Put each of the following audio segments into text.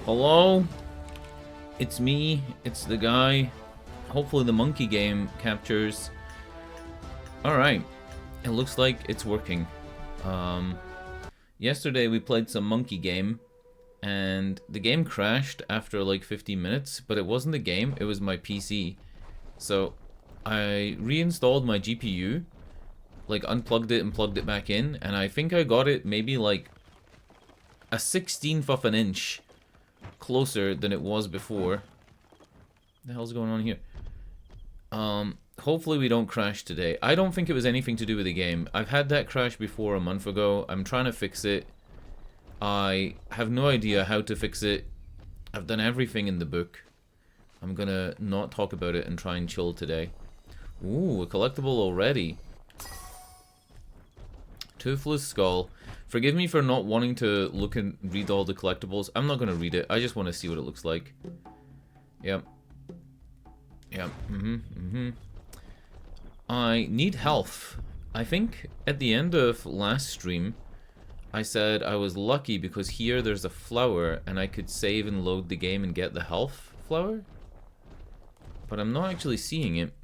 Hello? It's me. It's the guy. Hopefully the monkey game captures. Alright. It looks like it's working. Yesterday we played some monkey game, and the game crashed after like 15 minutes, but it wasn't the game, it was my PC. So I reinstalled my GPU, like unplugged it and plugged it back in, and I think I got it maybe like a 16th of an inch closer than it was before. What the hell's going on here? Hopefully we don't crash today. I don't think it was anything to do with the game. I've had that crash before a month ago. I'm trying to fix it. I have no idea how to fix it. I've done everything in the book. I'm gonna not talk about it and try and chill today. Ooh, a collectible already. Toothless skull. Forgive me for not wanting to look and read all the collectibles. I'm not gonna read it. I just want to see what it looks like. Yep. Yep. I need health. I think at the end of last stream, I said I was lucky because here there's a flower and I could save and load the game and get the health flower. But I'm not actually seeing it.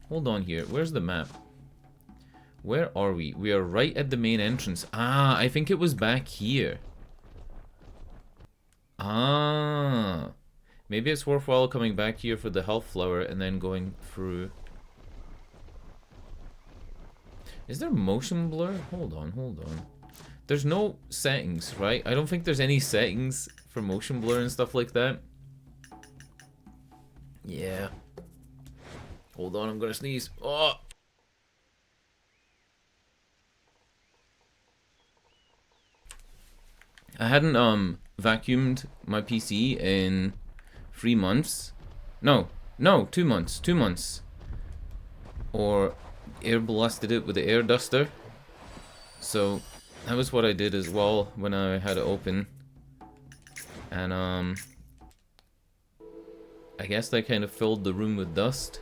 Hold on here. Where's the map? Where are we? We are right at the main entrance. Ah, I think it was back here. Ah. Maybe it's worthwhile coming back here for the health flower and then going through. Is there motion blur? Hold on, hold on. There's no settings, right? I don't think there's any settings for motion blur and stuff like that. Yeah. Hold on, I'm gonna sneeze. Oh! I hadn't vacuumed my PC in 3 months. No, 2 months. 2 months. Or air blasted it with the air duster. So that was what I did as well when I had it open. And I guess that kind of filled the room with dust.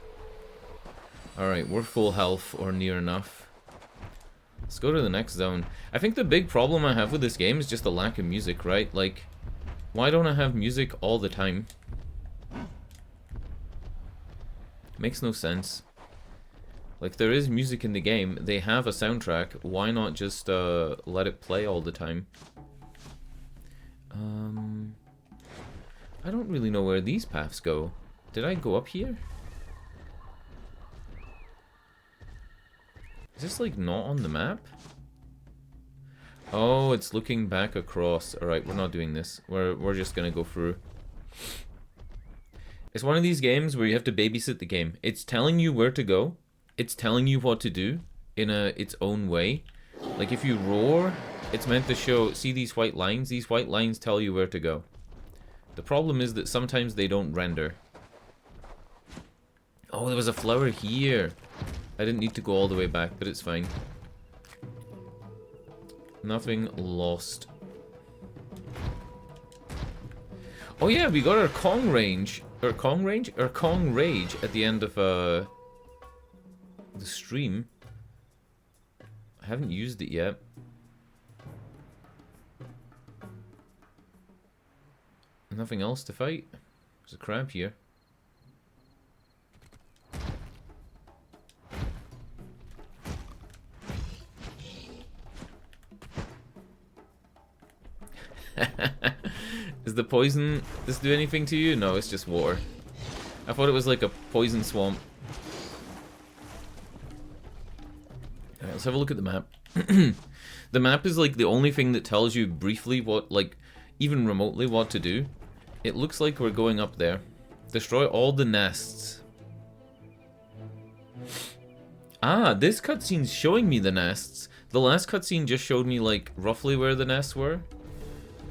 Alright, we're full health or near enough. Let's go to the next zone. I think the big problem I have with this game is just the lack of music, right? Like, why don't I have music all the time? Makes no sense. Like, there is music in the game. They have a soundtrack. Why not just let it play all the time? I don't really know where these paths go. Did I go up here? Is this, like, not on the map? Oh, it's looking back across. Alright, we're not doing this. We're just gonna go through. It's one of these games where you have to babysit the game. It's telling you where to go. It's telling you what to do in its own way. Like if you roar, it's meant to show, see these white lines? These white lines tell you where to go. The problem is that sometimes they don't render. Oh, there was a flower here. I didn't need to go all the way back, but it's fine. Nothing lost. Oh yeah, we got our Kong range. Or Kong range? Or Kong rage at the end of the stream. I haven't used it yet. Nothing else to fight. There's a crab here. Is the poison, does it do anything to you? No, it's just water. I thought it was like a poison swamp. Alright, let's have a look at the map. The map is like the only thing that tells you briefly what, like, even remotely what to do. It looks like we're going up there. Destroy all the nests. Ah, this cutscene's showing me the nests. The last cutscene just showed me, like, roughly where the nests were.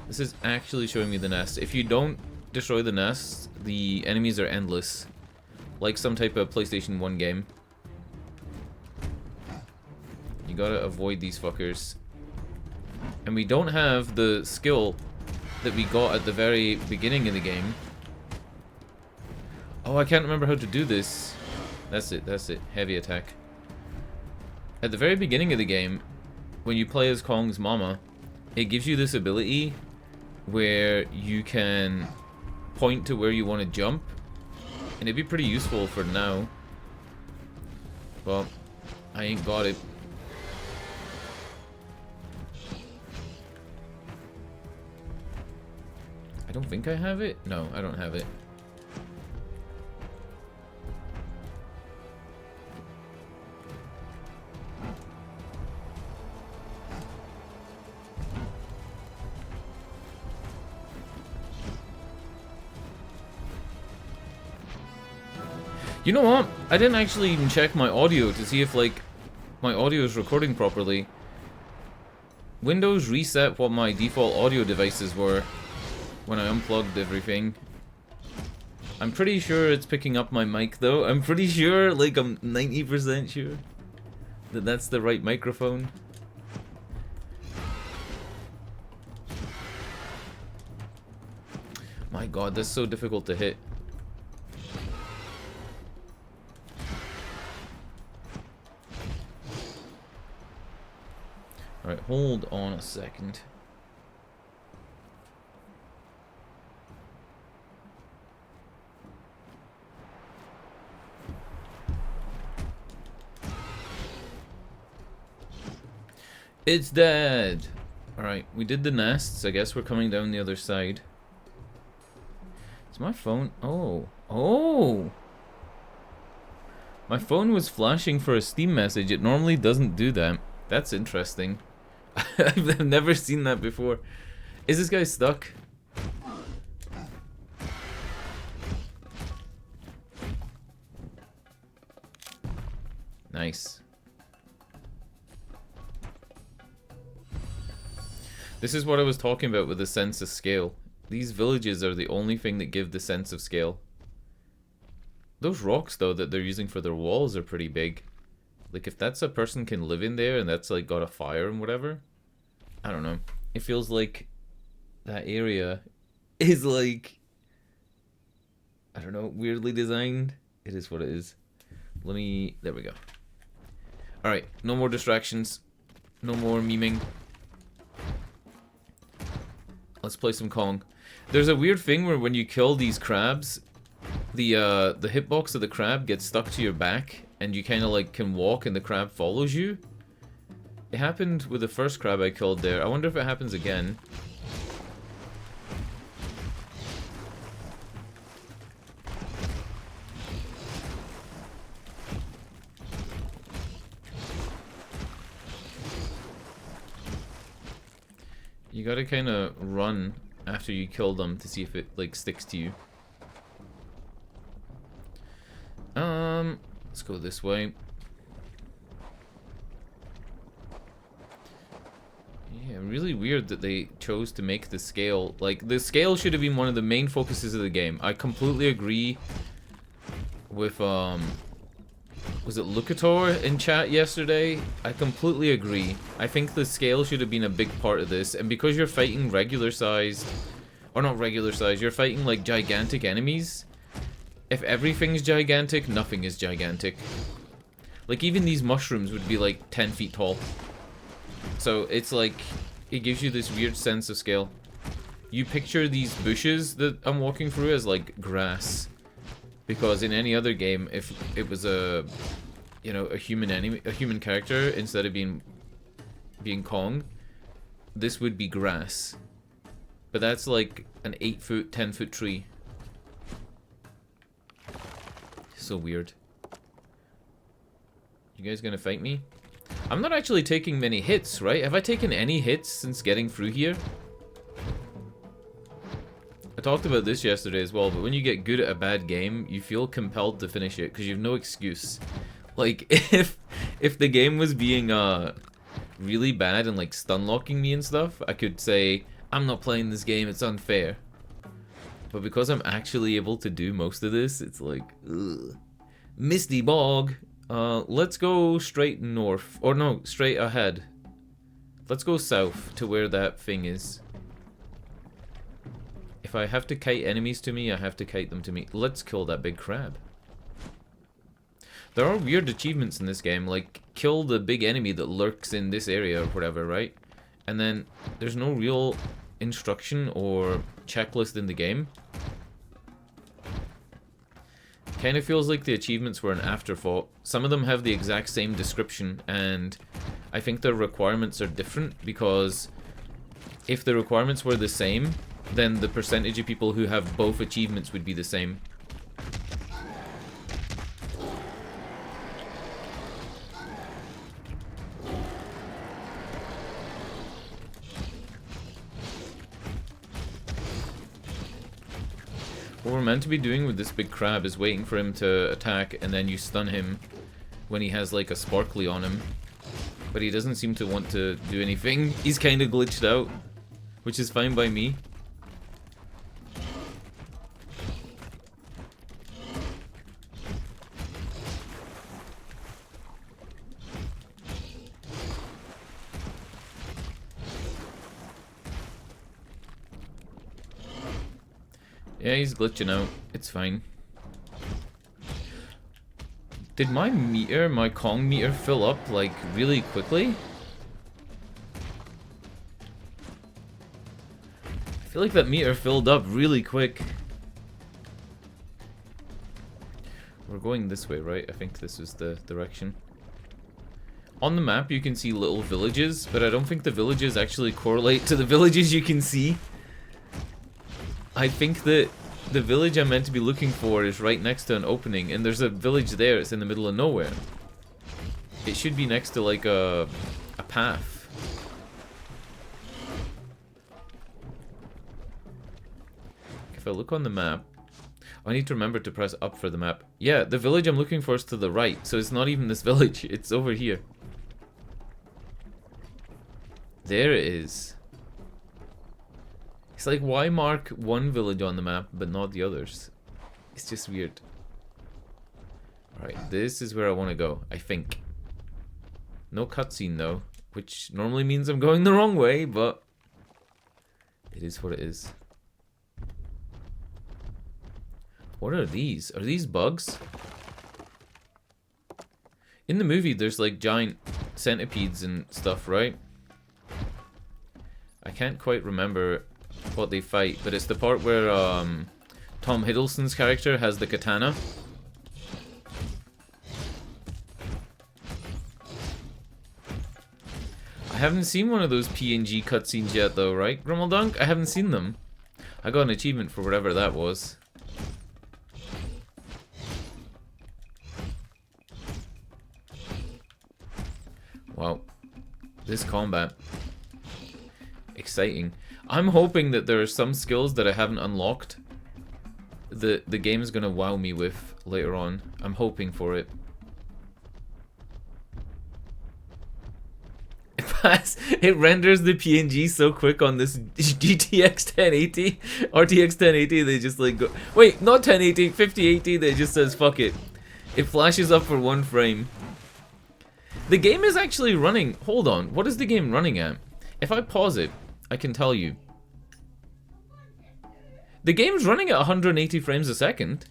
This is actually showing me the nests. If you don't destroy the nests, the enemies are endless. Like some type of PlayStation 1 game. You gotta avoid these fuckers. And we don't have the skill that we got at the very beginning of the game. Oh, I can't remember how to do this. That's it, that's it. Heavy attack. At the very beginning of the game, when you play as Kong's mama, it gives you this ability where you can point to where you want to jump, and it'd be pretty useful for now. But I ain't got it. I don't think I have it. No, I don't have it. You know what? I didn't actually even check my audio to see if, like, my audio is recording properly. Windows reset what my default audio devices were when I unplugged everything. I'm pretty sure it's picking up my mic, though. I'm pretty sure, like, I'm 90% sure that that's the right microphone. My god, that's so difficult to hit. Alright, hold on a second. It's dead! Alright, we did the nests. I guess we're coming down the other side. Is my phone... Oh. Oh! My phone was flashing for a Steam message. It normally doesn't do that. That's interesting. I've never seen that before. Is this guy stuck? Nice. This is what I was talking about with the sense of scale. These villages are the only thing that give the sense of scale. Those rocks, though, that they're using for their walls are pretty big. Like, if that's a person can live in there and that's, like, got a fire and whatever, I don't know. It feels like that area is, like, I don't know, weirdly designed. It is what it is. Let me... There we go. Alright, no more distractions. No more memeing. Let's play some Kong. There's a weird thing where when you kill these crabs, the hitbox of the crab gets stuck to your back, and you kind of like can walk and the crab follows you. It happened with the first crab I killed there. I wonder if it happens again. You gotta kind of run after you kill them to see if it like sticks to you. Let's go this way. Yeah, really weird that they chose to make the scale. Like, the scale should have been one of the main focuses of the game. I completely agree with, was it Lucator in chat yesterday? I completely agree. I think the scale should have been a big part of this, and because you're fighting regular sized, or not regular sized, you're fighting like gigantic enemies. If everything's gigantic, nothing is gigantic. Like, even these mushrooms would be like 10 feet tall. So it's like, it gives you this weird sense of scale. You picture these bushes that I'm walking through as like grass. Because in any other game, if it was a, you know, a human enemy, a human character, instead of being Kong, this would be grass. But that's like an 8-foot, 10-foot tree. So weird. You guys gonna fight me? I'm not actually taking many hits, right? Have I taken any hits since getting through here? I talked about this yesterday as well, but when you get good at a bad game, you feel compelled to finish it because you have no excuse. Like, if the game was being really bad and like stun locking me and stuff, I could say, I'm not playing this game, it's unfair. But because I'm actually able to do most of this, it's like, ugh. Misty Bog. Let's go straight north. Or no, straight ahead. Let's go south to where that thing is. If I have to kite enemies to me, I have to kite them to me. Let's kill that big crab. There are weird achievements in this game, like kill the big enemy that lurks in this area or whatever, right? And then there's no real instruction or checklist in the game. Kind of feels like the achievements were an afterthought. Some of them have the exact same description, and I think their requirements are different, because if the requirements were the same, then the percentage of people who have both achievements would be the same. What we're meant to be doing with this big crab is waiting for him to attack, and then you stun him when he has like a sparkly on him. But he doesn't seem to want to do anything. He's kind of glitched out, which is fine by me. Yeah, he's glitching out. It's fine. Did my meter, my Kong meter, fill up, like, really quickly? I feel like that meter filled up really quick. We're going this way, right? I think this is the direction. On the map, you can see little villages, but I don't think the villages actually correlate to the villages you can see. I think that the village I'm meant to be looking for is right next to an opening, and there's a village there. It's in the middle of nowhere. It should be next to like a path. If I look on the map, I need to remember to press up for the map. Yeah, the village I'm looking for is to the right, so it's not even this village. It's over here. There it is. It's like, why mark one village on the map, but not the others? It's just weird. Alright, this is where I want to go, I think. No cutscene, though, which normally means I'm going the wrong way, but it is what it is. What are these? Are these bugs? In the movie, there's like giant centipedes and stuff, right? I can't quite remember what they fight, but it's the part where Tom Hiddleston's character has the katana. I haven't seen one of those PNG cutscenes yet though, right, Grummeldunk? I haven't seen them. I got an achievement for whatever that was. Wow. This combat. Exciting. I'm hoping that there are some skills that I haven't unlocked that the game is going to wow me with later on. I'm hoping for it. It renders the PNG so quick on this GTX 1080, RTX 1080, they just like go... Wait, not 1080, 5080, they just says fuck it. It flashes up for 1 frame. The game is actually running... Hold on, what is the game running at? If I pause it, I can tell you. The game's running at 180 frames a second.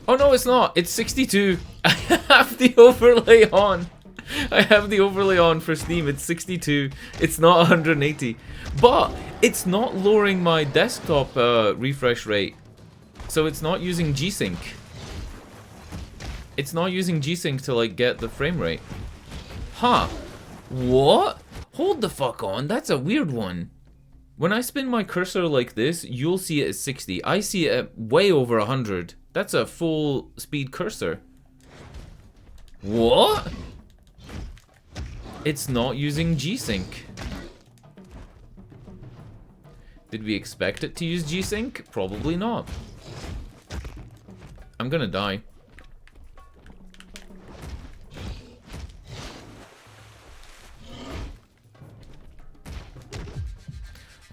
Oh no, it's not. It's 62. I have the overlay on. I have the overlay on for Steam. It's 62. It's not 180. But it's not lowering my desktop refresh rate. So it's not using G-Sync. It's not using G-Sync to like get the frame rate. Huh. What? Hold the fuck on. That's a weird one. When I spin my cursor like this, you'll see it as 60. I see it at way over 100. That's a full speed cursor. What? It's not using G-Sync. Did we expect it to use G-Sync? Probably not. I'm gonna die.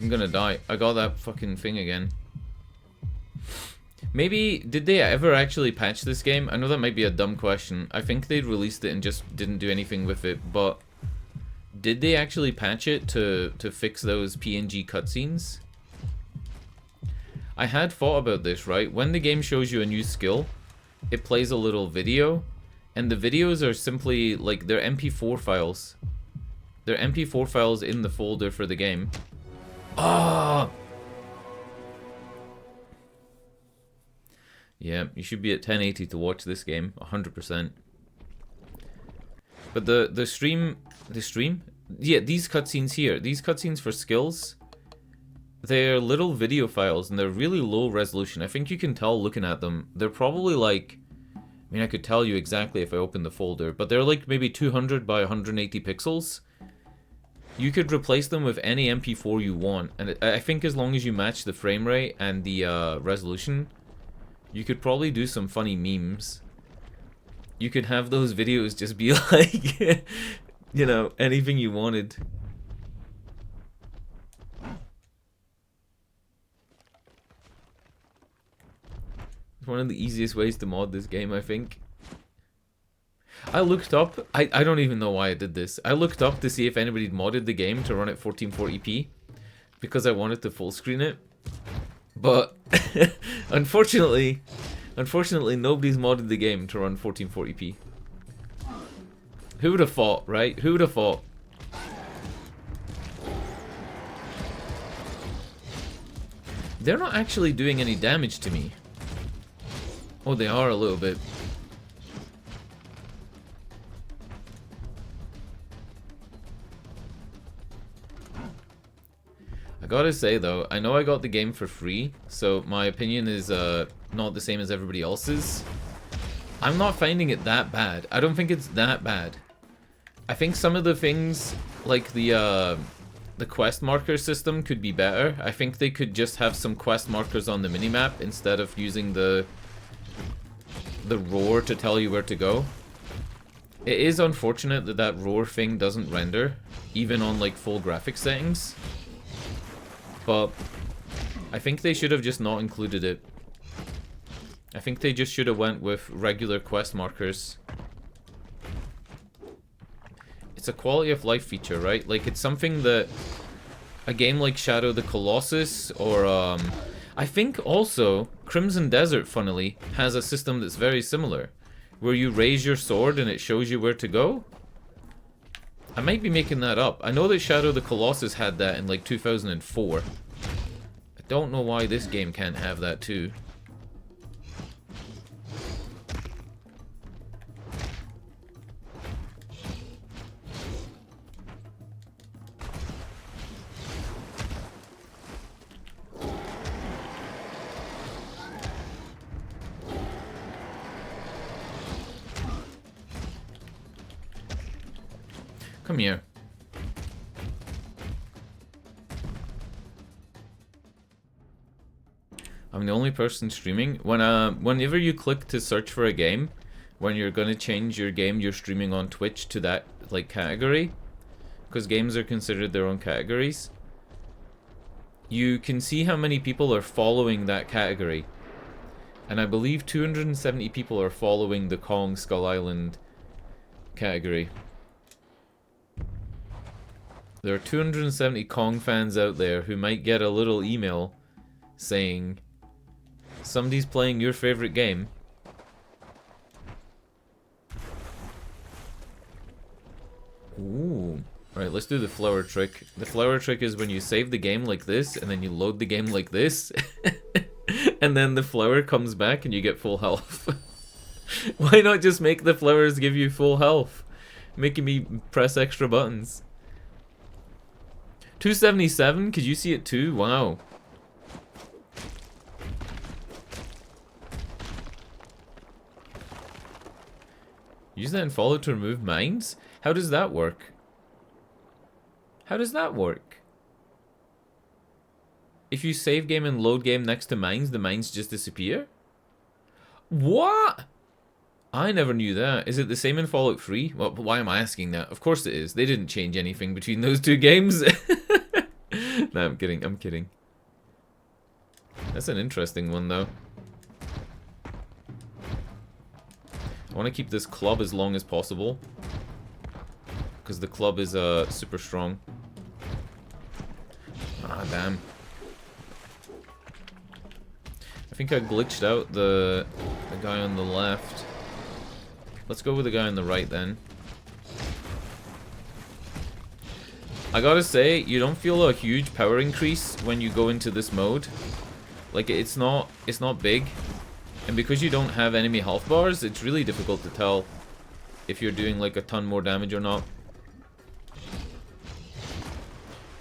I'm gonna die. I got that fucking thing again. Maybe, did they ever actually patch this game? I know that might be a dumb question. I think they released it and just didn't do anything with it, but did they actually patch it to fix those PNG cutscenes? I had thought about this, right? When the game shows you a new skill, it plays a little video, and the videos are simply, like, they're MP4 files. They're MP4 files in the folder for the game. Ah! Yeah, you should be at 1080 to watch this game, 100%. But the stream... Yeah, these cutscenes here. These cutscenes for skills, they're little video files, and they're really low resolution. I think you can tell looking at them. They're probably like... I mean, I could tell you exactly if I open the folder, but they're like maybe 200 by 180 pixels. You could replace them with any MP4 you want, and I think as long as you match the frame rate and the resolution, you could probably do some funny memes. You could have those videos just be like, you know, anything you wanted. It's one of the easiest ways to mod this game, I think. I looked up, I don't even know why I did this. I looked up to see if anybody had modded the game to run at 1440p, because I wanted to full screen it. But unfortunately nobody's modded the game to run 1440p. Who would have thought, right? Who would have thought? They're not actually doing any damage to me. Oh, they are a little bit. I gotta say though, I know I got the game for free, so my opinion is not the same as everybody else's. I'm not finding it that bad. I don't think it's that bad. I think some of the things, like the quest marker system could be better. I think they could just have some quest markers on the minimap instead of using the roar to tell you where to go. It is unfortunate that that roar thing doesn't render, even on like full graphics settings. But I think they should have just not included it. I think they just should have went with regular quest markers. It's a quality of life feature, right? Like, it's something that a game like Shadow the Colossus or I think also Crimson Desert, funnily, has a system that's very similar, where you raise your sword and it shows you where to go. I might be making that up. I know that Shadow the Colossus had that in like 2004. I don't know why this game can't have that too. Come here. I'm the only person streaming. Whenever you click to search for a game, when you're gonna change your game you're streaming on Twitch to that like category, because games are considered their own categories, you can see how many people are following that category. And I believe 270 people are following the Kong Skull Island category. There are 270 Kong fans out there who might get a little email saying, somebody's playing your favorite game. Ooh. Alright, let's do the flower trick. The flower trick is when you save the game like this, and then you load the game like this, and then the flower comes back and you get full health. Why not just make the flowers give you full health? Making me press extra buttons. 277? Could you see it too? Wow. Use that and follow to remove mines? How does that work? How does that work? If you save game and load game next to mines, the mines just disappear? What? I never knew that. Is it the same in Fallout 3? Well, why am I asking that? Of course it is. They didn't change anything between those two games. No, I'm kidding. I'm kidding. That's an interesting one, though. I want to keep this club as long as possible, because the club is super strong. Ah, damn. I think I glitched out the guy on the left. Let's go with the guy on the right then. I gotta say, you don't feel a huge power increase when you go into this mode. Like, it's not big. And because you don't have enemy health bars, it's really difficult to tell if you're doing like a ton more damage or not.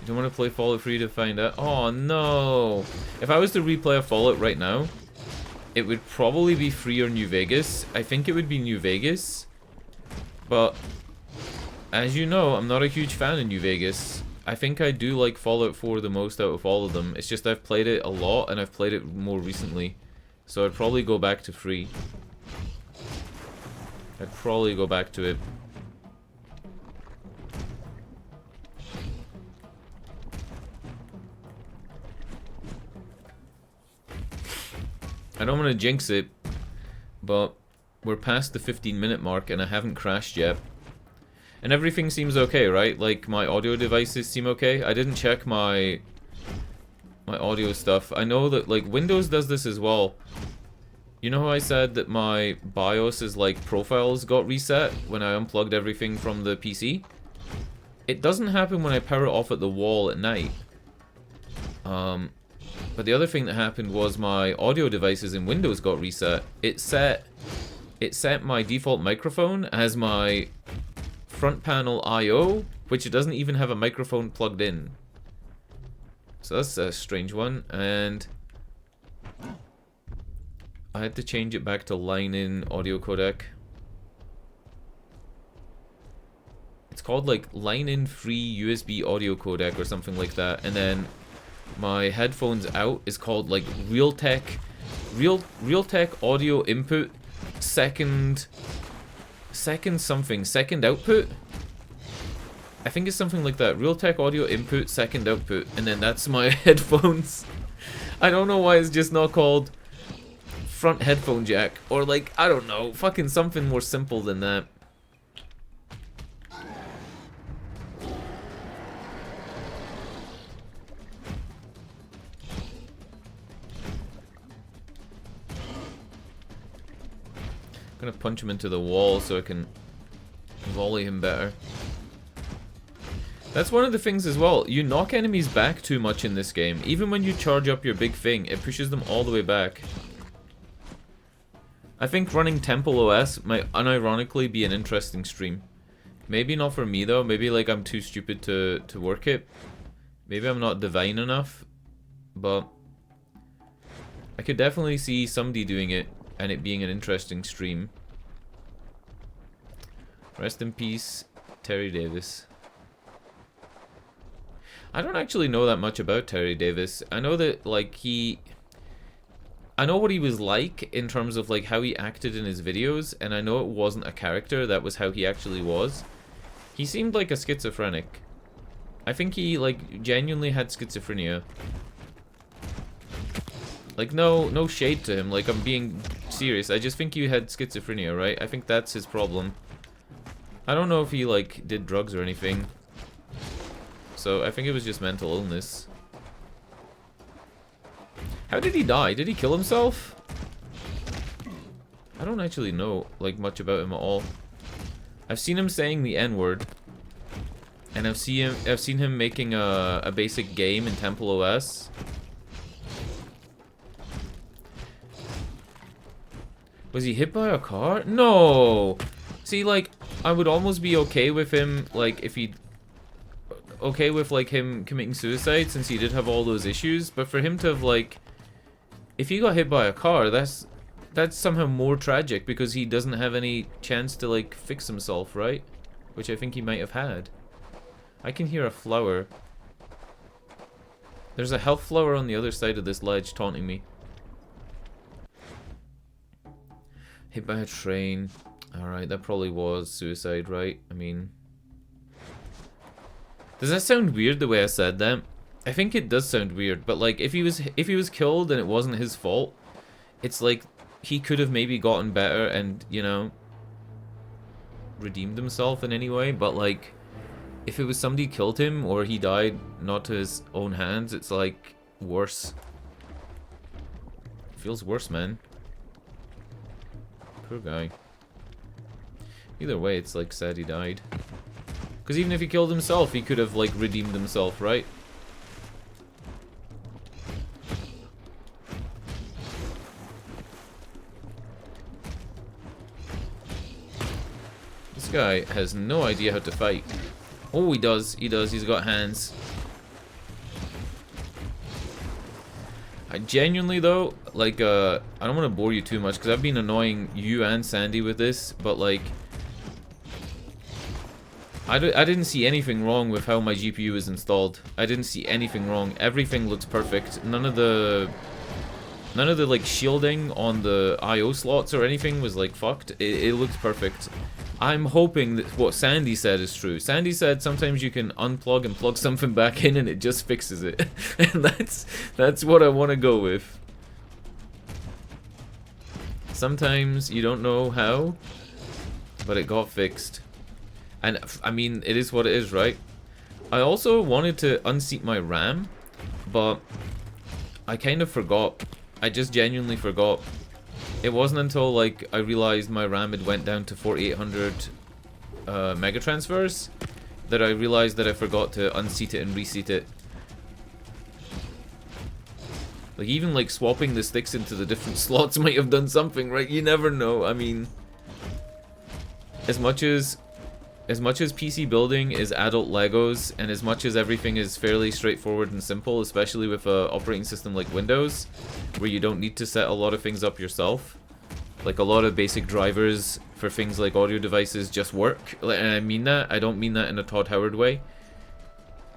You don't want to play Fallout 3 to find out. Oh no! If I was to replay a Fallout right now, it would probably be Free or New Vegas. I think it would be New Vegas. But, as you know, I'm not a huge fan of New Vegas. I think I do like Fallout 4 the most out of all of them. It's just I've played it a lot and I've played it more recently. So I'd probably go back to Free. I'd probably go back to it. I don't want to jinx it, but we're past the 15-minute mark and I haven't crashed yet. And everything seems okay, right? Like, my audio devices seem okay. I didn't check my audio stuff. I know that, like, Windows does this as well. You know how I said that my BIOS like, profiles got reset when I unplugged everything from the PC? It doesn't happen when I power it off at the wall at night. But the other thing that happened was my audio devices in Windows got reset. It set my default microphone as my front panel I/O, which it doesn't even have a microphone plugged in. So that's a strange one, and I had to change it back to line-in audio codec. It's called like line-in free USB audio codec or something like that, and then my headphones out is called like Realtek audio input second output. I think it's something like that. Realtek audio input second output, and then that's my headphones. I don't know why it's just not called front headphone jack, or like, I don't know, fucking something more simple than that. I'm gonna punch him into the wall so I can volley him better. That's one of the things as well. You knock enemies back too much in this game. Even when you charge up your big thing, it pushes them all the way back. I think running Temple OS might unironically be an interesting stream. Maybe not for me though. Maybe like I'm too stupid to work it. Maybe I'm not divine enough. But I could definitely see somebody doing it and it being an interesting stream. Rest in peace, Terry Davis. I don't actually know that much about Terry Davis. I know that, like, I know what he was like in terms of, like, how he acted in his videos, and I know it wasn't a character, that was how he actually was. He seemed like a schizophrenic. I think he, like, genuinely had schizophrenia. Like, no shade to him, like, I'm being serious. I just think he had schizophrenia, right? I think that's his problem. I don't know if he, like, did drugs or anything. So, I think it was just mental illness. How did he die? Did he kill himself? I don't actually know, like, much about him at all. I've seen him saying the N-word. And I've seen him making a basic game in Temple OS. Was he hit by a car? No! See, like, I would almost be okay with him, like, if he... Okay with, like, him committing suicide, since he did have all those issues. But for him to have, like... If he got hit by a car, that's somehow more tragic, because he doesn't have any chance to, like, fix himself, right? Which I think he might have had. I can hear a flower. There's a health flower on the other side of this ledge taunting me. Hit by a train. Alright, that probably was suicide, right? I mean... Does that sound weird the way I said that? I think it does sound weird, but like, if he was killed and it wasn't his fault, it's like, he could have maybe gotten better and, you know, redeemed himself in any way, but like, if it was somebody killed him, or he died not to his own hands, it's like, worse. It feels worse, man. Poor guy. Either way, it's like sad he died. Because even if he killed himself, he could have, like, redeemed himself, right? This guy has no idea how to fight. Oh, he does. He does. He's got hands. I genuinely, though, like, I don't want to bore you too much, because I've been annoying you and Sandy with this, but, like, I didn't see anything wrong with how my GPU is installed. I didn't see anything wrong. Everything looks perfect. None of the, like, shielding on the I/O slots or anything was, like, fucked. It looks perfect. I'm hoping that what Sandy said is true. Sandy said sometimes you can unplug and plug something back in and it just fixes it. And that's what I want to go with. Sometimes you don't know how, but it got fixed. And, I mean, it is what it is, right? I also wanted to unseat my RAM, but I kind of forgot. I just genuinely forgot. It wasn't until, like, I realized my RAM had went down to 4800 mega transfers that I realized that I forgot to unseat it and reseat it. Like, even, like, swapping the sticks into the different slots might have done something, right? You never know. I mean, as much as PC building is adult Legos, and as much as everything is fairly straightforward and simple, especially with an operating system like Windows, where you don't need to set a lot of things up yourself, like a lot of basic drivers for things like audio devices just work, and I mean that, I don't mean that in a Todd Howard way.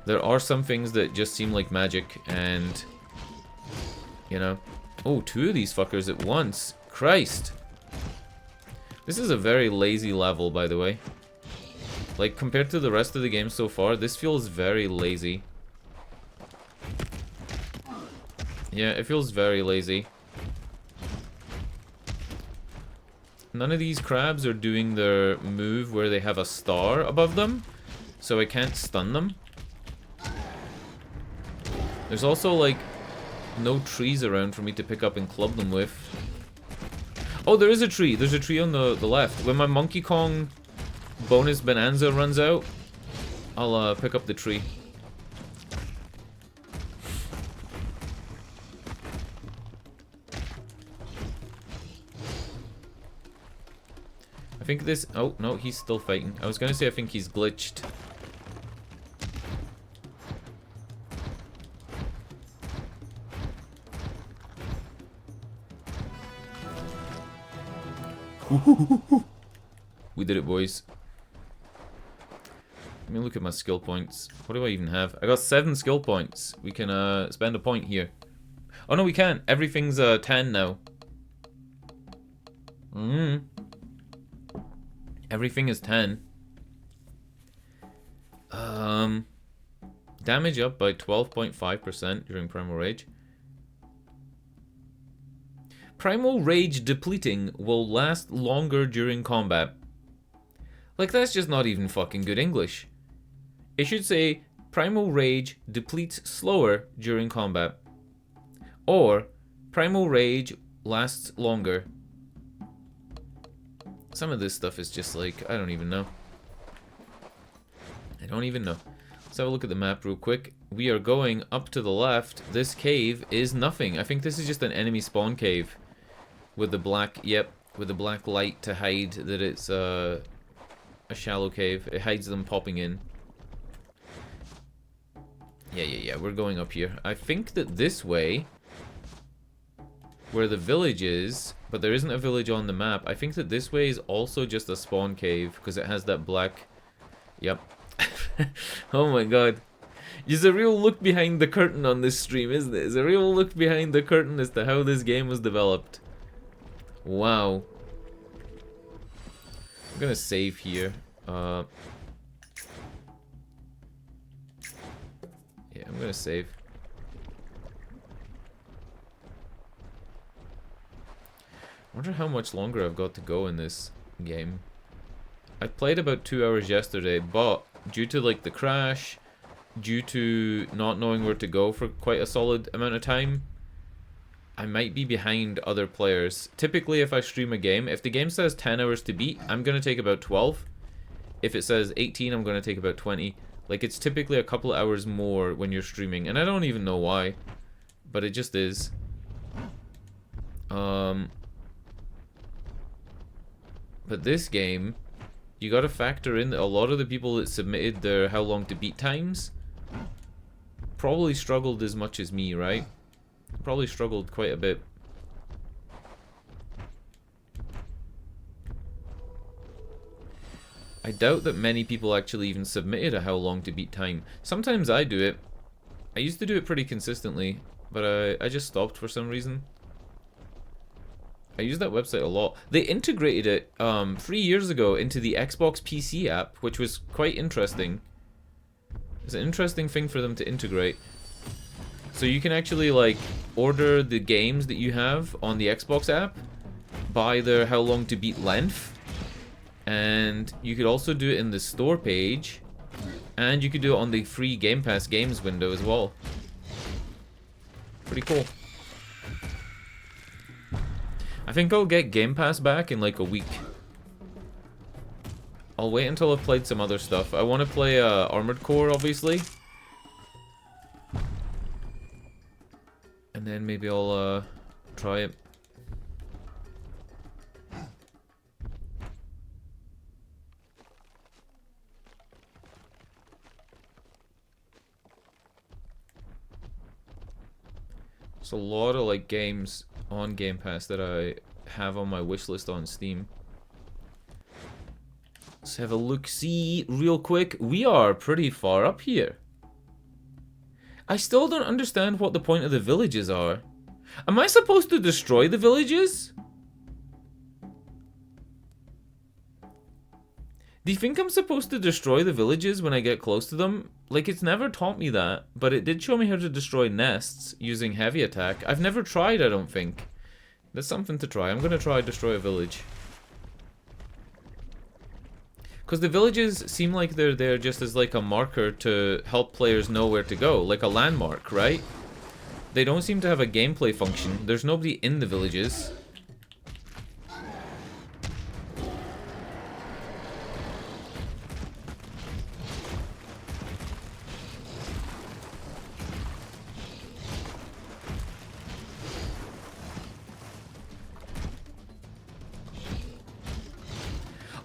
There are some things that just seem like magic, and, you know. Oh, two of these fuckers at once. Christ. This is a very lazy level, by the way. Like, compared to the rest of the game so far, this feels very lazy. Yeah, it feels very lazy. None of these crabs are doing their move where they have a star above them, so I can't stun them. There's also, like, no trees around for me to pick up and club them with. Oh, there is a tree. There's a tree on the left. When my Monkey Kong bonus bonanza runs out, I'll pick up the tree. I think this... Oh, no, he's still fighting. I was gonna say I think he's glitched. We did it, boys. Let me look at my skill points. What do I even have? I got 7 skill points. We can spend a point here. Oh no, we can't. Everything's 10 now. Everything is 10. Damage up by 12.5% during Primal Rage. Primal Rage depleting will last longer during combat. Like, that's just not even fucking good English. It should say, Primal Rage depletes slower during combat. Or, Primal Rage lasts longer. Some of this stuff is just like, I don't even know. I don't even know. Let's have a look at the map real quick. We are going up to the left. This cave is nothing. I think this is just an enemy spawn cave. With the black, yep, with the black light to hide that it's a shallow cave. It hides them popping in. Yeah, we're going up here. I think that this way, where the village is, but there isn't a village on the map, I think that this way is also just a spawn cave, because it has that black... Yep. Oh my god. There's a real look behind the curtain on this stream, isn't it? There's a real look behind the curtain as to how this game was developed. Wow. I'm gonna save here. Yeah, I'm gonna save. I wonder how much longer I've got to go in this game. I played about 2 hours yesterday, but due to like the crash, due to not knowing where to go for quite a solid amount of time, I might be behind other players. Typically, if I stream a game, if the game says 10 hours to beat, I'm gonna take about 12. if it says 18, I'm going to take about 20. Like, it's typically a couple of hours more when you're streaming, and I don't even know why, but it just is. But this game, you gotta factor in that a lot of the people that submitted their how long to beat times probably struggled as much as me, right? Probably struggled quite a bit. I doubt that many people actually even submitted a how long to beat time. Sometimes I do it. I used to do it pretty consistently, but I just stopped for some reason. I use that website a lot. They integrated it 3 years ago into the Xbox PC app, which was quite interesting. It's an interesting thing for them to integrate. So you can actually like order the games that you have on the Xbox app by their how long to beat length. And you could also do it in the store page. And you could do it on the free Game Pass games window as well. Pretty cool. I think I'll get Game Pass back in like a week. I'll wait until I've played some other stuff. I want to play Armored Core, obviously. And then maybe I'll try it. There's a lot of like games on Game Pass that I have on my wish list on Steam. Let's have a look-see real quick. We are pretty far up here. I still don't understand what the point of the villages are. Am I supposed to destroy the villages? Do you think I'm supposed to destroy the villages when I get close to them? Like, it's never taught me that, but it did show me how to destroy nests using heavy attack. I've never tried, I don't think. That's something to try. I'm gonna try destroy a village. Because the villages seem like they're there just as like a marker to help players know where to go. Like a landmark, right? They don't seem to have a gameplay function. There's nobody in the villages.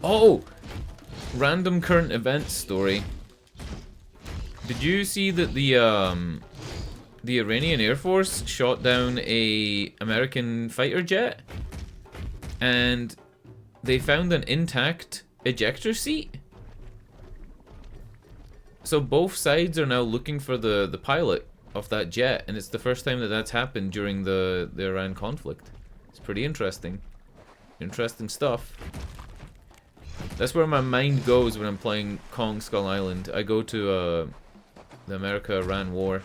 Oh! Random current events story. Did you see that the Iranian Air Force shot down a American fighter jet? And they found an intact ejector seat? So both sides are now looking for the pilot of that jet, and it's the first time that that's happened during the Iran conflict. It's pretty interesting. Interesting stuff. That's where my mind goes when I'm playing Kong Skull Island. I go to the America-Iran war.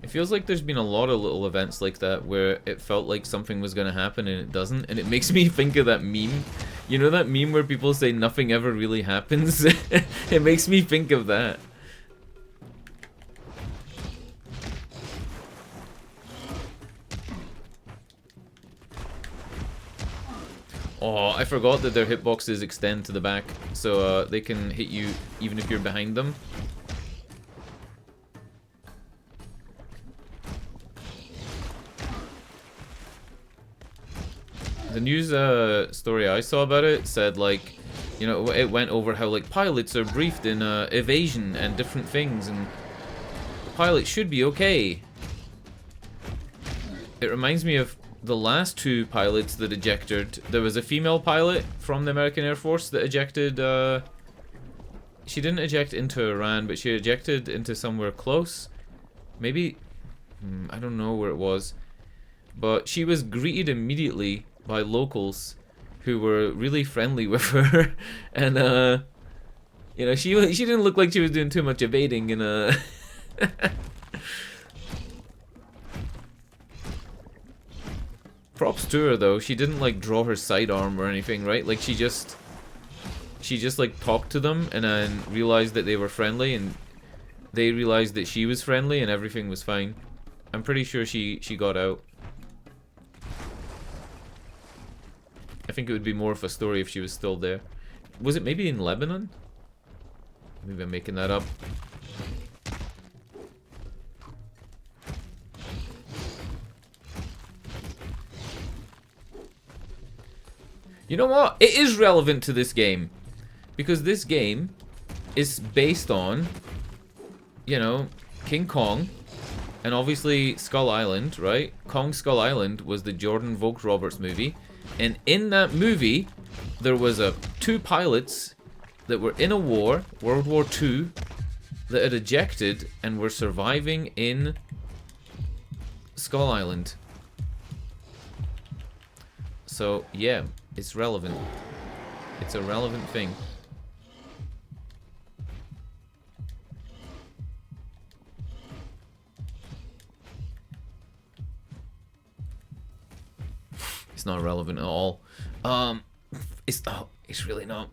It feels like there's been a lot of little events like that where it felt like something was going to happen and it doesn't, and it makes me think of that meme. You know that meme where people say nothing ever really happens? It makes me think of that. Oh, I forgot that their hitboxes extend to the back, so they can hit you even if you're behind them. The news story I saw about it said, like, you know, it went over how, like, pilots are briefed in evasion and different things, and the pilot should be okay. It reminds me of the last two pilots that ejected. There was a female pilot from the American Air Force that ejected, she didn't eject into Iran, but she ejected into somewhere close. Maybe, I don't know where it was. But she was greeted immediately by locals who were really friendly with her. And, you know, she didn't look like she was doing too much evading, and, props to her though. She didn't like draw her sidearm or anything, right? Like she just like talked to them and then realized that they were friendly, and they realized that she was friendly, and everything was fine. I'm pretty sure she got out. I think it would be more of a story if she was still there. Was it maybe in Lebanon? Maybe I'm making that up. You know what? It is relevant to this game. Because this game is based on, you know, King Kong. And obviously Skull Island, right? Kong Skull Island was the Jordan Vogt-Roberts movie. And in that movie, there was two pilots that were in a war, World War II, that had ejected and were surviving in Skull Island. So, yeah, it's relevant. It's a relevant thing. It's not relevant at all. It's really not.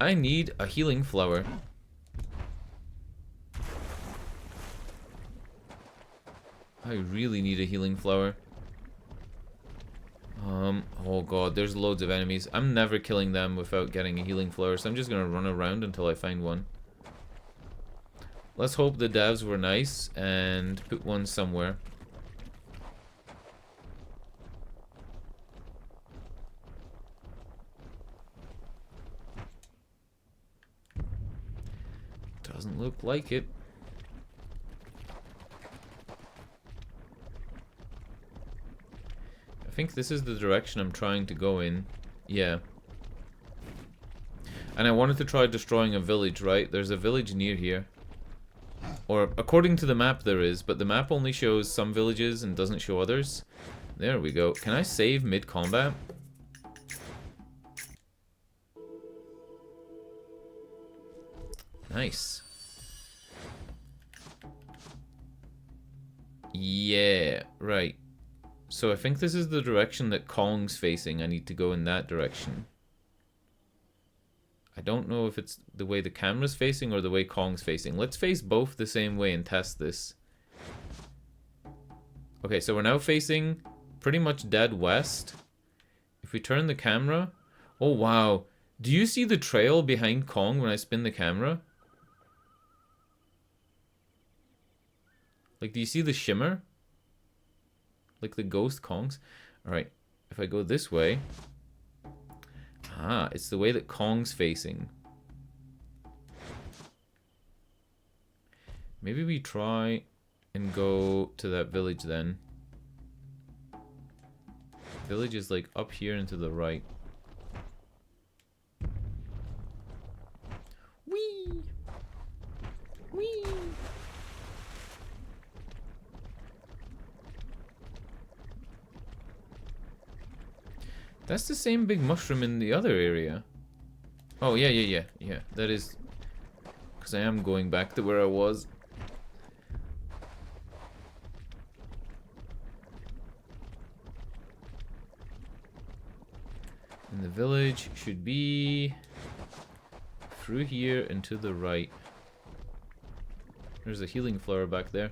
I need a healing flower. I really need a healing flower. Oh god, there's loads of enemies. I'm never killing them without getting a healing flower, so I'm just gonna run around until I find one. Let's hope the devs were nice and put one somewhere. Doesn't look like it. I think this is the direction I'm trying to go in. Yeah. And I wanted to try destroying a village, right? There's a village near here. Or, according to the map there is, but the map only shows some villages and doesn't show others. There we go. Can I save mid-combat? Nice. Yeah, right. So I think this is the direction that Kong's facing. I need to go in that direction. I don't know if it's the way the camera's facing or the way Kong's facing. Let's face both the same way and test this. Okay, so we're now facing pretty much dead west. If we turn the camera... Oh, wow. Do you see the trail behind Kong when I spin the camera? Like, do you see the shimmer? Like the ghost Kongs? Alright, if I go this way... Ah, it's the way that Kong's facing. Maybe we try and go to that village then. Village is like up here and to the right. Whee! Whee! That's the same big mushroom in the other area. Oh, yeah. That is... Because I am going back to where I was. And the village should be... through here and to the right. There's a healing flower back there.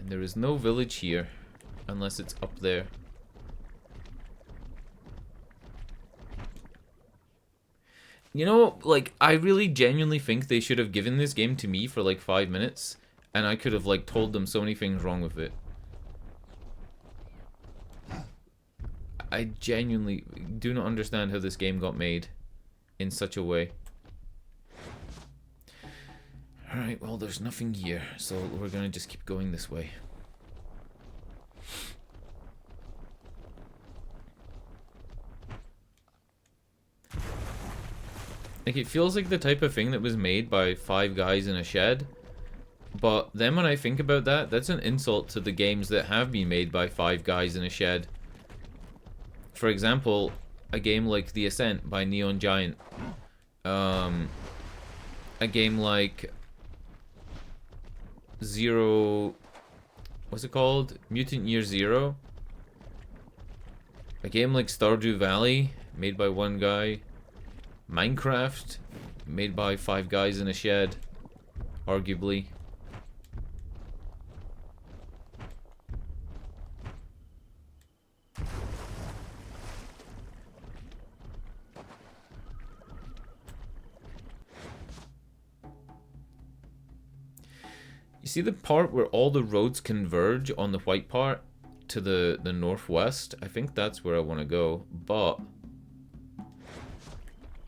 There is no village here, unless it's up there. You know, like, I really genuinely think they should have given this game to me for like 5 minutes, and I could have like told them so many things wrong with it. I genuinely do not understand how this game got made in such a way. Alright, well, there's nothing here, so we're gonna just keep going this way. Like, it feels like the type of thing that was made by 5 guys in a shed. But then when I think about that, that's an insult to the games that have been made by 5 guys in a shed. For example, a game like The Ascent by Neon Giant. A game like... What's it called? Mutant Year Zero. A game like Stardew Valley, made by one guy. Minecraft, Made by 5 guys in a shed, arguably. You see the part where all the roads converge on the white part to the northwest? I think that's where I want to go, but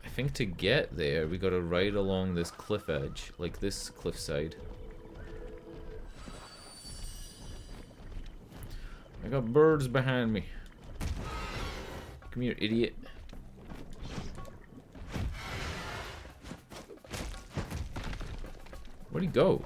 I think to get there we gotta ride along this cliff edge, like this cliffside. I got birds behind me. Come here, idiot. Where'd he go?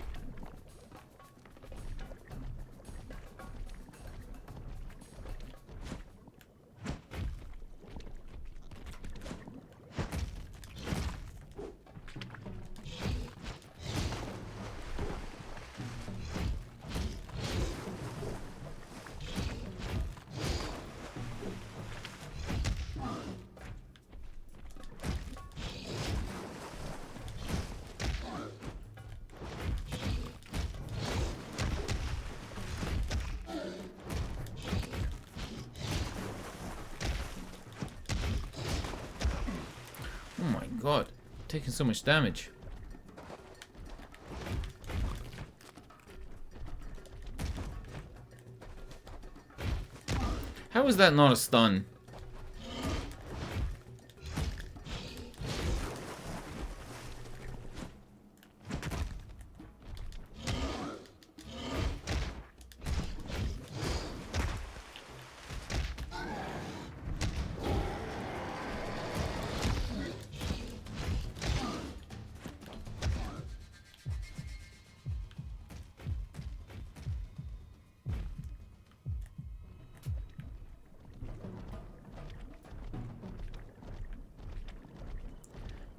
God, taking so much damage. How is that not a stun?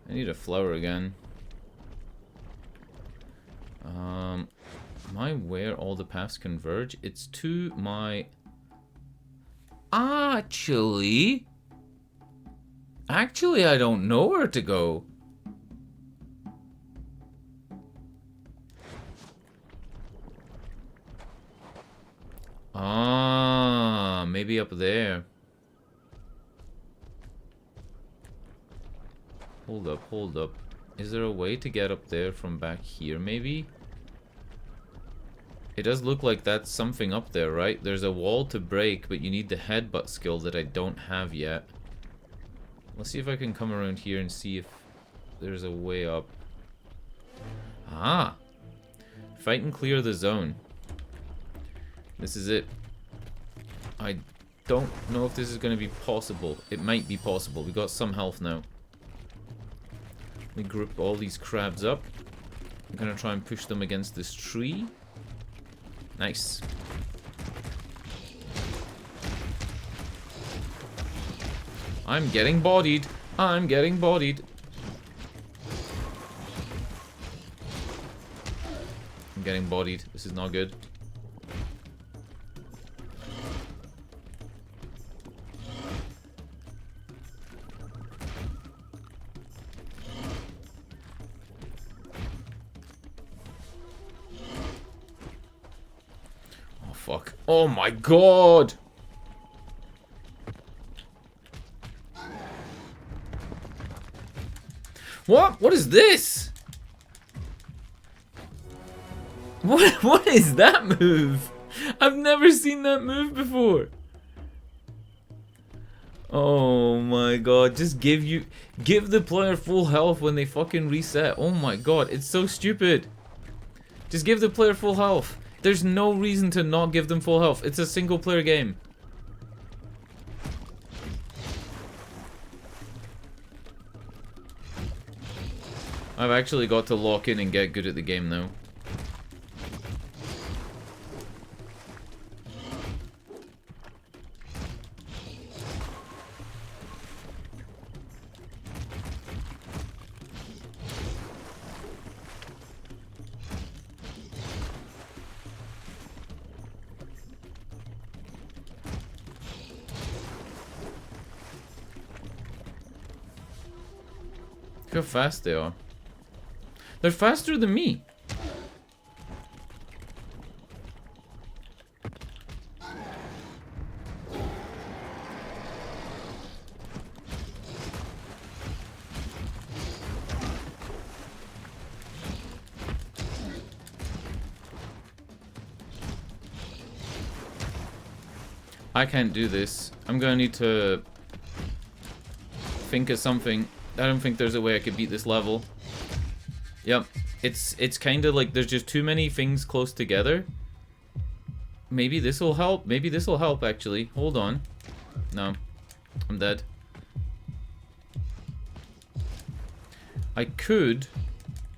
I need a flower again. Am I where all the paths converge? It's to my... Actually, I don't know where to go. Maybe up there. Hold up. Is there a way to get up there from back here, maybe? It does look like that's something up there, right? There's a wall to break, but you need the headbutt skill that I don't have yet. Let's see if I can come around here and see if there's a way up. Fight and clear the zone. This is it. I don't know if this is going to be possible. It might be possible. We got some health now. Let me group all these crabs up. I'm gonna try and push them against this tree. Nice. I'm getting bodied. I'm getting bodied. I'm getting bodied. This is not good. Fuck. Oh my god! What? What is this? What is that move? I've never seen that move before. Oh my god, just give the player full health when they fucking reset. Oh my god, it's so stupid. Just give the player full health. There's no reason to not give them full health. It's a single player game. I've actually got to lock in and get good at the game now. Look how fast they are. They're faster than me. I can't do this. I'm gonna need to think of something. I don't think there's a way I could beat this level. Yep. It's kind of like there's just too many things close together. Maybe this will help. Maybe this will help, actually. Hold on. No. I'm dead. I could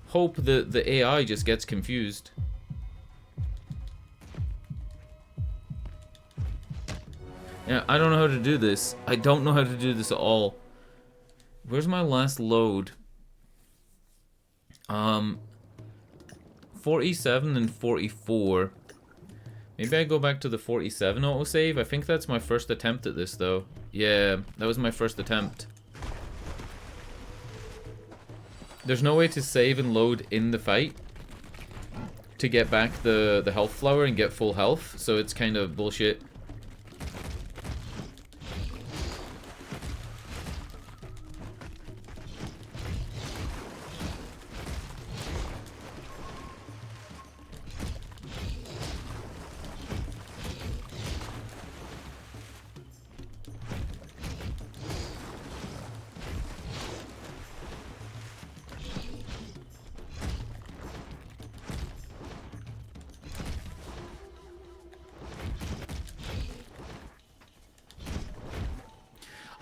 hope that the AI just gets confused. Yeah, I don't know how to do this. I don't know how to do this at all. Where's my last load? 47 and 44. Maybe I go back to the 47 autosave. I think that's my first attempt at this, though. Yeah, that was my first attempt. There's no way to save and load in the fight to get back the health flower and get full health, so it's kind of bullshit.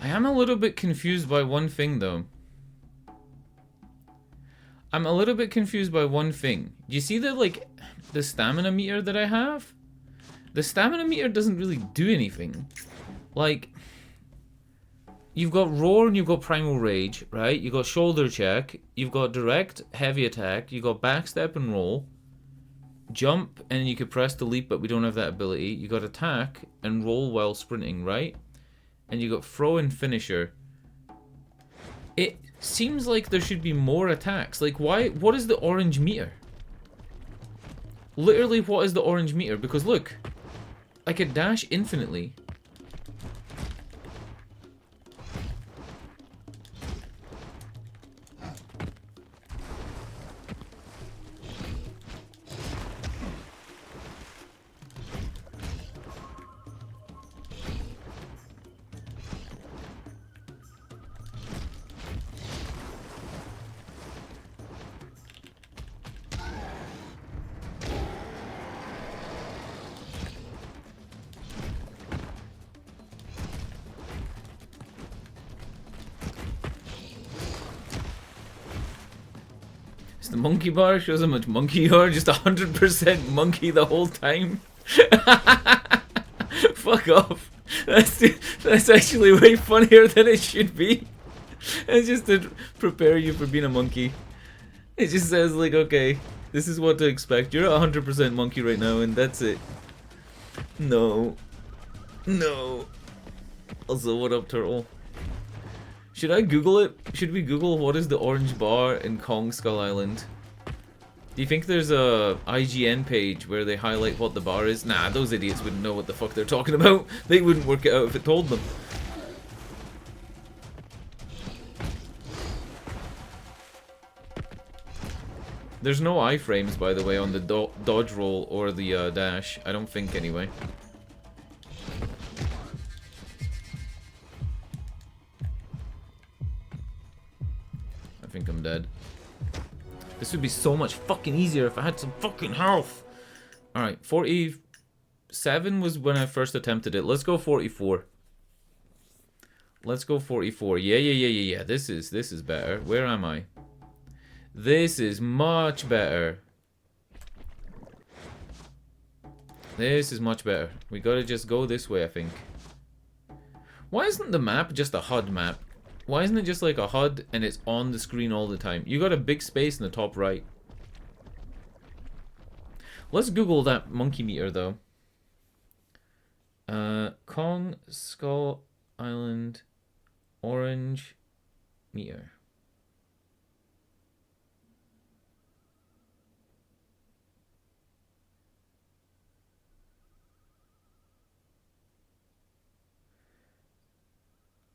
I am a little bit confused by one thing, though. I'm a little bit confused by one thing. Do you see the, like, the stamina meter that I have? The stamina meter doesn't really do anything. Like, you've got roar and you've got primal rage, right? You've got shoulder check, you've got direct heavy attack, you've got backstep and roll, jump, and you could press to leap, but we don't have that ability. You got attack and roll while sprinting, right? And you got throw and finisher. It seems like there should be more attacks. Like, why? What is the orange meter? Literally, what is the orange meter? Because look, I could dash infinitely. The monkey bar shows how much monkey you are. Just 100% monkey the whole time. Fuck off. That's actually way funnier than it should be. It's just to prepare you for being a monkey. It just says like, okay, this is what to expect. You're 100% monkey right now, and that's it. No. No. Also, what up, turtle? Should I Google it? Should we Google what is the orange bar in Kong Skull Island? Do you think there's a IGN page where they highlight what the bar is? Nah, those idiots wouldn't know what the fuck they're talking about. They wouldn't work it out if it told them. There's no iframes, by the way, on the dodge roll or the dash. I don't think, anyway. I think I'm dead. This would be so much fucking easier if I had some fucking health. Alright, 47 was when I first attempted it. Let's go 44. Let's go 44. Yeah. This is better. Where am I? This is much better. This is much better. We gotta just go this way, I think. Why isn't the map just a HUD map? Why isn't it just like a HUD and it's on the screen all the time? You got a big space in the top right. Let's Google that monkey meter though. Kong Skull Island orange meter.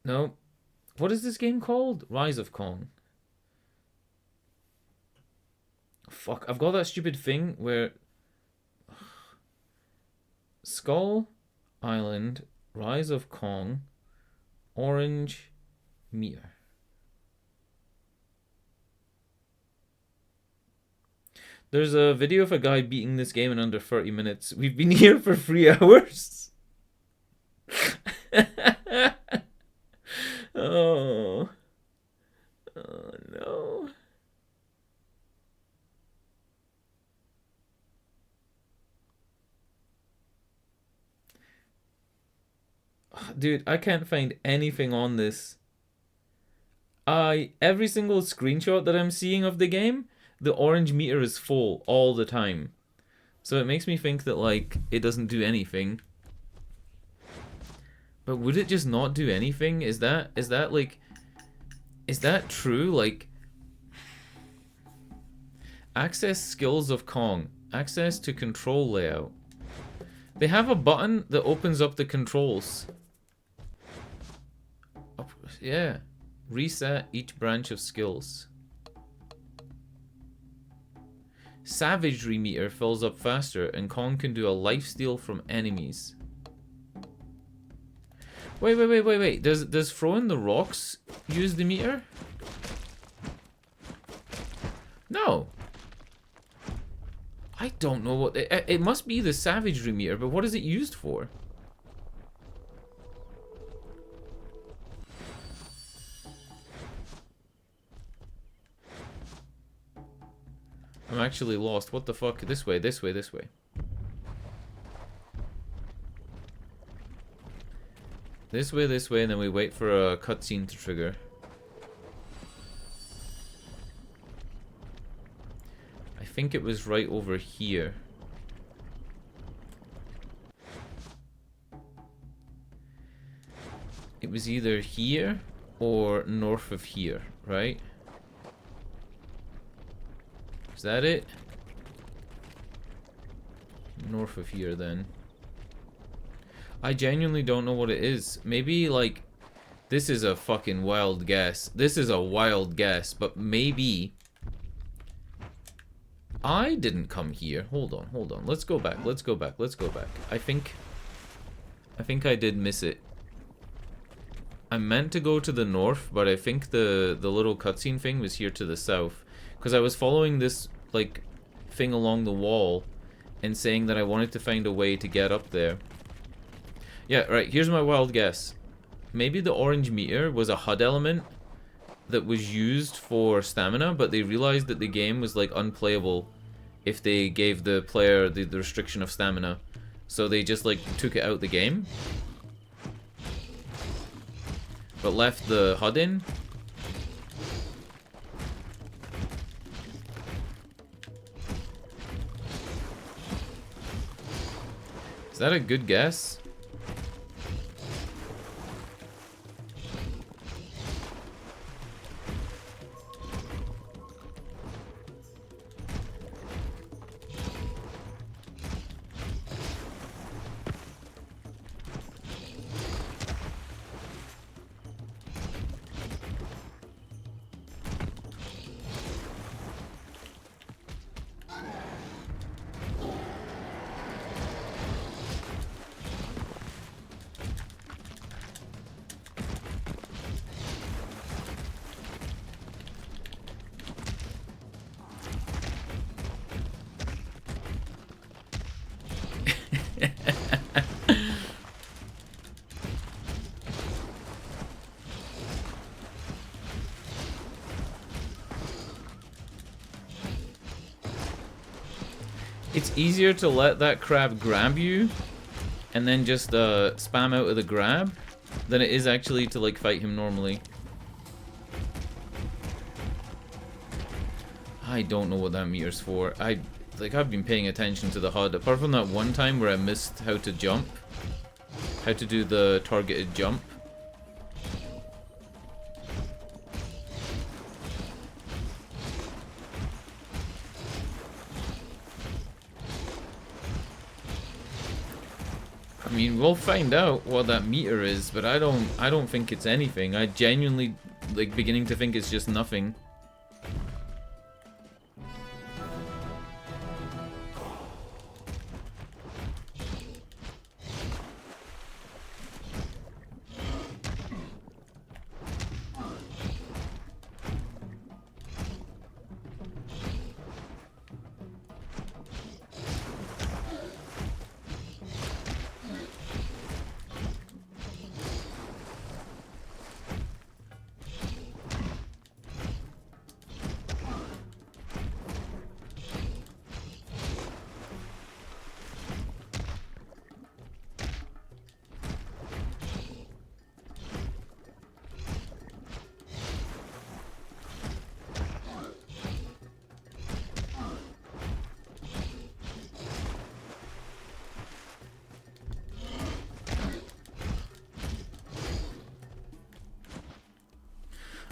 No. What is this game called? Rise of Kong. Fuck, I've got that stupid thing where... Skull Island, Rise of Kong, Orange Meteor. There's a video of a guy beating this game in under 30 minutes. We've been here for 3 hours. Oh. Oh no. Dude, I can't find anything on this. Every single screenshot that I'm seeing of the game, the orange meter is full all the time. So it makes me think that, like, it doesn't do anything. But would it just not do anything? Is that true? Like, access skills of Kong. Access to control layout. They have a button that opens up the controls. Yeah. Reset each branch of skills. Savagery meter fills up faster, and Kong can do a lifesteal from enemies. Wait. Does throwing the rocks use the meter? No. I don't know what... It must be the savagery meter, but what is it used for? I'm actually lost. What the fuck? This way. This way, and then we wait for a cutscene to trigger. I think it was right over here. It was either here or north of here, right? Is that it? North of here, then. I genuinely don't know what it is. Maybe, like, this is a fucking wild guess. This is a wild guess, but maybe... I didn't come here. Hold on. Let's go back. I think I did miss it. I meant to go to the north, but I think the little cutscene thing was here to the south. Because I was following this, like, thing along the wall and saying that I wanted to find a way to get up there. Yeah, right, here's my wild guess. Maybe the orange meter was a HUD element that was used for stamina, but they realized that the game was, like, unplayable if they gave the player the restriction of stamina. So they just, like, took it out the game. But left the HUD in. Is that a good guess? It's easier to let that crab grab you and then just spam out of the grab than it is actually to, like, fight him normally. I don't know what that meter's for. I've been paying attention to the HUD, apart from that one time where I missed how to jump. How to do the targeted jump. I mean, we'll find out what that meter is, but I don't think it's anything. I genuinely like beginning to think it's just nothing.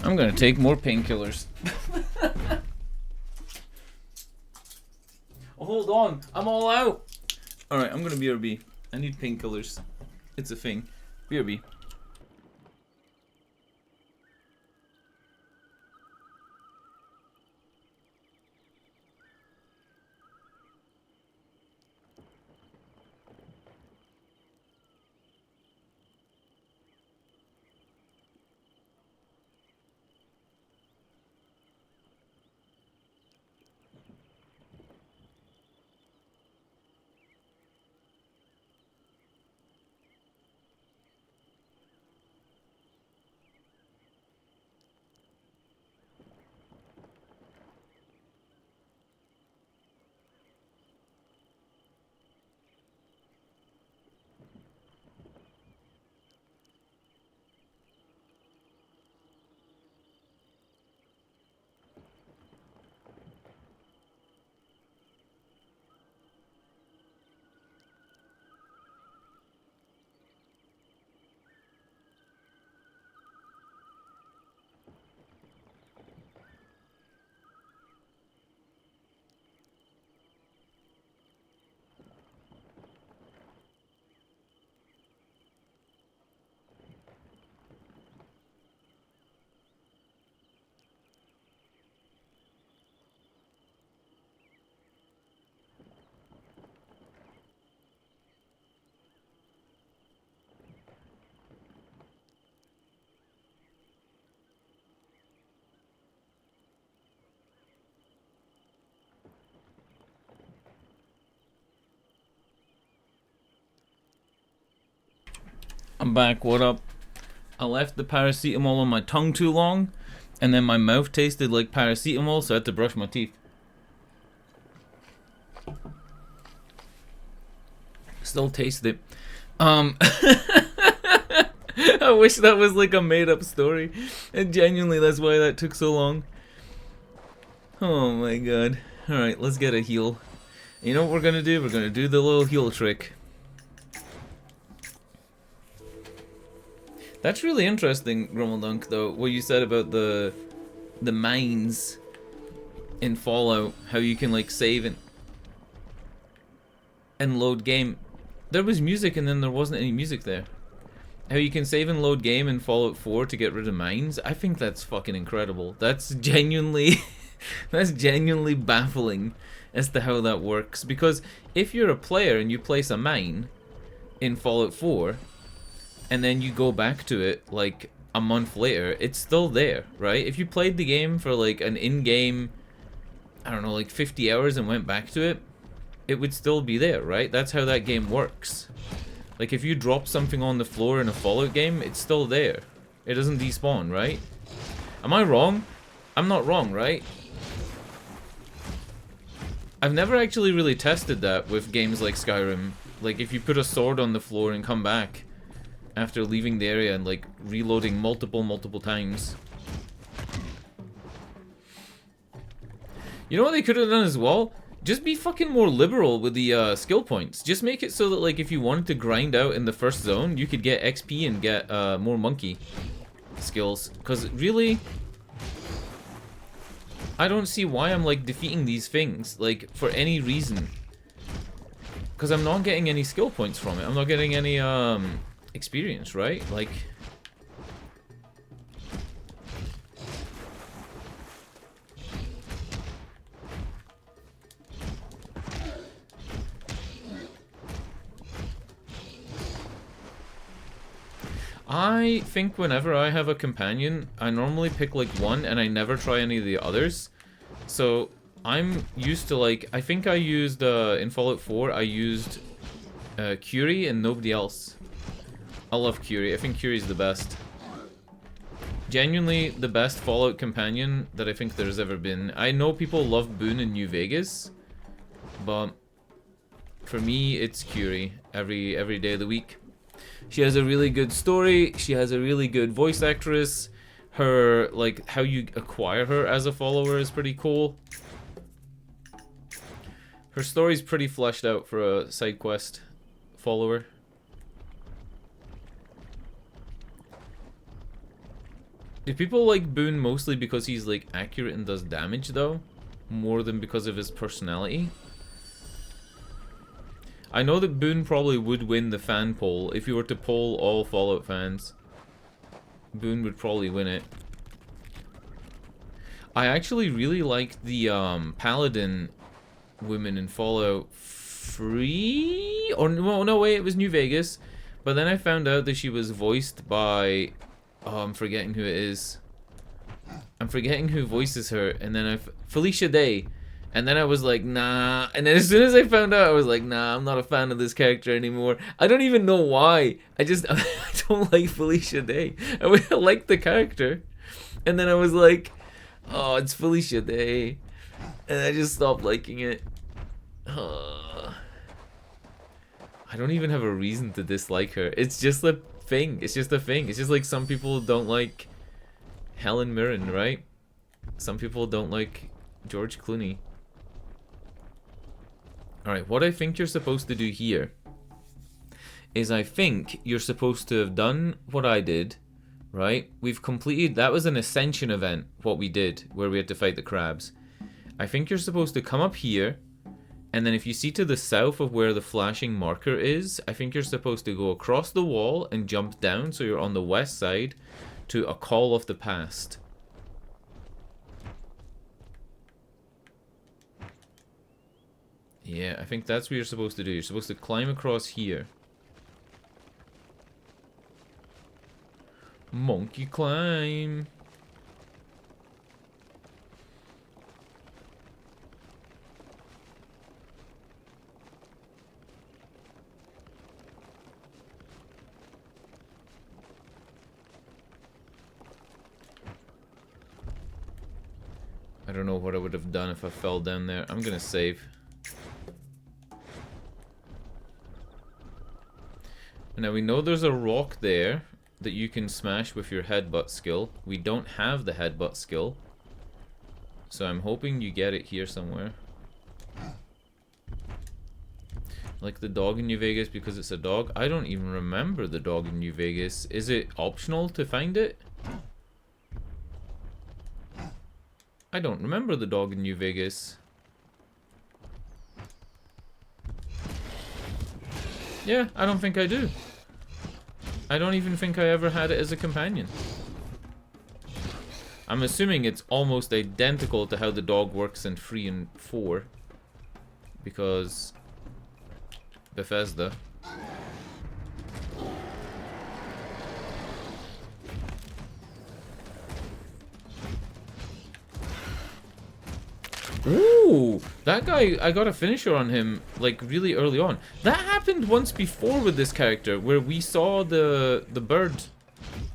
I'm gonna take more painkillers. Oh, hold on, I'm all out. Alright, I'm gonna BRB. I need painkillers. It's a thing. BRB. I'm back, what up? I left the paracetamol on my tongue too long, and then my mouth tasted like paracetamol, so I had to brush my teeth. Still taste it. I wish that was like a made up story, and genuinely that's why that took so long. Oh my god. Alright, let's get a heal. You know what we're gonna do? We're gonna do the little heal trick. That's really interesting, Grummeldunk, though, what you said about the mines in Fallout, how you can like save and load game. There was music and then there wasn't any music there. How you can save and load game in Fallout 4 to get rid of mines, I think that's fucking incredible. That's genuinely that's genuinely baffling as to how that works, because if you're a player and you place a mine in Fallout 4 and then you go back to it like a month later, it's still there, right? If you played the game for like an in-game, I don't know, like 50 hours and went back to it, it would still be there, right? That's how that game works. Like if you drop something on the floor in a Fallout game, it's still there. It doesn't despawn, right? Am I wrong? I'm not wrong, right? I've never actually really tested that with games like Skyrim. Like if you put a sword on the floor and come back after leaving the area and like reloading multiple times. You know what they could have done as well? Just be fucking more liberal with the skill points. Just make it so that like if you wanted to grind out in the first zone, you could get XP and get more monkey skills. Because really, I don't see why I'm like defeating these things like for any reason. Because I'm not getting any skill points from it. I'm not getting any experience, right? Like, I think whenever I have a companion, I normally pick like one and I never try any of the others. So I'm used to like, I think I used, in Fallout 4, I used Curie and nobody else. I love Curie. I think Curie's the best. Genuinely the best Fallout companion that I think there's ever been. I know people love Boone in New Vegas, but for me it's Curie every day of the week. She has a really good story. She has a really good voice actress. Her, like, how you acquire her as a follower is pretty cool. Her story's pretty fleshed out for a side quest follower. Do people like Boone mostly because he's, like, accurate and does damage, though? More than because of his personality? I know that Boone probably would win the fan poll. If you were to poll all Fallout fans, Boone would probably win it. I actually really liked the Paladin women in Fallout 3? Or no, wait, it was New Vegas. But then I found out that she was voiced by... Oh, I'm forgetting who it is. I'm forgetting who voices her. And then Felicia Day. And then I was like, nah. And then as soon as I found out, I was like, nah, I'm not a fan of this character anymore. I don't even know why. I don't like Felicia Day. I like the character. And then I was like, oh, it's Felicia Day. And I just stopped liking it. I don't even have a reason to dislike her. It's just a thing. It's just a thing. It's just like some people don't like Helen Mirren, right? Some people don't like George Clooney. Alright, what I think you're supposed to do here is I think you're supposed to have done what I did, right? We've completed, that was an ascension event, what we did, where we had to fight the crabs. I think you're supposed to come up here, and then if you see to the south of where the flashing marker is, I think you're supposed to go across the wall and jump down so you're on the west side to a call of the past. Yeah, I think that's what you're supposed to do. You're supposed to climb across here. Monkey climb. I don't know what I would have done if I fell down there. I'm gonna save. Now we know there's a rock there that you can smash with your headbutt skill. We don't have the headbutt skill, so I'm hoping you get it here somewhere. Like the dog in New Vegas because it's a dog. I don't even remember the dog in New Vegas. Is it optional to find it? I don't remember the dog in New Vegas. Yeah, I don't think I do. I don't even think I ever had it as a companion. I'm assuming it's almost identical to how the dog works in 3 and 4. Because... Bethesda. Ooh, that guy, I got a finisher on him, like, really early on. That happened once before with this character, where we saw the bird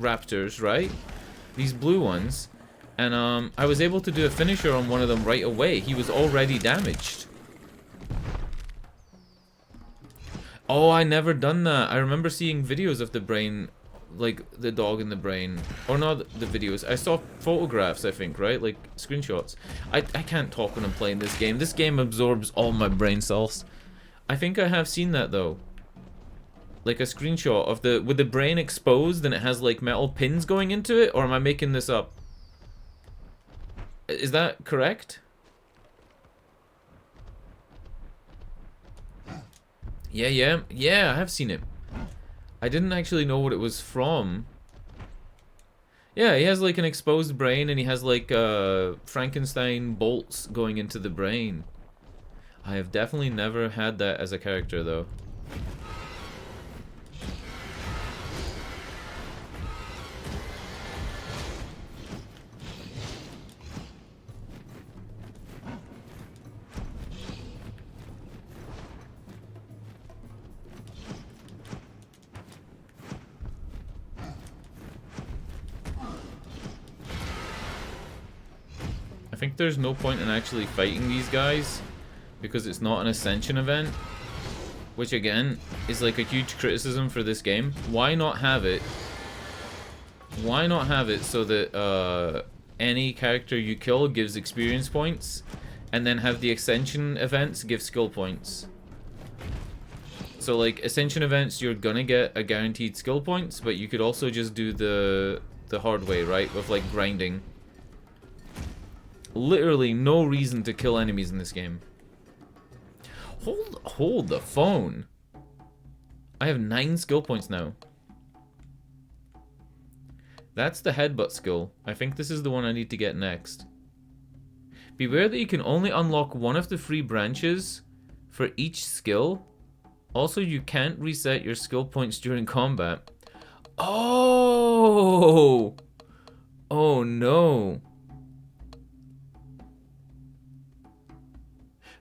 raptors, right? These blue ones. And, I was able to do a finisher on one of them right away. He was already damaged. Oh, I never done that. I remember seeing videos of the brain, like, the dog in the brain. Or not the videos. I saw photographs, I think, right? Like, screenshots. I can't talk when I'm playing this game. This game absorbs all my brain cells. I think I have seen that, though. Like a screenshot of with the brain exposed and it has, like, metal pins going into it? Or am I making this up? Is that correct? Yeah, I have seen it. I didn't actually know what it was from. Yeah, he has like an exposed brain and he has like Frankenstein bolts going into the brain. I have definitely never had that as a character though. I think there's no point in actually fighting these guys because it's not an Ascension event, which again is like a huge criticism for this game. Why not have it? Why not have it so that any character you kill gives experience points, and then have the Ascension events give skill points? So like Ascension events, you're gonna get a guaranteed skill points, but you could also just do the hard way, right? With like grinding. Literally no reason to kill enemies in this game. Hold the phone. I have 9 skill points now. That's the headbutt skill. I think this is the one I need to get next. Beware that you can only unlock one of the free branches for each skill. Also, you can't reset your skill points during combat. Oh! Oh no.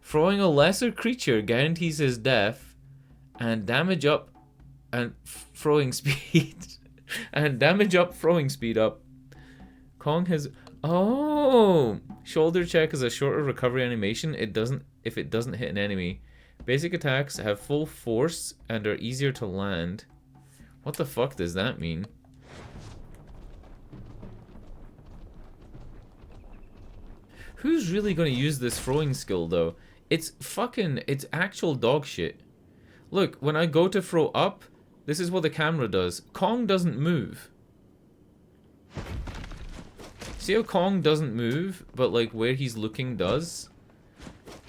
Throwing a lesser creature guarantees his death and damage up and throwing speed. And damage up, throwing speed up. Kong has... Oh! Shoulder check is a shorter recovery animation. If it doesn't hit an enemy. Basic attacks have full force and are easier to land. What the fuck does that mean? Who's really gonna use this throwing skill though? It's actual dog shit. Look, when I go to throw up, this is what the camera does. Kong doesn't move. See how Kong doesn't move, but like where he's looking does?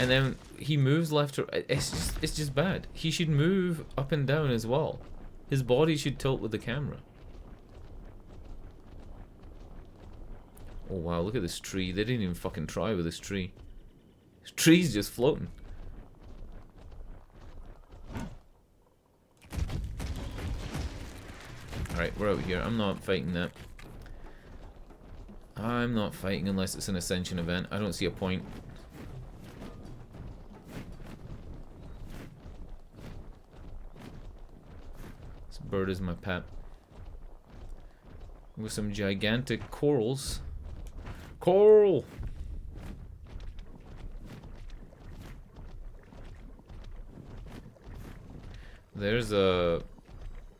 And then he moves left or right. It's just bad. He should move up and down as well. His body should tilt with the camera. Oh wow, look at this tree. They didn't even fucking try with this tree. This tree's just floating. Alright, we're out here. I'm not fighting that. I'm not fighting unless it's an Ascension event. I don't see a point. This bird is my pet. With some gigantic corals. Coral! There's a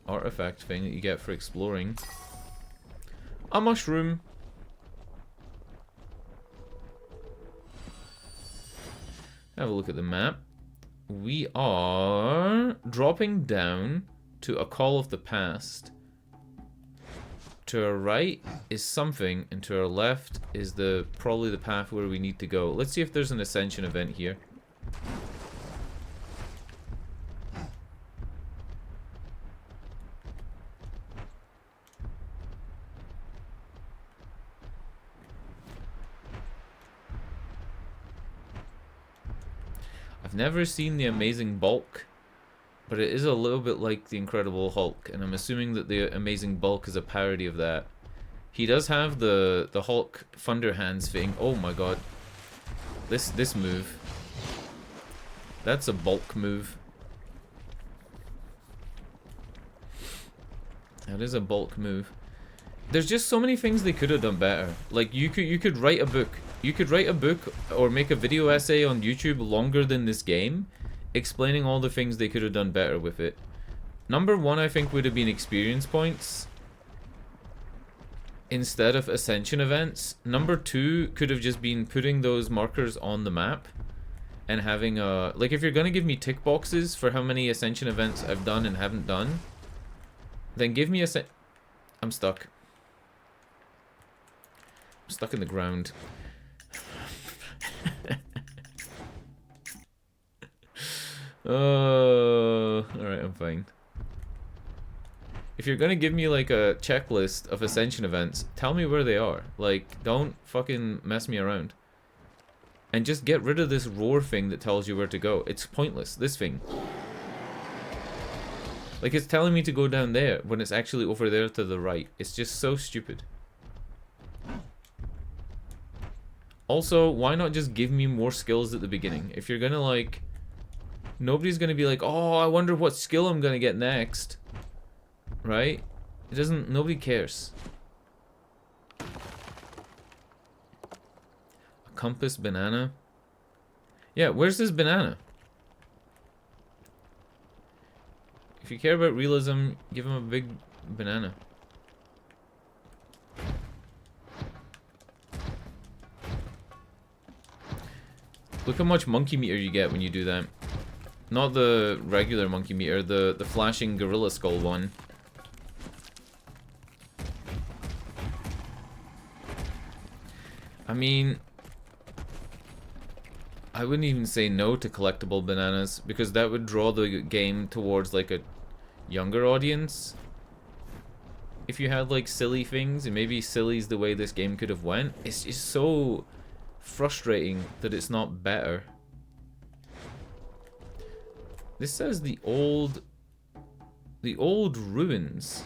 artifact thing that you get for exploring. A mushroom! Have a look at the map. We are dropping down to a call of the past. To our right is something, and to our left is probably the path where we need to go. Let's see if there's an Ascension event here. I've never seen the Amazing Bulk, but it is a little bit like the Incredible Hulk, and I'm assuming that the Amazing Bulk is a parody of that. He does have the Hulk Thunder Hands thing. Oh my god. This move. That's a bulk move. That is a bulk move. There's just so many things they could have done better. Like you could write a book. You could write a book or make a video essay on YouTube longer than this game, explaining all the things they could have done better with it. Number one, I think, would have been experience points instead of Ascension events. Number two could have just been putting those markers on the map and having a... Like, if you're gonna give me tick boxes for how many Ascension events I've done and haven't done, then give me a... I'm stuck. I'm stuck in the ground. Alright, I'm fine. If you're gonna give me like a checklist of Ascension events, tell me where they are. Like, don't fucking mess me around. And just get rid of this roar thing that tells you where to go. It's pointless, this thing. Like, it's telling me to go down there when it's actually over there to the right. It's just so stupid. Also, why not just give me more skills at the beginning? If you're gonna like... Nobody's gonna be like, oh, I wonder what skill I'm gonna get next. Right? It doesn't... Nobody cares. A compass banana? Yeah, where's this banana? If you care about realism, give him a big banana. Look how much monkey meter you get when you do that. Not the regular monkey meter, the flashing gorilla skull one. I mean, I wouldn't even say no to collectible bananas, because that would draw the game towards like a younger audience. If you had like silly things, and maybe silly's the way this game could have went, it's just so frustrating that it's not better. This says the old ruins.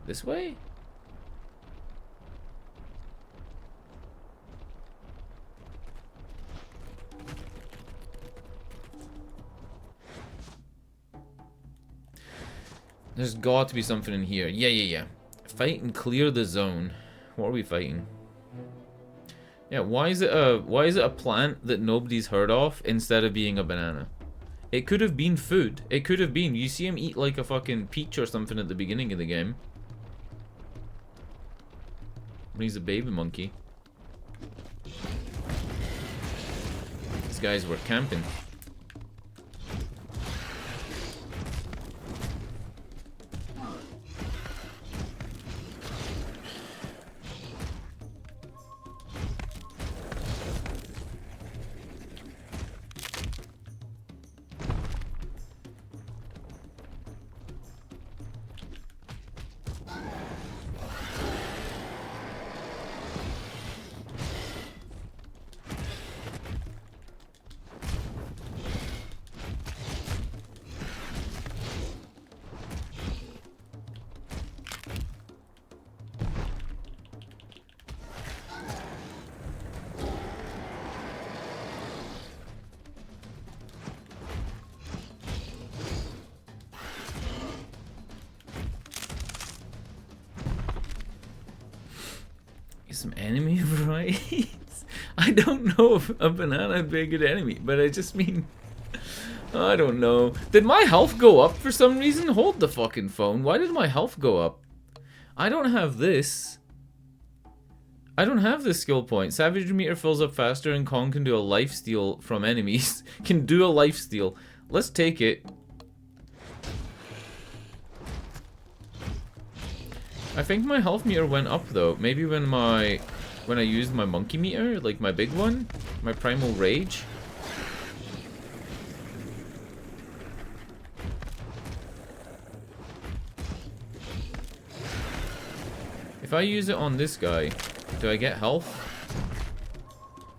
This way? There's got to be something in here. Yeah. Fight and clear the zone. What are we fighting? Yeah, why is it a plant that nobody's heard of instead of being a banana? It could have been food. It could have been. You see him eat like a fucking peach or something at the beginning of the game. When he's a baby monkey. These guys were camping. Some enemy varieties? I don't know if a banana would be a good enemy, but I just mean... I don't know. Did my health go up for some reason? Hold the fucking phone. Why did my health go up? I don't have this. I don't have this skill point. Savage meter fills up faster and Kong can do a lifesteal from enemies. Can do a lifesteal. Let's take it. I think my health meter went up though. Maybe when I used my monkey meter, like my big one, my primal rage. If I use it on this guy, do I get health?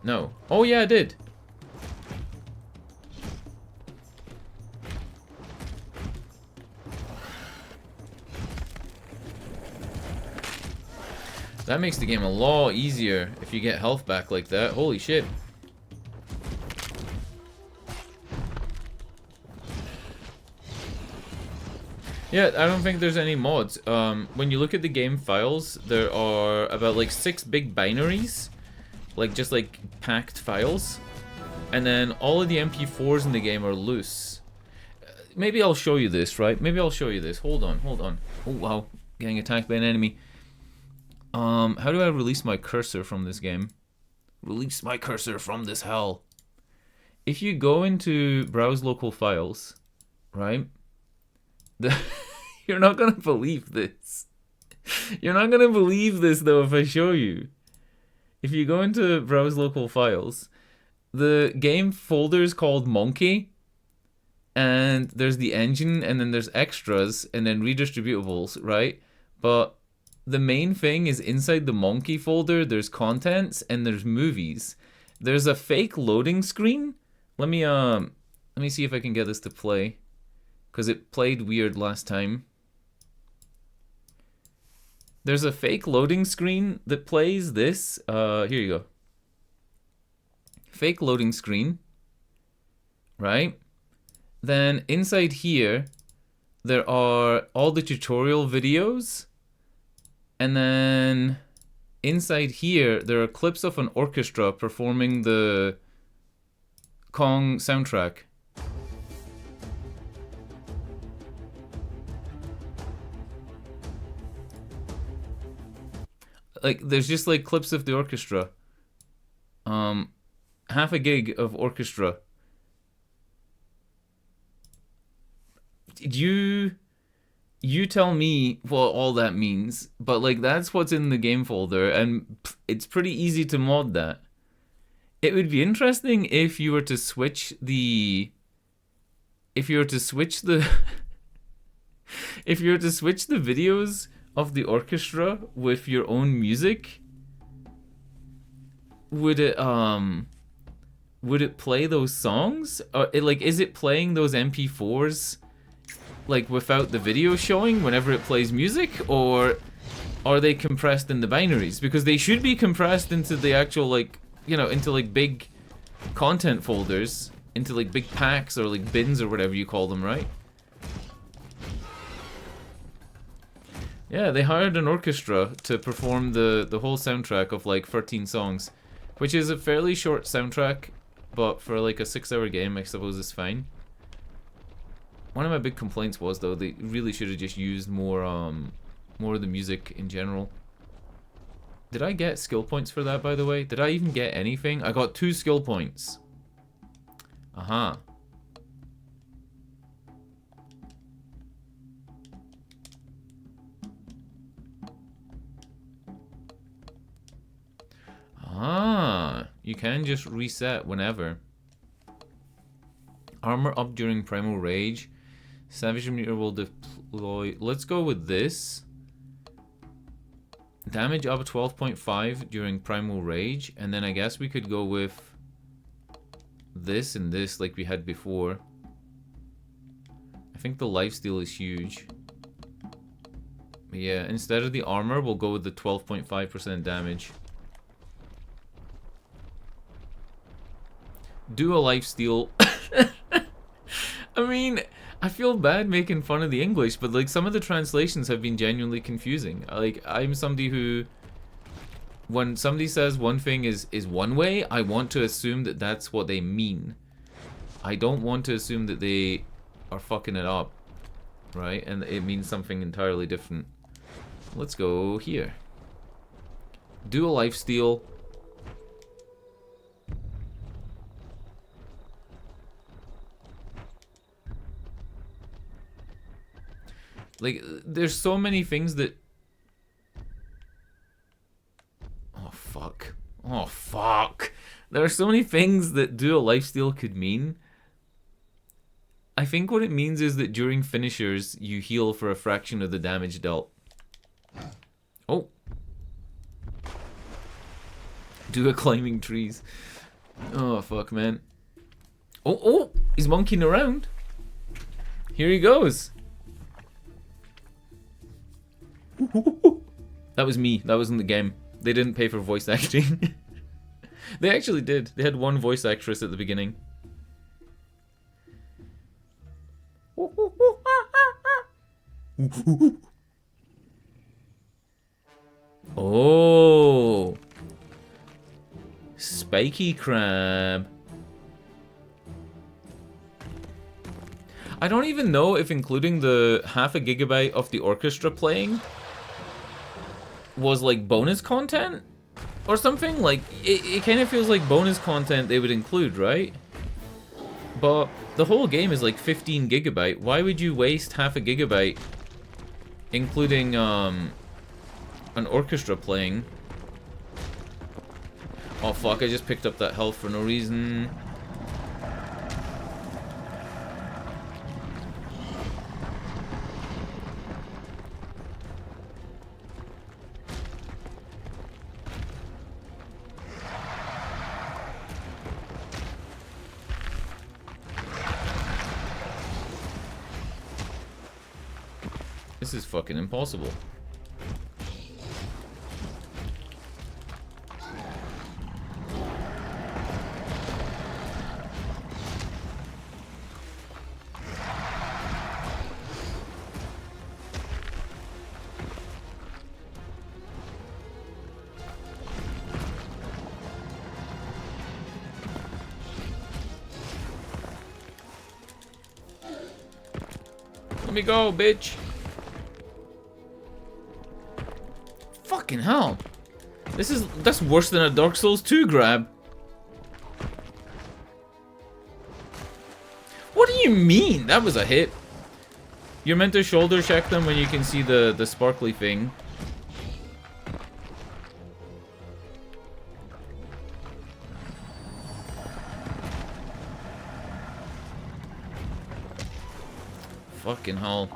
No. Oh yeah, I did. That makes the game a lot easier if you get health back like that. Holy shit. Yeah, I don't think there's any mods. When you look at the game files, there are about like 6 big binaries. Like just like packed files. And then all of the MP4s in the game are loose. Maybe I'll show you this, right? Maybe I'll show you this. Hold on. Oh wow, getting attacked by an enemy. How do I release my cursor from this game? Release my cursor from this hell. If you go into browse local files, right? You're not gonna believe this. You're not gonna believe this though if I show you. If you go into browse local files, the game folder is called Monkey, and there's the engine, and then there's extras, and then redistributables, right? But the main thing is inside the Monkey folder, there's contents and there's movies. There's a fake loading screen. Let me see if I can get this to play, because it played weird last time. There's a fake loading screen that plays this. Here you go. Fake loading screen, right? Then inside here, there are all the tutorial videos. And then inside here, there are clips of an orchestra performing the Kong soundtrack. Like, there's just like clips of the orchestra. Half a gig of orchestra. You tell me what all that means, but like that's what's in the game folder, and it's pretty easy to mod that. It would be interesting if you were to switch the if you were to switch the videos of the orchestra with your own music. Would it play those songs? Or is it playing those MP4s like without the video showing whenever it plays music, or are they compressed in the binaries? Because they should be compressed into the actual, like, you know, into like big content folders, into like big packs or like bins or whatever you call them, right? Yeah, they hired an orchestra to perform the whole soundtrack of like 13 songs, which is a fairly short soundtrack, but for like a 6-hour game, I suppose it's fine. One of my big complaints was, though, they really should have just used more of the music in general. Did I get skill points for that, by the way? Did I even get anything? I got 2 skill points. Aha. Ah, you can just reset whenever. Armor up during Primal Rage. Savage meter will deploy. Let's go with this. Damage up 12.5 during Primal Rage. And then I guess we could go with this and this like we had before. I think the lifesteal is huge. But yeah, instead of the armor, we'll go with the 12.5% damage. Do a lifesteal. I mean, I feel bad making fun of the English, but like some of the translations have been genuinely confusing. Like, I'm somebody who, when somebody says one thing is one way, I want to assume that that's what they mean. I don't want to assume that they are fucking it up, right? And it means something entirely different. Let's go here. Do a lifesteal. Like, there's so many things that... Oh, fuck. Oh, fuck. There are so many things that do a lifesteal could mean. I think what it means is that during finishers, you heal for a fraction of the damage dealt. Oh. Do a climbing trees. Oh, fuck, man. Oh, he's monkeying around. Here he goes. That was me. That wasn't the game. They didn't pay for voice acting. They actually did. They had one voice actress at the beginning. Oh. Spiky crab. I don't even know if including the half a gigabyte of the orchestra playing was like bonus content or something. Like, it kind of feels like bonus content they would include, right? But the whole game is like 15 gigabyte. Why would you waste half a gigabyte including an orchestra playing? Oh fuck, I just picked up that health for no reason. This is fucking impossible. Let me go, bitch. Fucking hell. That's worse than a Dark Souls 2 grab. What do you mean? That was a hit. You're meant to shoulder check them when you can see the sparkly thing. Fucking hell.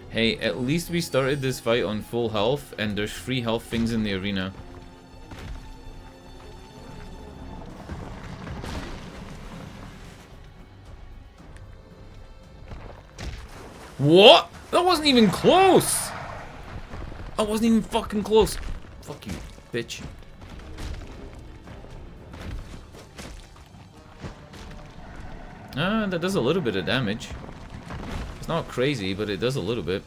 Hey, at least we started this fight on full health, and there's free health things in the arena. What? That wasn't even close! That wasn't even fucking close. Fuck you, bitch. Ah, that does a little bit of damage. It's not crazy, but it does a little bit.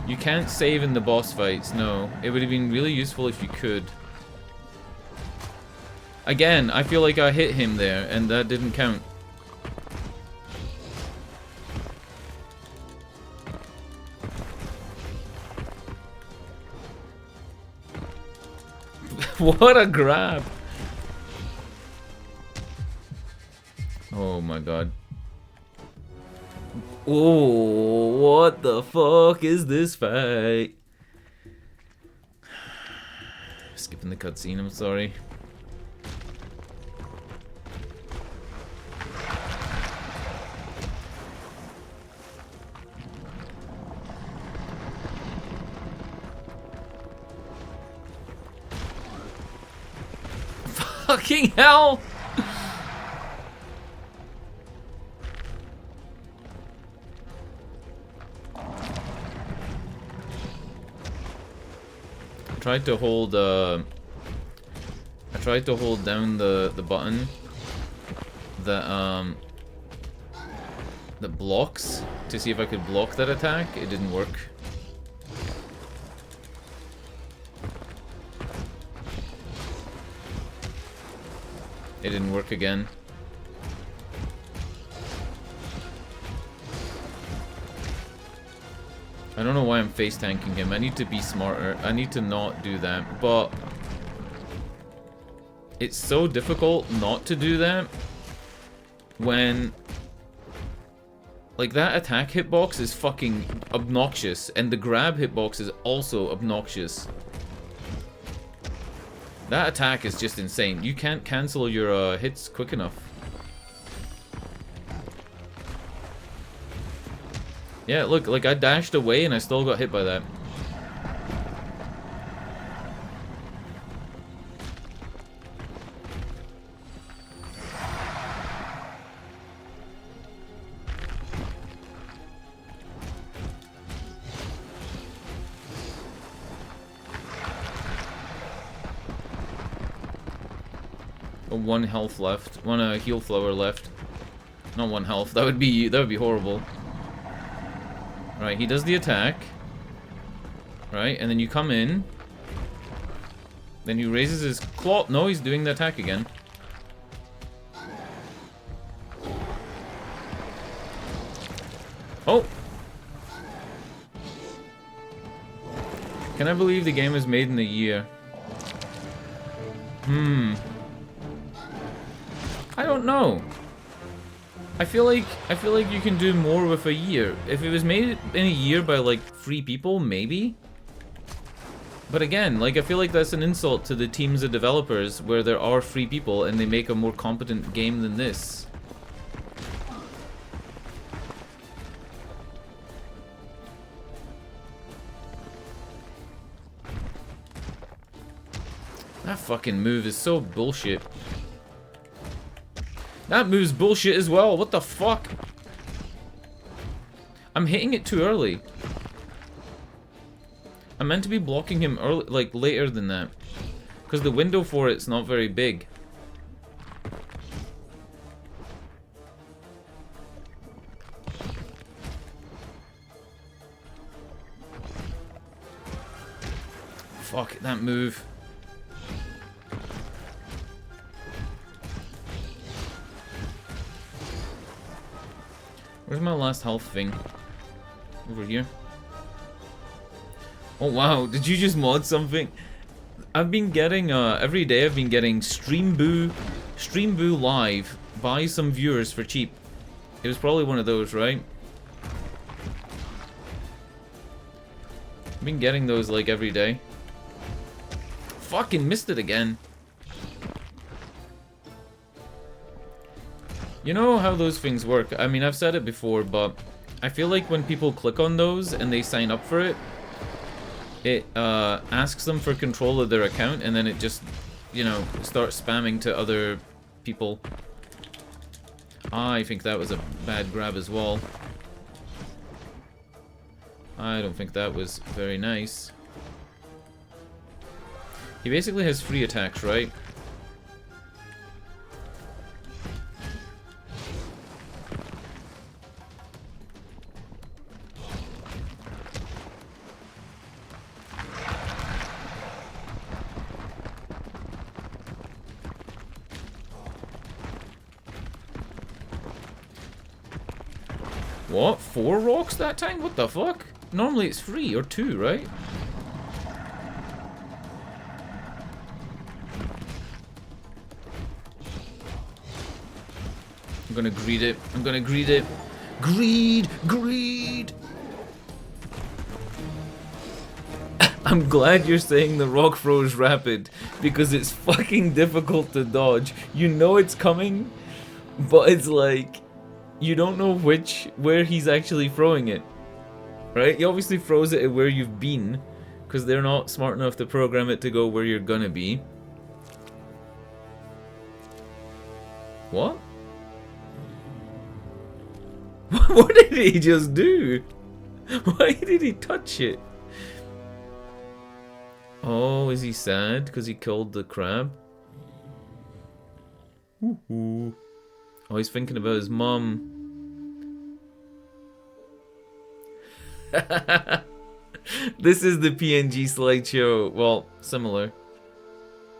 You can't save in the boss fights, no. It would have been really useful if you could. Again, I feel like I hit him there, and that didn't count. What a grab! Oh my god. Oh, what the fuck is this fight? Skipping the cutscene, I'm sorry. Fucking hell! I tried to hold down the button that that blocks to see if I could block that attack. It didn't work. It didn't work again. I don't know why I'm face tanking him. I need to be smarter. I need to not do that. But it's so difficult not to do that when like that attack hitbox is fucking obnoxious and the grab hitbox is also obnoxious. That attack is just insane. You can't cancel your hits quick enough. Yeah, look, like I dashed away and I still got hit by that. One health left. One heal flower left. Not one health. That would be horrible. Right, he does the attack. Right, and then you come in. Then he raises his claw. No, he's doing the attack again. Oh! Can I believe the game was made in a year? I don't know. I feel like you can do more with a year. If it was made in a year by like 3 people, maybe. But again, like I feel like that's an insult to the teams of developers where there are 3 people and they make a more competent game than this. That fucking move is so bullshit. That move's bullshit as well. What the fuck? I'm hitting it too early. I'm meant to be blocking him early, like later than that. Because the window for it's not very big. Fuck, that move. Where's my last health thing? Over here. Oh wow, did you just mod something? I've been getting, every day I've been getting Stream Boo Live, buy some viewers for cheap. It was probably one of those, right? I've been getting those like every day. Fucking missed it again. You know how those things work? I mean, I've said it before, but I feel like when people click on those and they sign up for it, it asks them for control of their account, and then it just, you know, starts spamming to other people. I think that was a bad grab as well. I don't think that was very nice. He basically has free attacks, right? What? 4 rocks that time? What the fuck? Normally it's 3 or 2, right? I'm gonna greed it. I'm gonna greed it. Greed! Greed! I'm glad you're saying the rock throw is rapid, because it's fucking difficult to dodge. You know it's coming, but it's like, you don't know where he's actually throwing it. Right? He obviously throws it at where you've been, because they're not smart enough to program it to go where you're gonna be. What? What did he just do? Why did he touch it? Oh, is he sad because he killed the crab? Ooh. Oh, he's thinking about his mum. This is the PNG slideshow. Well, similar.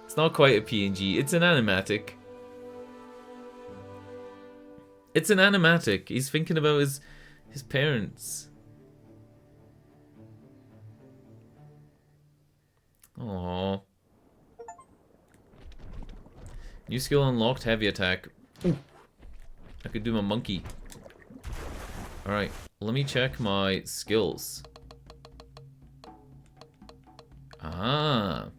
It's not quite a PNG. It's an animatic. It's an animatic. He's thinking about his parents. Aww. New skill unlocked, heavy attack. Ooh. I could do my monkey. Alright, let me check my skills. Ah.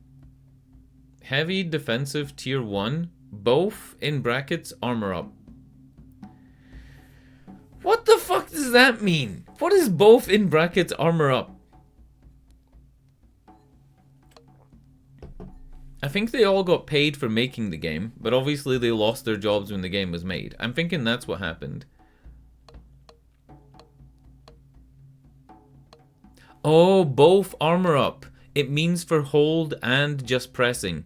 Heavy defensive tier 1. Both in brackets armor up. What the fuck does that mean? What is both in brackets armor up? I think they all got paid for making the game, but obviously they lost their jobs when the game was made. I'm thinking that's what happened. Oh, both armor up. It means for hold and just pressing.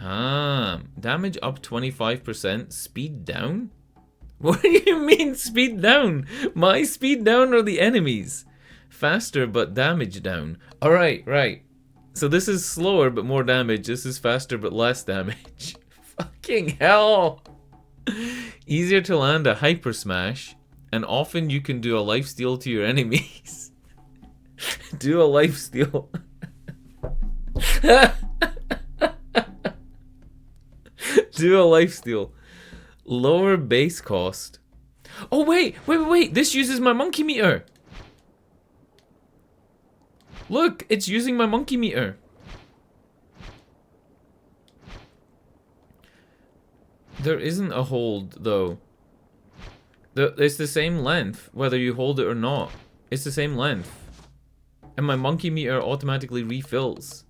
Ah, damage up 25%, speed down? What do you mean speed down? My speed down or the enemies? Faster but damage down. Alright, right. So this is slower but more damage. This is faster but less damage. Fucking hell! Easier to land a hyper smash, and often you can do a lifesteal to your enemies. Do a lifesteal. Do a lifesteal. Lower base cost. Oh, wait. This uses my monkey meter. Look, it's using my monkey meter. There isn't a hold, though. It's the same length, whether you hold it or not. It's the same length. And my monkey meter automatically refills.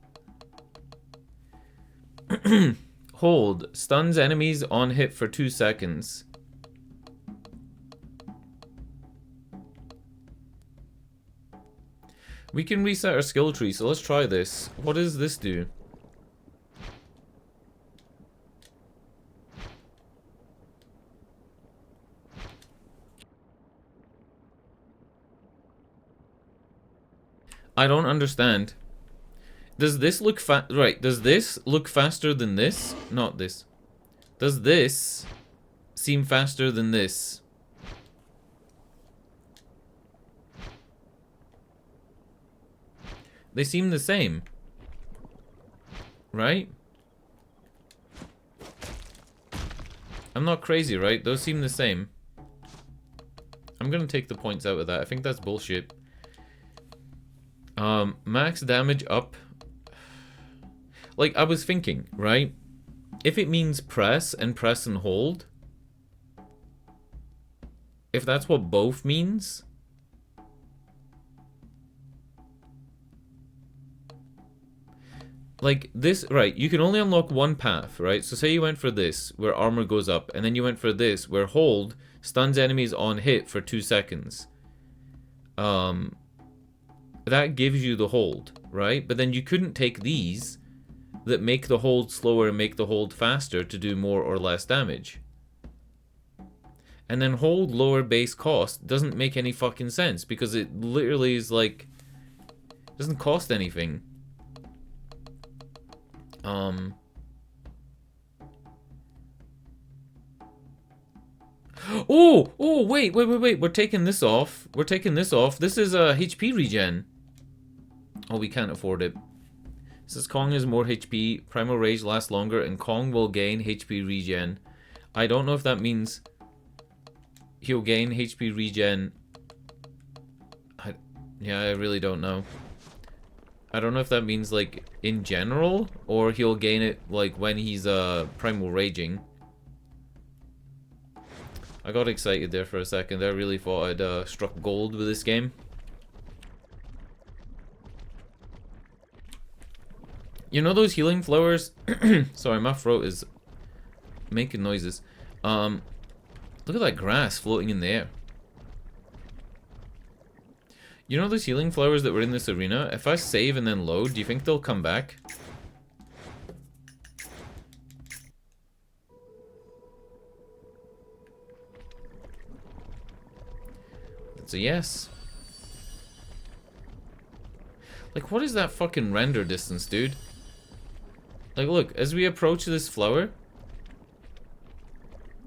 Hold. Stuns enemies on hit for 2 seconds. We can reset our skill tree, so let's try this. What does this do? I don't understand. Does this look right, does this look faster than this? Not this. Does this seem faster than this? They seem the same. Right? I'm not crazy, right? Those seem the same. I'm gonna take the points out of that. I think that's bullshit. Max damage up. Like, I was thinking, right? If it means press and hold, if that's what both means, like this, right, you can only unlock one path, right? So say you went for this, where armor goes up, and then you went for this, where hold stuns enemies on hit for 2 seconds. That gives you the hold, right? But then you couldn't take these that make the hold slower and make the hold faster to do more or less damage. And then hold lower base cost doesn't make any fucking sense because it literally is like, doesn't cost anything. Oh, wait. We're taking this off. This is a HP regen. Oh, we can't afford it. It says Kong has more HP, Primal Rage lasts longer, and Kong will gain HP regen. I don't know if that means he'll gain HP regen. Yeah, I really don't know. I don't know if that means, like, in general, or he'll gain it, like, when he's, Primal Raging. I got excited there for a second. I really thought I'd, struck gold with this game. You know those healing flowers? Sorry, my throat is making noises. Look at that grass floating in the air. You know those healing flowers that were in this arena? If I save and then load, do you think they'll come back? That's a yes. Like, what is that fucking render distance, dude? Like, look, as we approach this flower,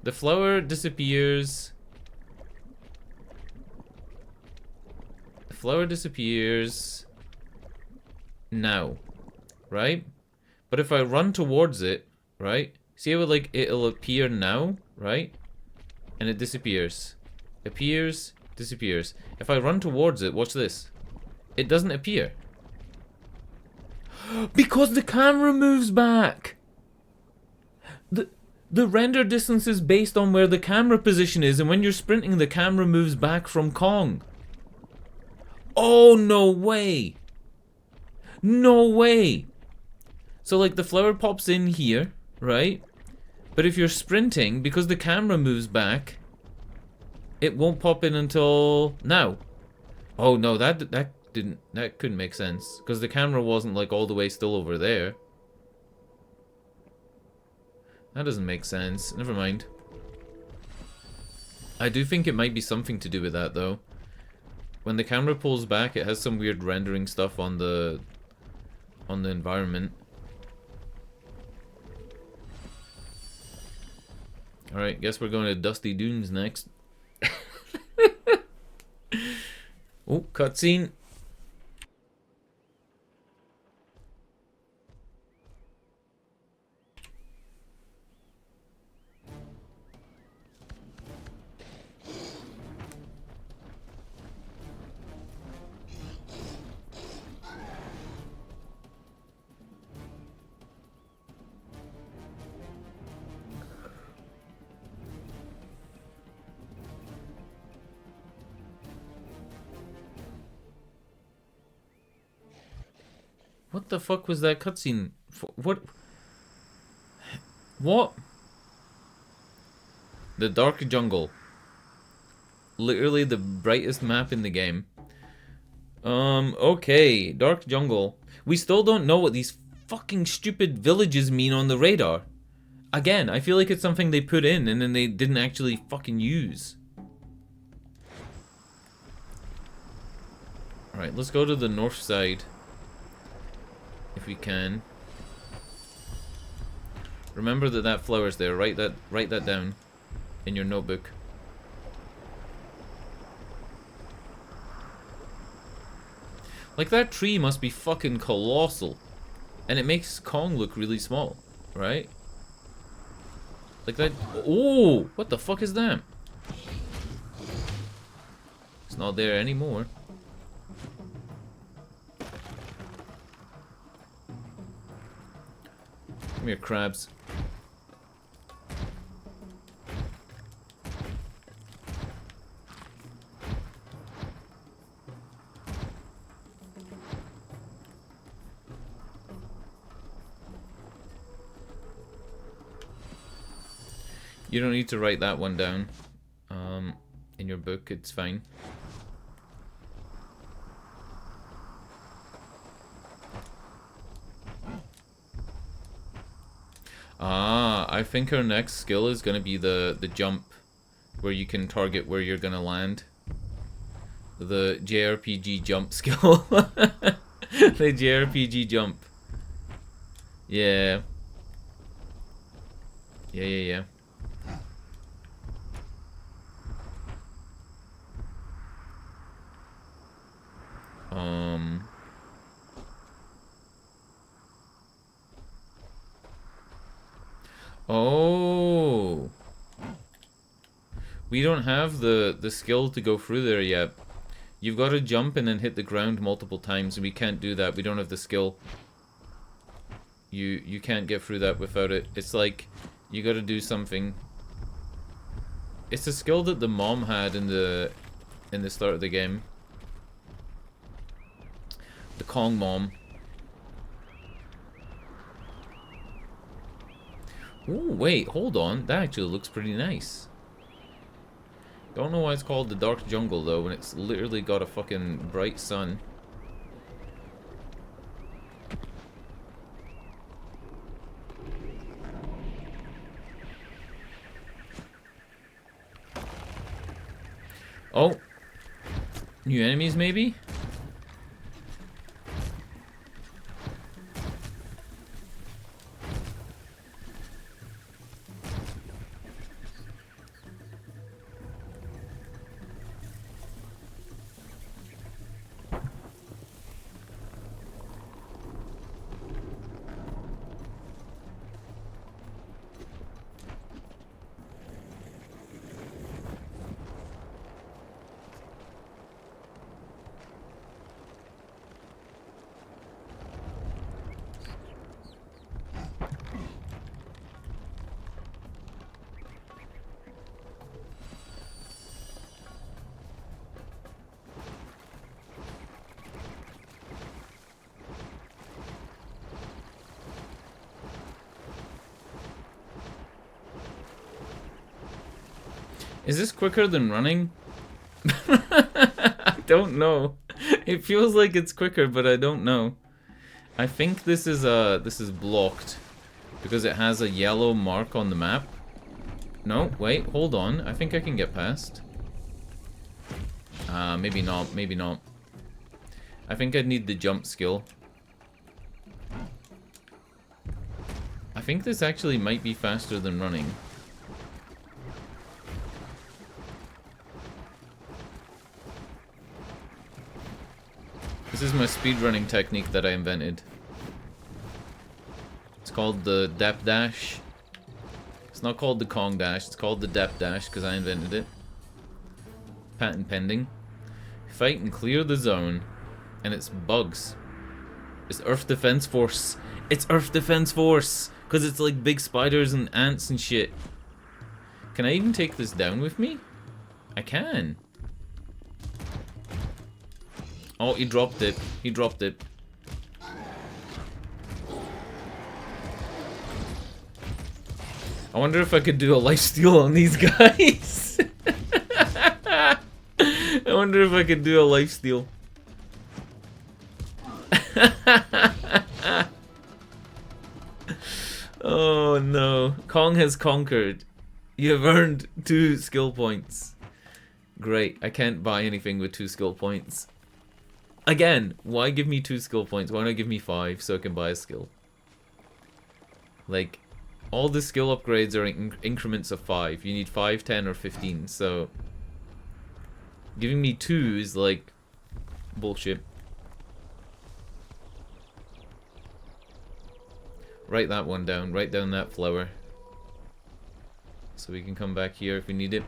the flower disappears. The flower disappears now, right? But if I run towards it, right? See how it, like, it'll appear now, right? And it disappears. Appears, disappears. If I run towards it, watch this. It doesn't appear. Because the camera moves back. The render distance is based on where the camera position is, and when you're sprinting, the camera moves back from Kong. Oh, no way. No way. So, like, the flower pops in here, right? But if you're sprinting, because the camera moves back, it won't pop in until now. Oh, no, that couldn't make sense, because the camera wasn't, like, all the way still over there. That doesn't make sense. Never mind. I do think it might be something to do with that, though. When the camera pulls back, it has some weird rendering stuff on the environment. Alright, guess we're going to Dusty Dunes next. Oh, cutscene. What the fuck was that cutscene for? What? What? The Dark Jungle. Literally the brightest map in the game. Okay. Dark Jungle. We still don't know what these fucking stupid villages mean on the radar. Again, I feel like it's something they put in and then they didn't actually fucking use. Alright, let's go to the north side. If we can. Remember that flower's there. Write that down in your notebook. Like, that tree must be fucking colossal. And it makes Kong look really small, right? Like that. Oh, what the fuck is that? It's not there anymore. Come here, crabs. You don't need to write that one down in your book, it's fine. Ah, I think our next skill is going to be the jump, where you can target where you're going to land. The JRPG jump skill. The JRPG jump. Yeah. Yeah. Oh. We don't have the skill to go through there yet. You've got to jump and then hit the ground multiple times, and we can't do that. We don't have the skill. You can't get through that without it. It's like you got to do something. It's a skill that the mom had in the start of the game. The Kong mom. Oh, wait, hold on. That actually looks pretty nice. Don't know why it's called the Dark Jungle, though, when it's literally got a fucking bright sun. Oh. New enemies, maybe? Is this quicker than running? I don't know. It feels like it's quicker, but I don't know. I think this is blocked because it has a yellow mark on the map. No, wait, hold on. I think I can get past. Maybe not, maybe not. I think I'd need the jump skill. I think this actually might be faster than running. This is my speedrunning technique that I invented. It's called the Dap Dash. It's not called the Kong Dash, it's called the Dap Dash because I invented it. Patent pending. Fight and clear the zone. And it's bugs. It's Earth Defense Force. It's Earth Defense Force! Because it's like big spiders and ants and shit. Can I even take this down with me? I can. Oh, he dropped it. He dropped it. I wonder if I could do a lifesteal on these guys. I wonder if I could do a lifesteal. Oh no. Kong has conquered. You have earned 2 skill points. Great. I can't buy anything with 2 skill points. Again, why give me 2 skill points? Why not give me 5 so I can buy a skill? Like, all the skill upgrades are in increments of 5. You need 5, 10, or 15, so... Giving me 2 is like... bullshit. Write that one down. Write down that flower. So we can come back here if we need it.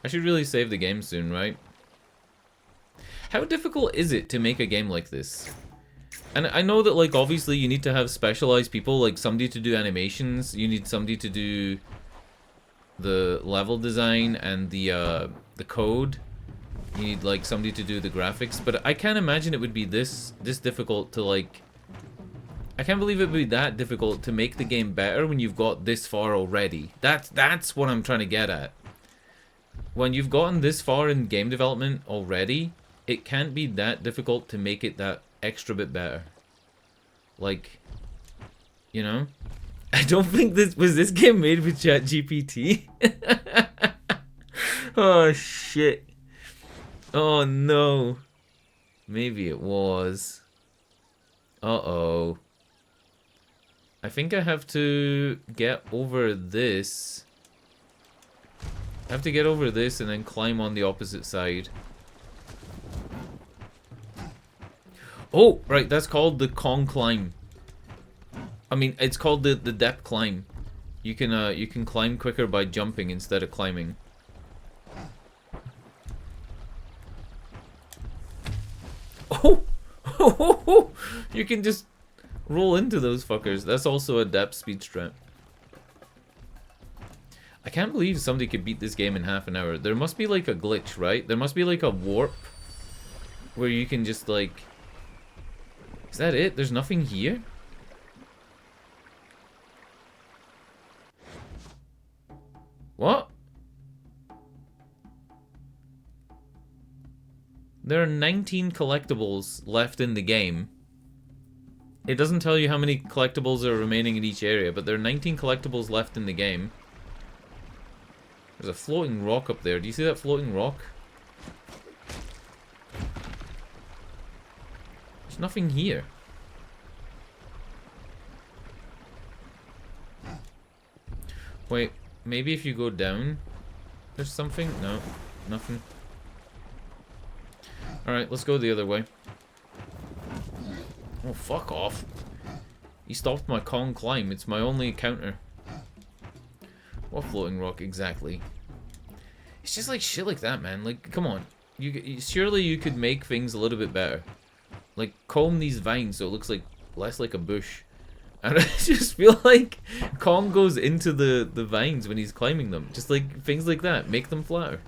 I should really save the game soon, right? How difficult is it to make a game like this? And I know that, like, obviously you need to have specialized people, like somebody to do animations, you need somebody to do the level design and the code. You need, like, somebody to do the graphics, but I can't imagine it would be this difficult to, like... I can't believe it would be that difficult to make the game better when you've got this far already. That's what I'm trying to get at. When you've gotten this far in game development already, it can't be that difficult to make it that extra bit better. Like, you know? I don't think this game made with ChatGPT? Oh shit. Oh no. Maybe it was. Uh-oh. I think I have to get over this. I have to get over this and then climb on the opposite side. Oh, right, that's called the Kong climb. I mean, it's called the depth climb. You can climb quicker by jumping instead of climbing. Oh! You can just roll into those fuckers. That's also a depth speed strat. I can't believe somebody could beat this game in half an hour. There must be like a glitch, right? There must be like a warp where you can just like... Is that it? There's nothing here? What? There are 19 collectibles left in the game. It doesn't tell you how many collectibles are remaining in each area, but there are 19 collectibles left in the game. There's a floating rock up there. Do you see that floating rock? There's nothing here. Wait, maybe if you go down, there's something? No, nothing. Alright, let's go the other way. Oh, fuck off. He stopped my Kong climb. It's my only counter. What floating rock exactly? It's just like shit like that, man. Like, come on. Surely you could make things a little bit better. Like, comb these vines so it looks like less like a bush. And I just feel like Kong goes into the vines when he's climbing them. Just like things like that. Make them flatter.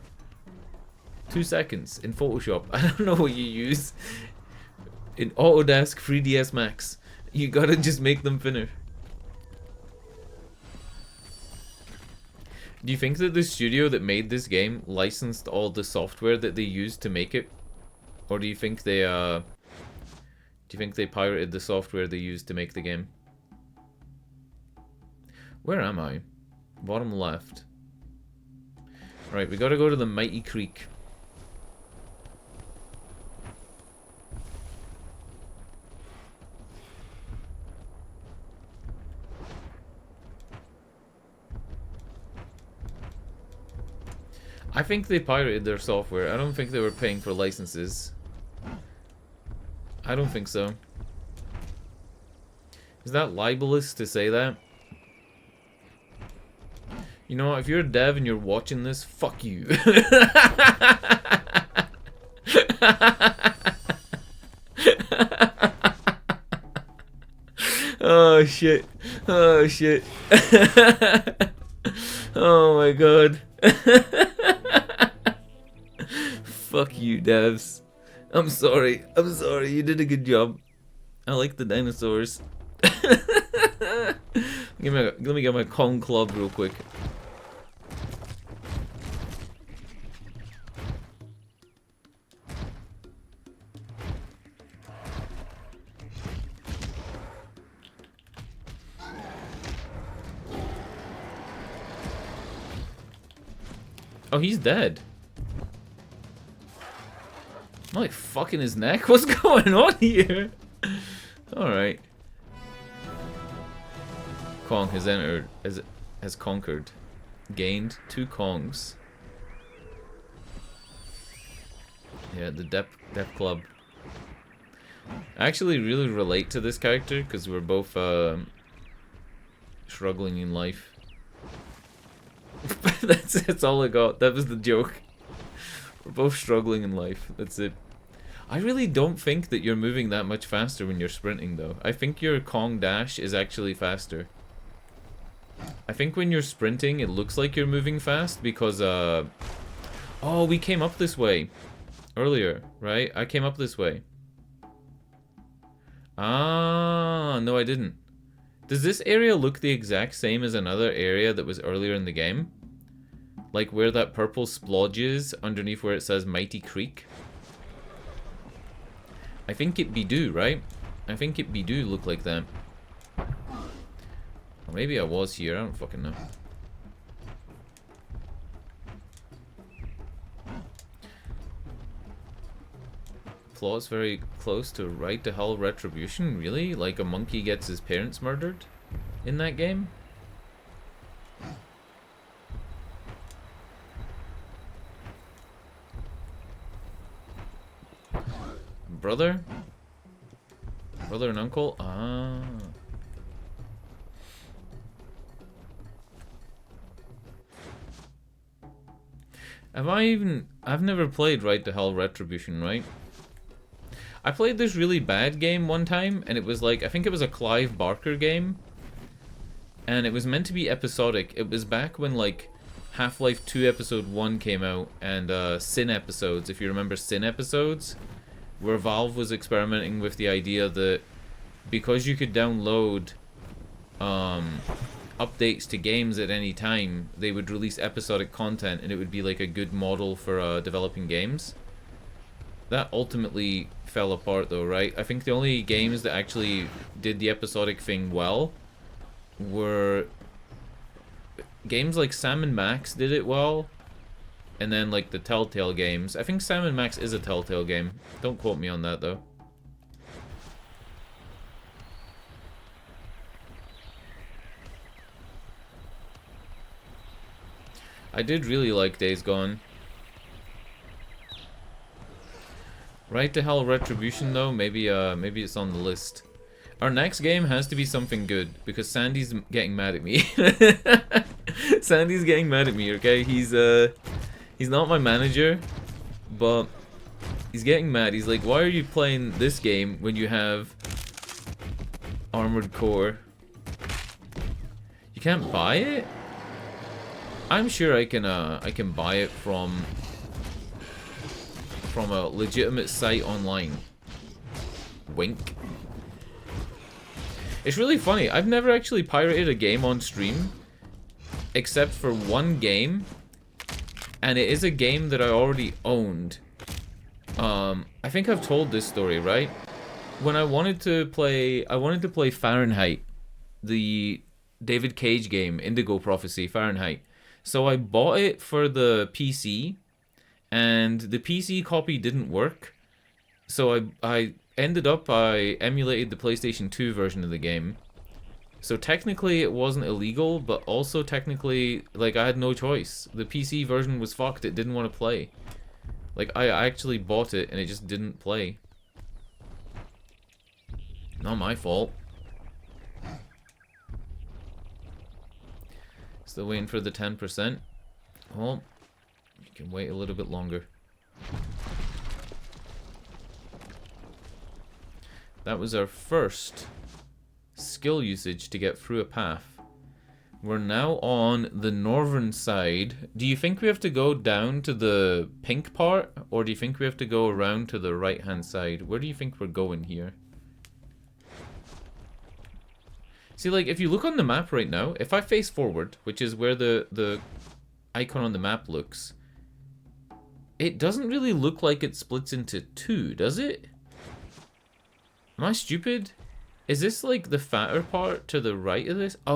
2 seconds in Photoshop. I don't know what you use. In Autodesk 3ds Max. You gotta just make them thinner. Do you think that the studio that made this game licensed all the software that they used to make it? Or do you think they pirated the software they used to make the game? Where am I? Bottom left. Right, we gotta go to the Mighty Creek. I think they pirated their software. I don't think they were paying for licenses. I don't think so. Is that libelous to say that? You know what, if you're a dev and you're watching this, fuck you. Oh shit. Oh shit. Oh my god. Fuck you, devs. I'm sorry. I'm sorry. You did a good job. I like the dinosaurs. Let me get my Kong club real quick. Oh, he's dead. I'm like fucking his neck. What's going on here? Alright. Kong has entered, has conquered. Gained 2 Kongs. Yeah, the Dep Club. I actually really relate to this character because we're both struggling in life. that's all I got. That was the joke. We're both struggling in life. That's it. I really don't think that you're moving that much faster when you're sprinting, though. I think your Kong dash is actually faster. I think when you're sprinting, it looks like you're moving fast because, oh, we came up this way earlier, right? I came up this way. Ah, no, I didn't. Does this area look the exact same as another area that was earlier in the game? Like where that purple splodge is underneath where it says Mighty Creek? I think it be do, right? I think it be do look like that. Or maybe I was here, I don't fucking know. Plot's very close to right to hell retribution, really? Like a monkey gets his parents murdered in that game? Brother? Brother and uncle? Ah. I've never played Right to Hell Retribution, right? I played this really bad game one time, and it was like, I think it was a Clive Barker game. And it was meant to be episodic. It was back when, like, Half-Life 2 Episode 1 came out, and Sin Episodes, if you remember Sin Episodes, where Valve was experimenting with the idea that because you could download updates to games at any time, they would release episodic content, and it would be like a good model for developing games. That ultimately fell apart though, right? I think the only games that actually did the episodic thing well were games like Sam & Max did it well, and then like the Telltale games. I think Sam & Max is a Telltale game. Don't quote me on that though. I did really like Days Gone. Right to Hell Retribution though, maybe it's on the list. Our next game has to be something good because Sandy's getting mad at me. Sandy's getting mad at me, okay? He's not my manager, but he's getting mad. He's like, "Why are you playing this game when you have Armored Core? You can't buy it?" I'm sure I can buy it from a legitimate site online. Wink. It's really funny. I've never actually pirated a game on stream, except for one game, and it is a game that I already owned. I think I've told this story, right? When I wanted to play Fahrenheit, the David Cage game, Indigo Prophecy, Fahrenheit. So I bought it for the PC, and the PC copy didn't work. So I emulated the PlayStation 2 version of the game. So technically it wasn't illegal, but also technically, like, I had no choice. The PC version was fucked, it didn't want to play. Like, I actually bought it and it just didn't play. Not my fault. Still waiting for the 10%. Well, you can wait a little bit longer. That was our first skill usage to get through a path. We're now on the northern side. Do you think we have to go down to the pink part? Or do you think we have to go around to the right-hand side? Where do you think we're going here? See, like, if you look on the map right now, if I face forward, which is where the icon on the map looks, it doesn't really look like it splits into two, does it? Am I stupid? Is this, like, the fatter part to the right of this? Oh!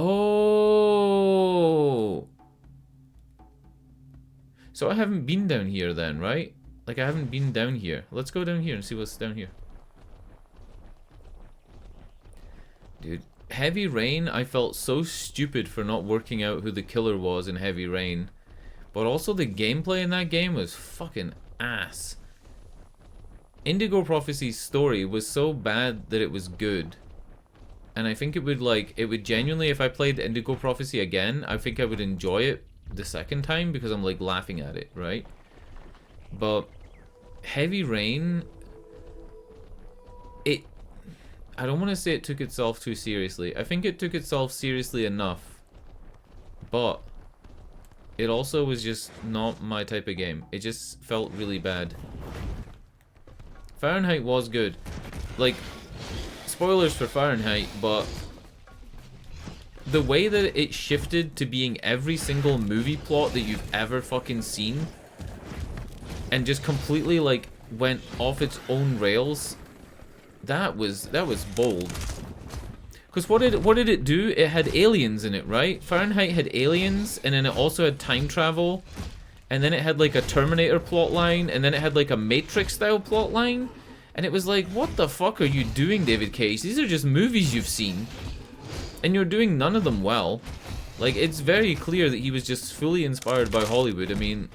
So I haven't been down here then, right? Like, I haven't been down here. Let's go down here and see what's down here. Dude, Heavy Rain, I felt so stupid for not working out who the killer was in Heavy Rain. But also the gameplay in that game was fucking ass. Indigo Prophecy's story was so bad that it was good. And I think it would, like, it would genuinely, if I played Indigo Prophecy again, I think I would enjoy it the second time because I'm, like, laughing at it, right? But Heavy Rain, I don't want to say it took itself too seriously. I think it took itself seriously enough. But it also was just not my type of game. It just felt really bad. Fahrenheit was good. Like, spoilers for Fahrenheit, but the way that it shifted to being every single movie plot that you've ever fucking seen and just completely, like, went off its own rails, that was bold. Because what did it do? It had aliens in it, right? Fahrenheit had aliens, and then it also had time travel, and then it had, like, a Terminator plotline, and then it had, like, a Matrix-style plotline, and it was like, what the fuck are you doing, David Cage? These are just movies you've seen, and you're doing none of them well. Like, it's very clear that he was just fully inspired by Hollywood. I mean...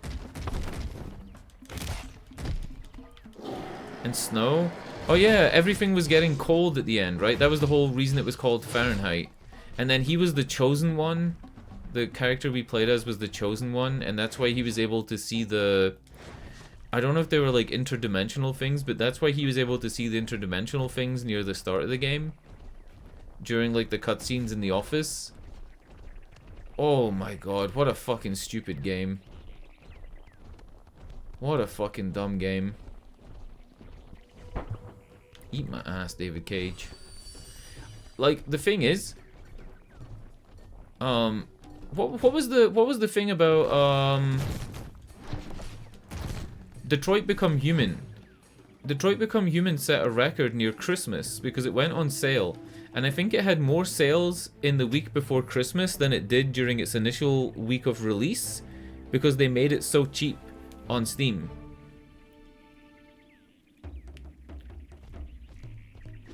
And snow? Oh yeah, everything was getting cold at the end, right? That was the whole reason it was called Fahrenheit. And then he was the chosen one. The character we played as was the chosen one, and that's why he was able to see the... I don't know if they were, like, interdimensional things, but that's why he was able to see the interdimensional things near the start of the game. During, like, the cutscenes in the office. Oh my god, what a fucking stupid game. What a fucking dumb game. Eat my ass, David Cage. Like, the thing is, what was the thing about Detroit Become Human? Detroit Become Human set a record near Christmas because it went on sale, and I think it had more sales in the week before Christmas than it did during its initial week of release because they made it so cheap on Steam.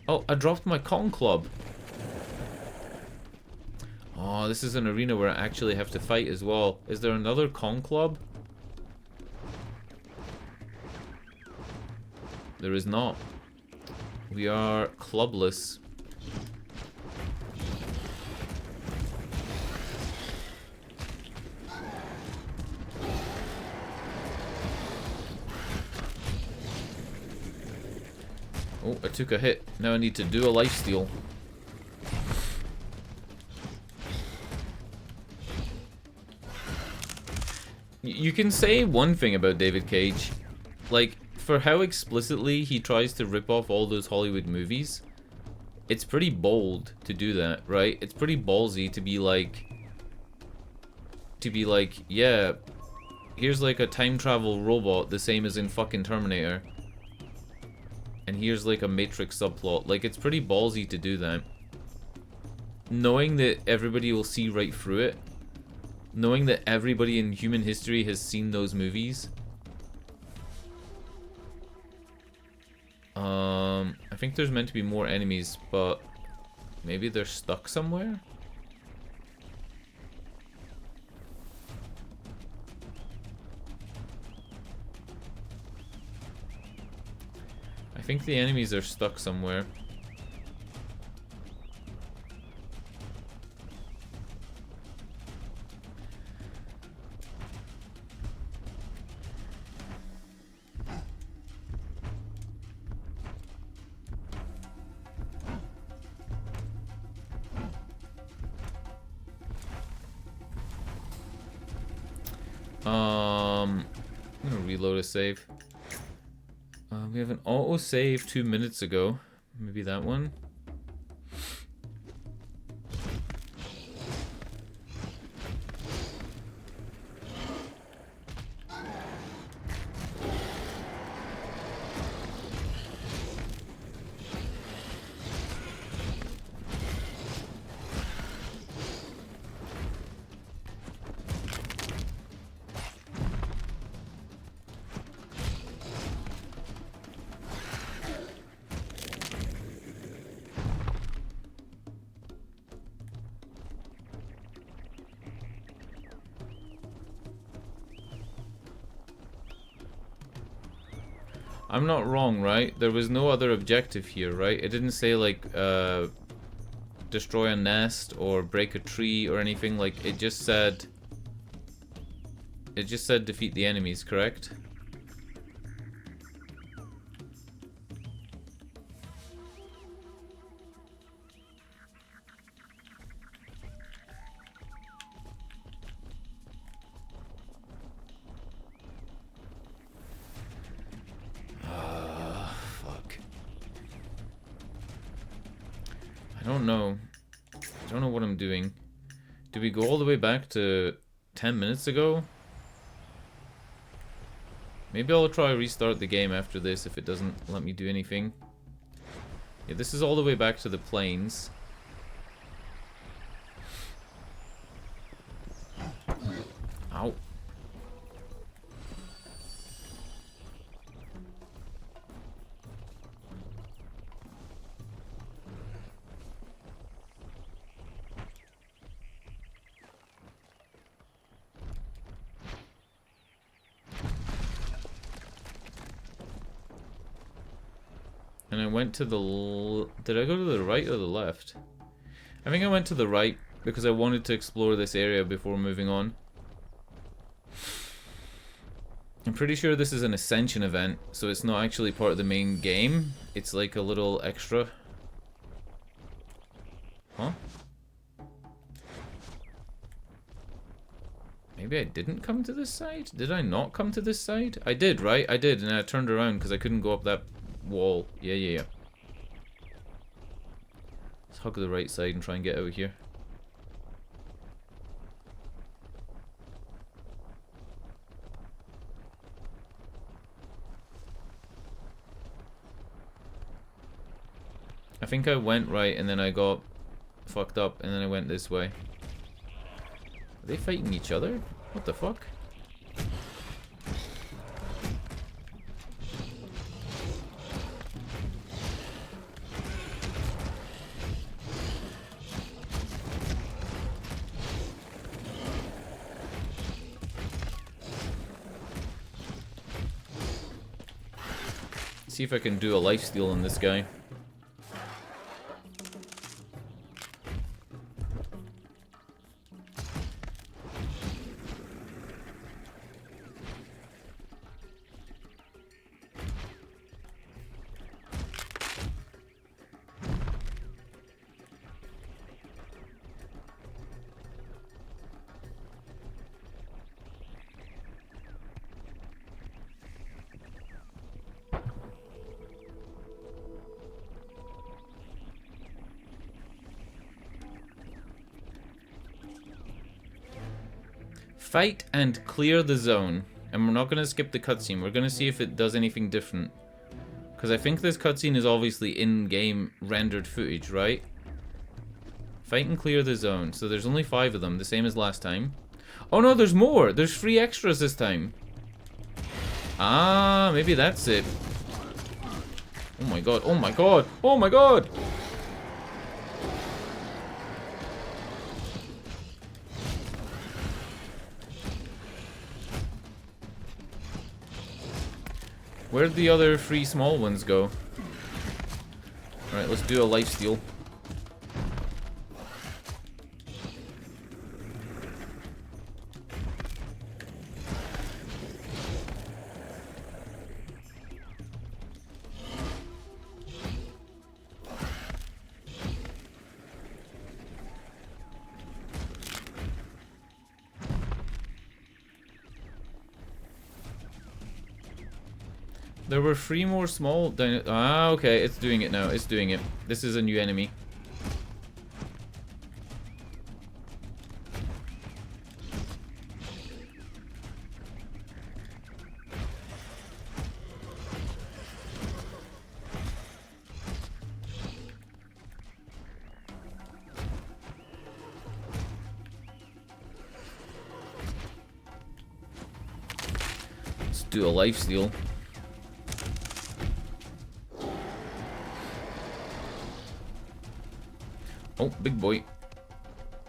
Oh, I dropped my Kong Club. Oh, this is an arena where I actually have to fight as well. Is there another Kong Club? There is not. We are clubless. Oh, I took a hit. Now I need to do a lifesteal. You can say one thing about David Cage. Like, for how explicitly he tries to rip off all those Hollywood movies, it's pretty bold to do that, right? It's pretty ballsy to be like, yeah, here's like a time travel robot the same as in fucking Terminator. And here's like a Matrix subplot. Like, it's pretty ballsy to do that. Knowing that everybody will see right through it. Knowing that everybody in human history has seen those movies. I think there's meant to be more enemies, but maybe they're stuck somewhere? I think the enemies are stuck somewhere. I'm gonna reload a save. We have an auto save 2 minutes ago. Maybe that one. I'm not wrong, right? There was no other objective here, right? It didn't say, like, destroy a nest or break a tree or anything. Like, it just said... It just said defeat the enemies, correct? Fuck. I don't know. I don't know what I'm doing. Do we go all the way back to 10 minutes ago? Maybe I'll try restart the game after this if it doesn't let me do anything. Yeah, this is all the way back to the plains. Ow. And I went to the... Did I go to the right or the left? I think I went to the right because I wanted to explore this area before moving on. I'm pretty sure this is an Ascension event, so it's not actually part of the main game. It's like a little extra. Huh? Maybe I didn't come to this side? Did I not come to this side? I did, right? I did, and I turned around because I couldn't go up that wall. Yeah. Let's hug the right side and try and get out of here. I think I went right and then I got fucked up and then I went this way. Are they fighting each other? What the fuck? See if I can do a lifesteal on this guy. Fight and clear the zone. And we're not going to skip the cutscene. We're going to see if it does anything different. Because I think this cutscene is obviously in-game rendered footage, right? Fight and clear the zone. So there's only 5 of them, the same as last time. Oh no, there's more! There's 3 extras this time. Ah, maybe that's it. Oh my god, oh my god, oh my god! Where'd the other 3 small ones go? Alright, let's do a lifesteal. There were 3 more small ah, okay, it's doing it now. It's doing it. This is a new enemy. Let's do a lifesteal. Oh, big boy.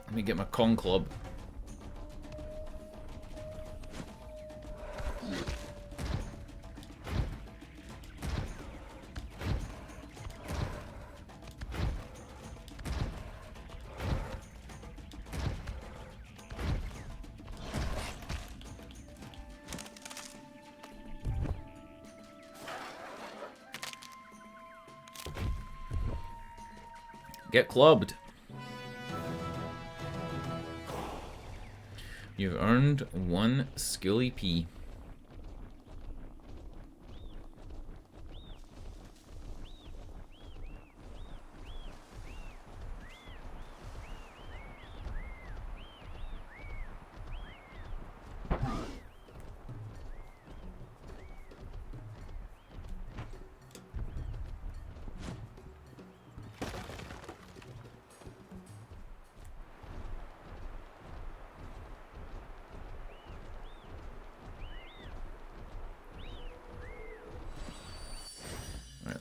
Let me get my con club. Get clubbed. You've earned 1 skill EP.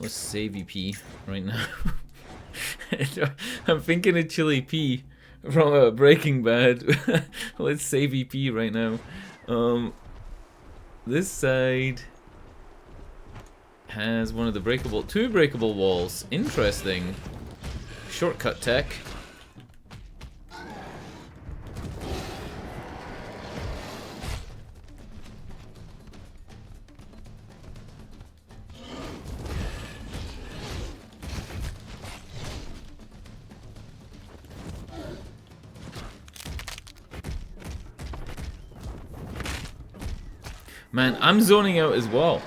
Let's save EP right now. I'm thinking of Chili P from Breaking Bad. Let's save EP right now. This side has one of the two breakable walls. Interesting. Shortcut tech. Man, I'm zoning out as well.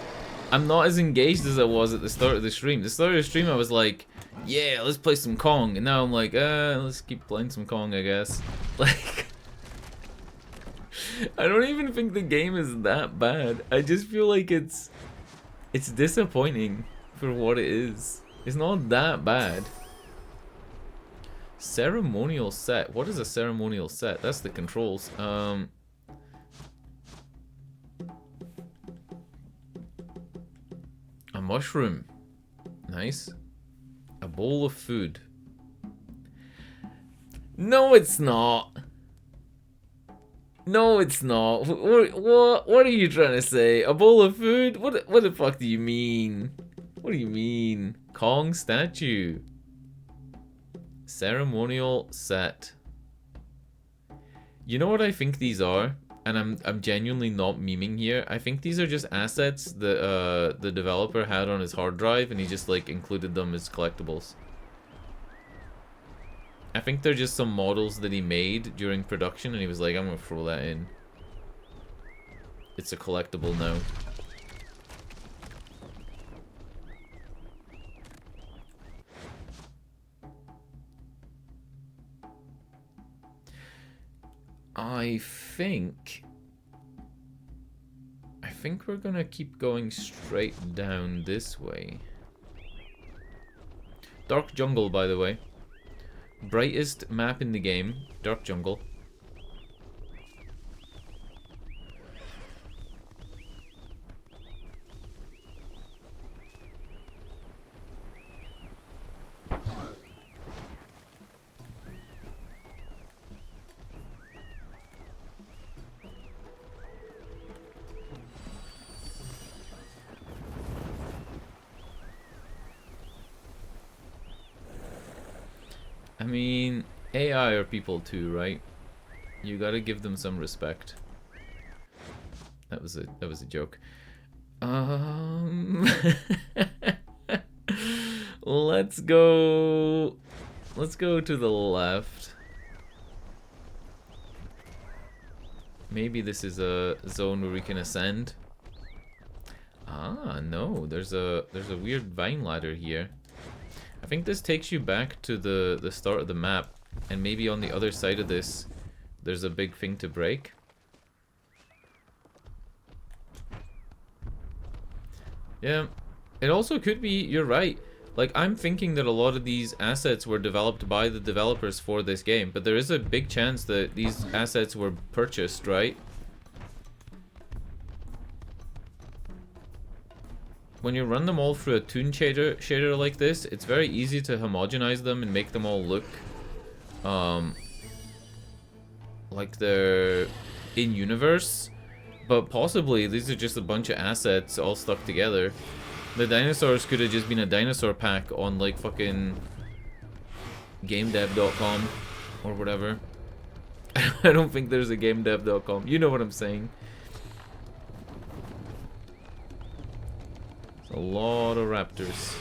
I'm not as engaged as I was at the start of the stream. The start of the stream I was like, yeah, let's play some Kong. And now I'm like, let's keep playing some Kong, I guess. Like, I don't even think the game is that bad. I just feel like it's disappointing for what it is. It's not that bad. Ceremonial set. What is a ceremonial set? That's the controls. A mushroom. Nice. A bowl of food. No, it's not. No, it's not. What are you trying to say? A bowl of food? What the fuck do you mean? What do you mean? Kong statue. Ceremonial set. You know what I think these are? And I'm genuinely not memeing here. I think these are just assets that the developer had on his hard drive and he just like included them as collectibles. I think they're just some models that he made during production and he was like, I'm gonna throw that in. It's a collectible now. I think we're gonna keep going straight down this way. Dark Jungle, by the way. Brightest map in the game, Dark Jungle. I mean, AI are people too, right? You gotta give them some respect. That was a joke. Let's go to the left. Maybe this is a zone where we can ascend. Ah, no, there's a weird vine ladder here. I think this takes you back to the start of the map, and maybe on the other side of this, there's a big thing to break. Yeah, it also could be, you're right. Like, I'm thinking that a lot of these assets were developed by the developers for this game, but there is a big chance that these assets were purchased, right? When you run them all through a toon shader like this, it's very easy to homogenize them and make them all look like they're in-universe. But possibly these are just a bunch of assets all stuck together. The dinosaurs could have just been a dinosaur pack on like fucking gamedev.com or whatever. I don't think there's a gamedev.com. You know what I'm saying. A lot of raptors.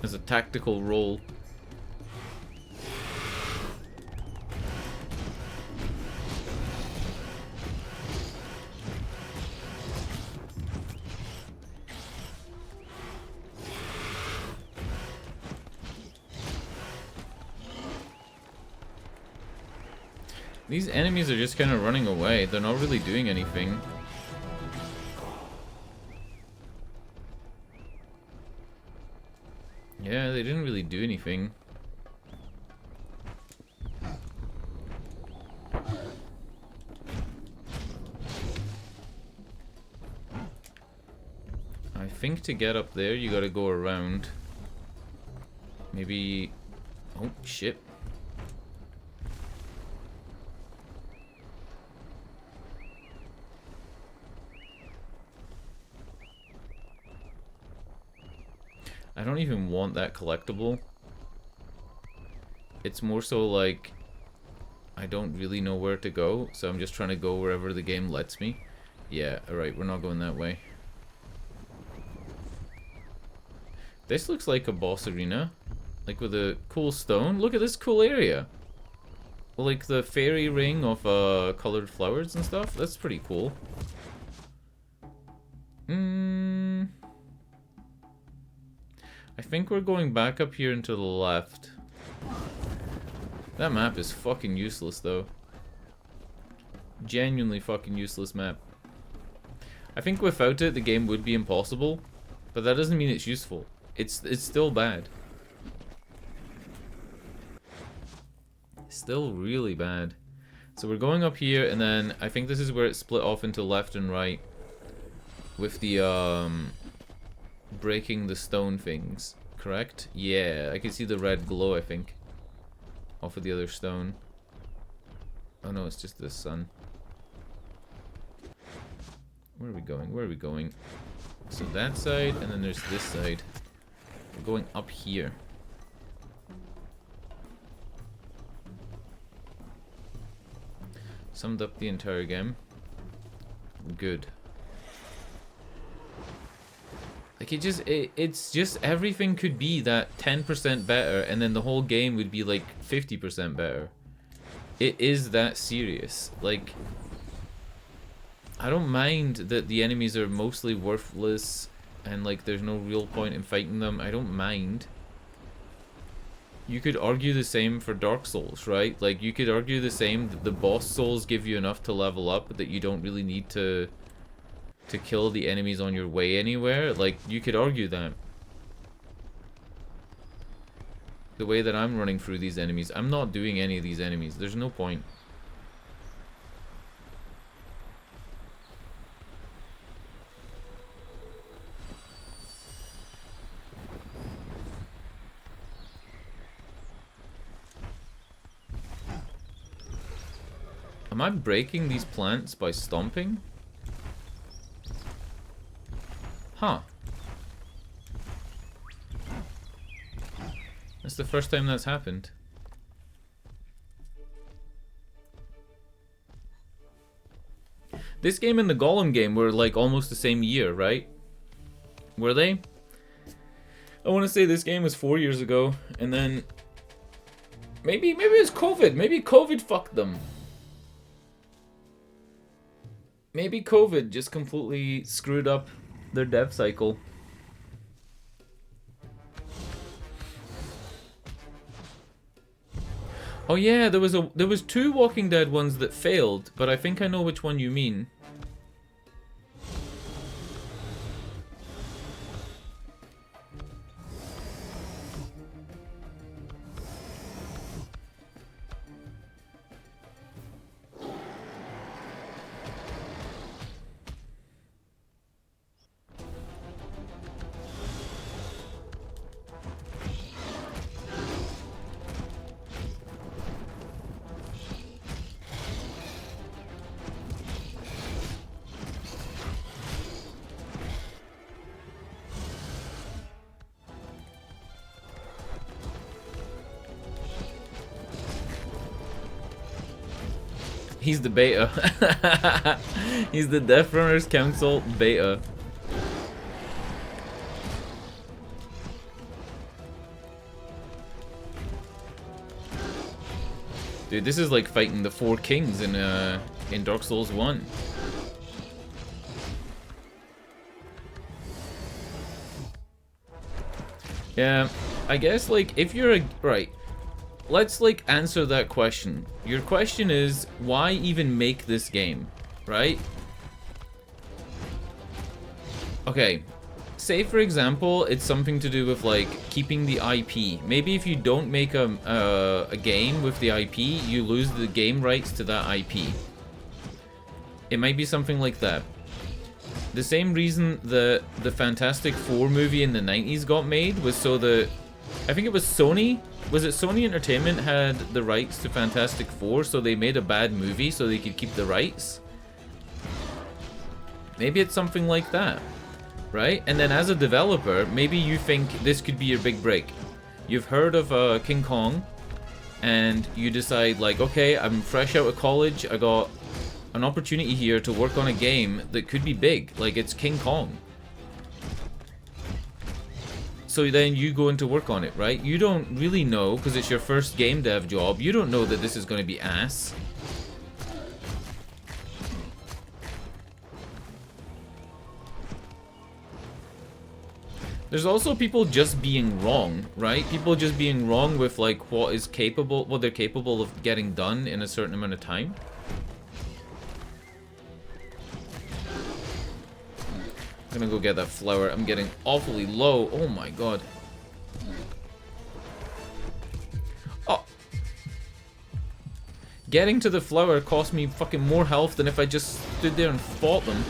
as a tactical role. These enemies are just kind of running away. They're not really doing anything. Yeah, they didn't really do anything. I think to get up there, you gotta go around. Maybe... Oh, shit. I don't even want that collectible. It's more so like I don't really know where to go, so I'm just trying to go wherever the game lets me. Yeah, alright, we're not going that way. This looks like a boss arena. Like with a cool stone. Look at this cool area. Like the fairy ring of colored flowers and stuff. That's pretty cool. I think we're going back up here and to the left. That map is fucking useless though. Genuinely fucking useless map. I think without it the game would be impossible, but that doesn't mean it's useful. It's still bad. Still really bad. So we're going up here, and then I think this is where it's split off into left and right with the breaking the stone things, correct? Yeah, I can see the red glow, I think, off of the other stone. Oh no, it's just the sun. Where are we going? Where are we going? So that side, and then there's this side. We're going up here. Summed up the entire game. Good. Like it's just everything could be that 10% better, and then the whole game would be like 50% better. It is that serious. Like, I don't mind that the enemies are mostly worthless and like there's no real point in fighting them. I don't mind. You could argue the same for Dark Souls, right? Like, you could argue the same that the boss souls give you enough to level up, but that you don't really need to kill the enemies on your way anywhere. Like, you could argue that. The way that I'm running through these enemies, I'm not doing any of these enemies. There's no point. Am I breaking these plants by stomping? Huh. That's the first time that's happened. This game and the Golem game were like almost the same year, right? Were they? I want to say this game was 4 years ago, and then maybe it was COVID. Maybe COVID fucked them. Maybe COVID just completely screwed up their dev cycle. Oh yeah, there was two Walking Dead ones that failed, but I think I know which one you mean. He's the beta. He's the Death Runners Council beta. Dude, this is like fighting the 4 kings in Dark Souls 1. Yeah, I guess, like, if you're a... Right. Let's, like, answer that question. Your question is, why even make this game? Right? Okay. Say, for example, it's something to do with, like, keeping the IP. Maybe if you don't make a game with the IP, you lose the game rights to that IP. It might be something like that. The same reason the Fantastic Four movie in the 90s got made was so that... I think it was Sony. Was it Sony Entertainment had the rights to Fantastic Four, so they made a bad movie so they could keep the rights? Maybe it's something like that. Right? And then as a developer, maybe you think this could be your big break. You've heard of King Kong, and you decide, like, okay, I'm fresh out of college, I got an opportunity here to work on a game that could be big, like it's King Kong. So then you go into work on it, right? You don't really know, because it's your first game dev job, you don't know that this is going to be ass. There's also people just being wrong, right? People just being wrong with, like, what they're capable of getting done in a certain amount of time. I'm gonna go get that flower. I'm getting awfully low. Oh my god. Oh. Getting to the flower cost me fucking more health than if I just stood there and fought them.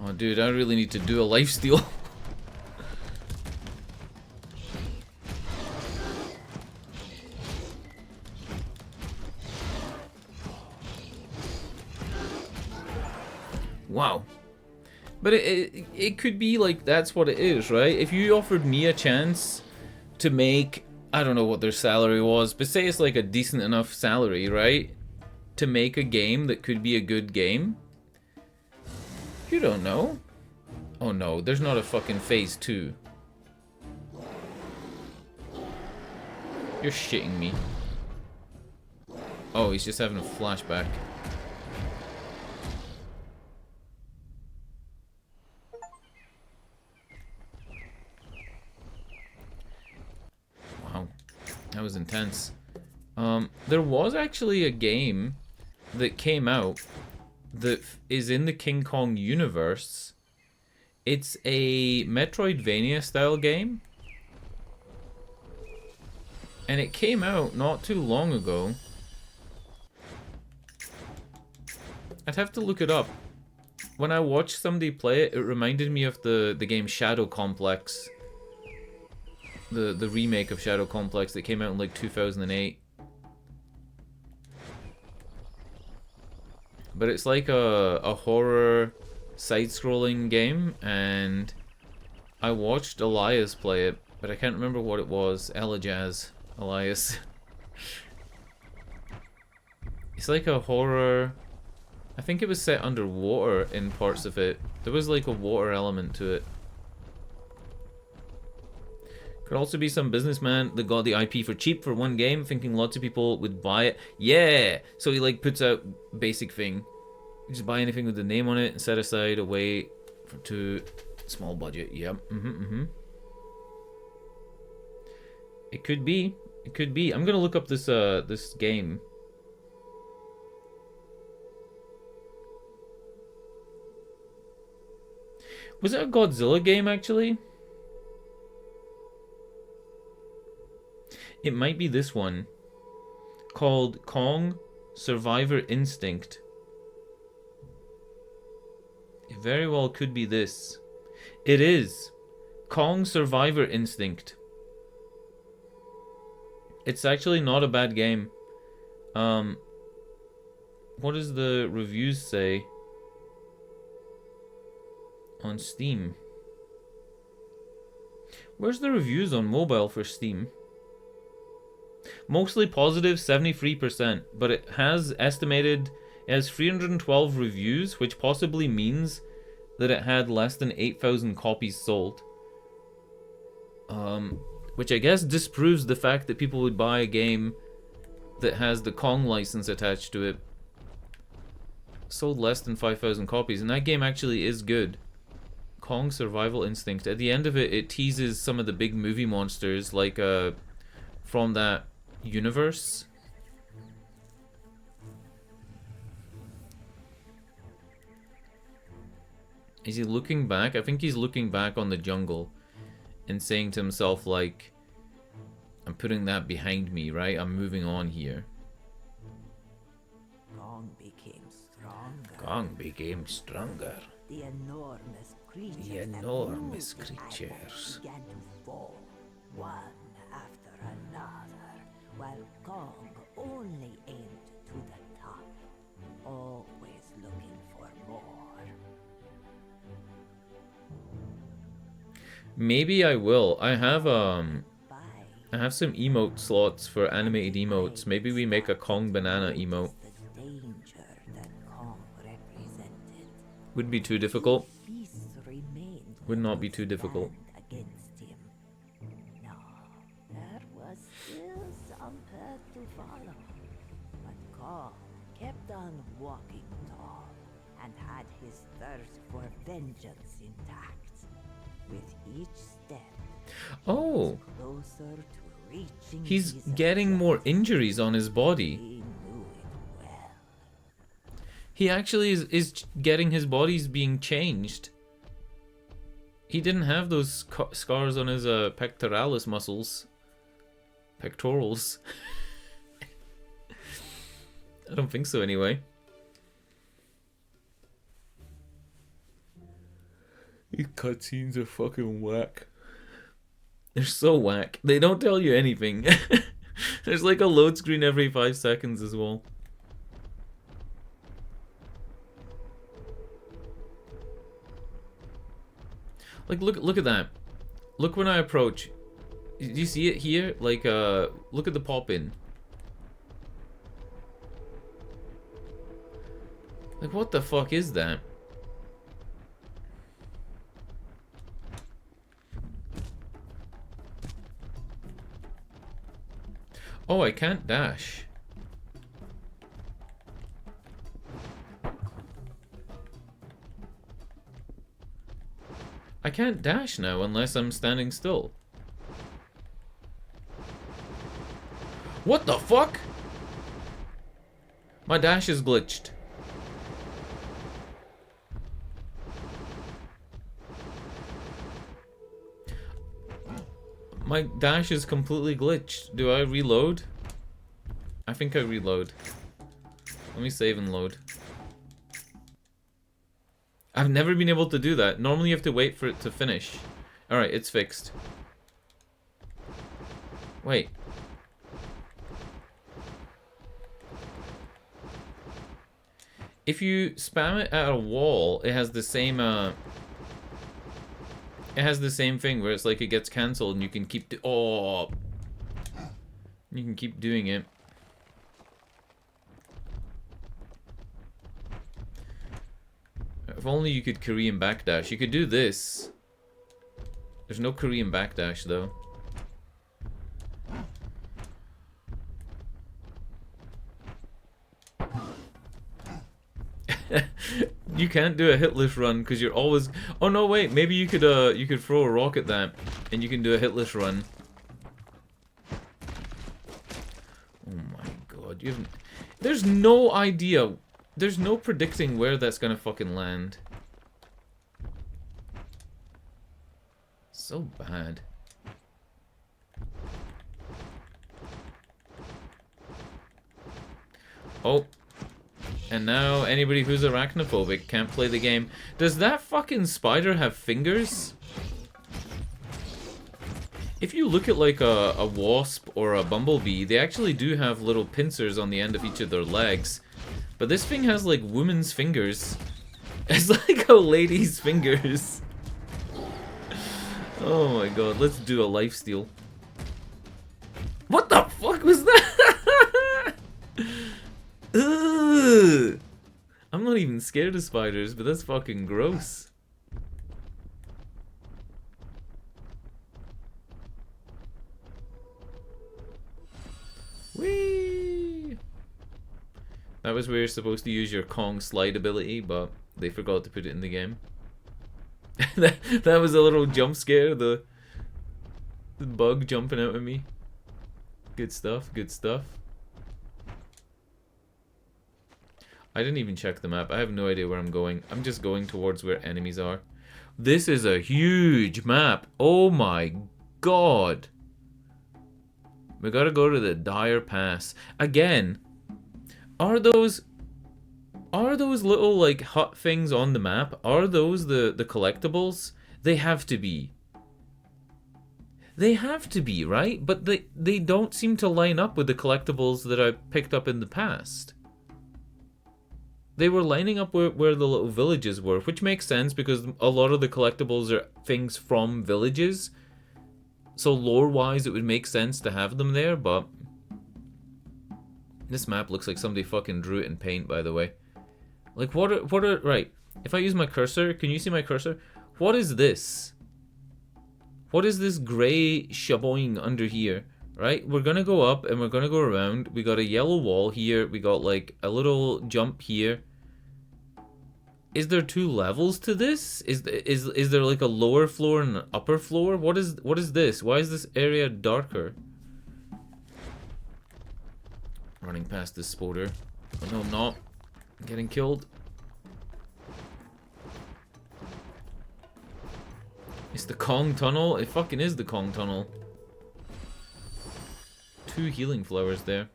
Oh, dude, I really need to do a lifesteal. Wow. But it could be like that's what it is, right? If you offered me a chance to make, I don't know what their salary was, but say it's like a decent enough salary, right? To make a game that could be a good game. You don't know. Oh no, there's not a fucking phase 2. You're shitting me. Oh, he's just having a flashback. Wow. That was intense. There was actually a game that came out that is in the King Kong universe. It's a Metroidvania style game. And it came out not too long ago. I'd have to look it up. When I watched somebody play it, it reminded me of the game Shadow Complex. The remake of Shadow Complex that came out in like 2008. But it's like a horror side-scrolling game, and I watched Elias play it, but I can't remember what it was. Elijaz. Elias. It's like a horror... I think it was set underwater in parts of it. There was like a water element to it. Could also be some businessman that got the IP for cheap for one game, thinking lots of people would buy it. Yeah! So he like puts out basic thing. You just buy anything with the name on it and set aside a way to small budget. Yep. It could be. It could be. I'm gonna look up this this game. Was it a Godzilla game actually? It might be this one, called Kong Survivor Instinct. It very well could be this. It is Kong Survivor Instinct. It's actually not a bad game. What does the reviews say on Steam? Where's the reviews on mobile for Steam? Mostly positive, 73%, but it has 312 reviews, which possibly means that it had less than 8,000 copies sold. Which I guess disproves the fact that people would buy a game that has the Kong license attached to it. Sold less than 5,000 copies, and that game actually is good. Kong Survival Instinct. At the end of it, it teases some of the big movie monsters, like from that universe. Is he looking back? I think he's looking back on the jungle and saying to himself, like, I'm putting that behind me, right? I'm moving on here. Kong became stronger. Kong became stronger. The enormous creatures, began to fall, one after another, while Kong only aimed to the top, always looking for more. Maybe I will. I have some emote slots for animated emotes. Maybe we make a Kong banana emote. The danger that Kong represented. Wouldn't be too difficult. Peace remained. Would not be too difficult. Against him. No, there was still some path to follow, but Kong kept on walking tall and had his thirst for vengeance intact. With each step, oh, closer to reaching he's his getting more injuries on his body. He knew it well. He actually is getting his body's being changed. He didn't have those scars on his pectoralis muscles. Pectorals. I don't think so anyway. These cutscenes are fucking whack. They're so whack. They don't tell you anything. There's like a load screen every 5 seconds as well. Like, look at that. Look when I approach. Do you see it here? Like, look at the pop-in. Like, what the fuck is that? Oh, I can't dash. I can't dash now unless I'm standing still. What the fuck? My dash is glitched. My dash is completely glitched. Do I reload? I think I reload. Let me save and load. I've never been able to do that. Normally you have to wait for it to finish. Alright, it's fixed. Wait. If you spam it at a wall, it has the same thing where it's like it gets cancelled and you can keep you can keep doing it. If only you could Korean backdash. You could do this. There's no Korean backdash though. You can't do a hitless run because you're always. Oh no, wait. Maybe you could throw a rock at that, and you can do a hitless run. Oh my god, you haven't. There's no idea. There's no predicting where that's gonna fucking land. So bad. Oh. And now anybody who's arachnophobic can't play the game. Does that fucking spider have fingers? If you look at like a wasp or a bumblebee, they actually do have little pincers on the end of each of their legs. But this thing has like women's fingers. It's like a lady's fingers. Oh my god, let's do a lifesteal. What the fuck was that? Ugh. I'm not even scared of spiders, but that's fucking gross. Whee! That was where you're supposed to use your Kong slide ability, but they forgot to put it in the game. that was a little jump scare, the bug jumping out at me. Good stuff, good stuff. I didn't even check the map. I have no idea where I'm going. I'm just going towards where enemies are. This is a huge map. Oh my god. We gotta go to the Dire Pass. Again, are those little like hut things on the map, are those the collectibles? They have to be. They have to be, right? But they don't seem to line up with the collectibles that I picked up in the past. They were lining up where the little villages were, which makes sense because a lot of the collectibles are things from villages. So lore-wise, it would make sense to have them there, but... This map looks like somebody fucking drew it in paint, by the way. Like, what are... Right, if I use my cursor, can you see my cursor? What is this? What is this grey shaboing under here? Right, we're gonna go up and we're gonna go around. We got a yellow wall here. We got, like, a little jump here. Is there 2 levels to this? Is there like a lower floor and an upper floor? What is this? Why is this area darker? Running past this spoder. Oh no, I'm not. I'm getting killed. It's the Kong tunnel? It fucking is the Kong tunnel. 2 healing flowers there.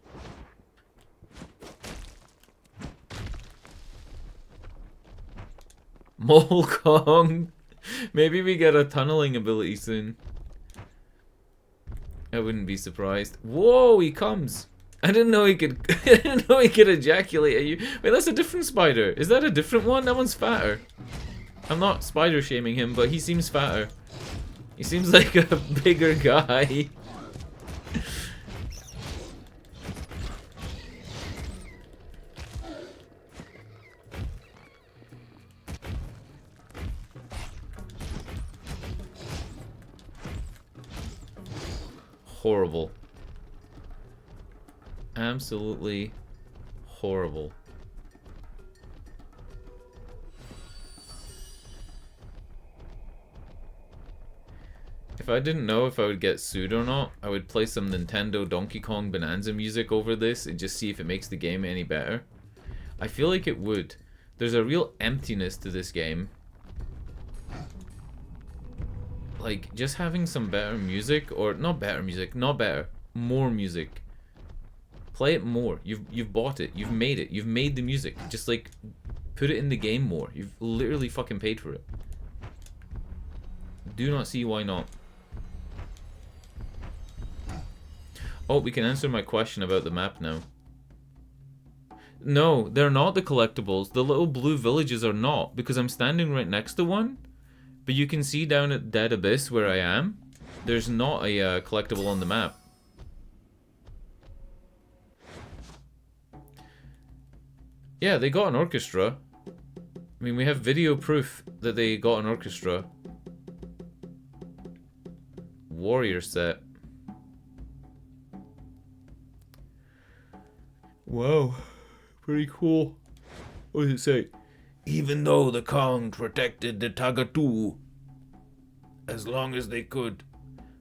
Mole Kong. Maybe we get a tunneling ability soon. I wouldn't be surprised. Whoa, he comes. I didn't know he could. I didn't know he could ejaculate at you. Wait, that's a different spider. Is that a different one? That one's fatter. I'm not spider shaming him, but he seems fatter. He seems like a bigger guy. Horrible. Absolutely horrible. If I didn't know if I would get sued or not, I would play some Nintendo Donkey Kong Bonanza music over this and just see if it makes the game any better. I feel like it would. There's a real emptiness to this game. Like, just having some better music, or not better music, not better, more music. Play it more. You've bought it. You've made it. You've made the music. Just like, put it in the game more. You've literally fucking paid for it. Do not see why not. Oh, we can answer my question about the map now. No, they're not the collectibles. The little blue villages are not, because I'm standing right next to one. But you can see down at Dead Abyss where I am, there's not a collectible on the map. Yeah, they got an orchestra. I mean, we have video proof that they got an orchestra. Warrior set. Wow, pretty cool. What does it say? Even though the Kong protected the Tagatu as long as they could,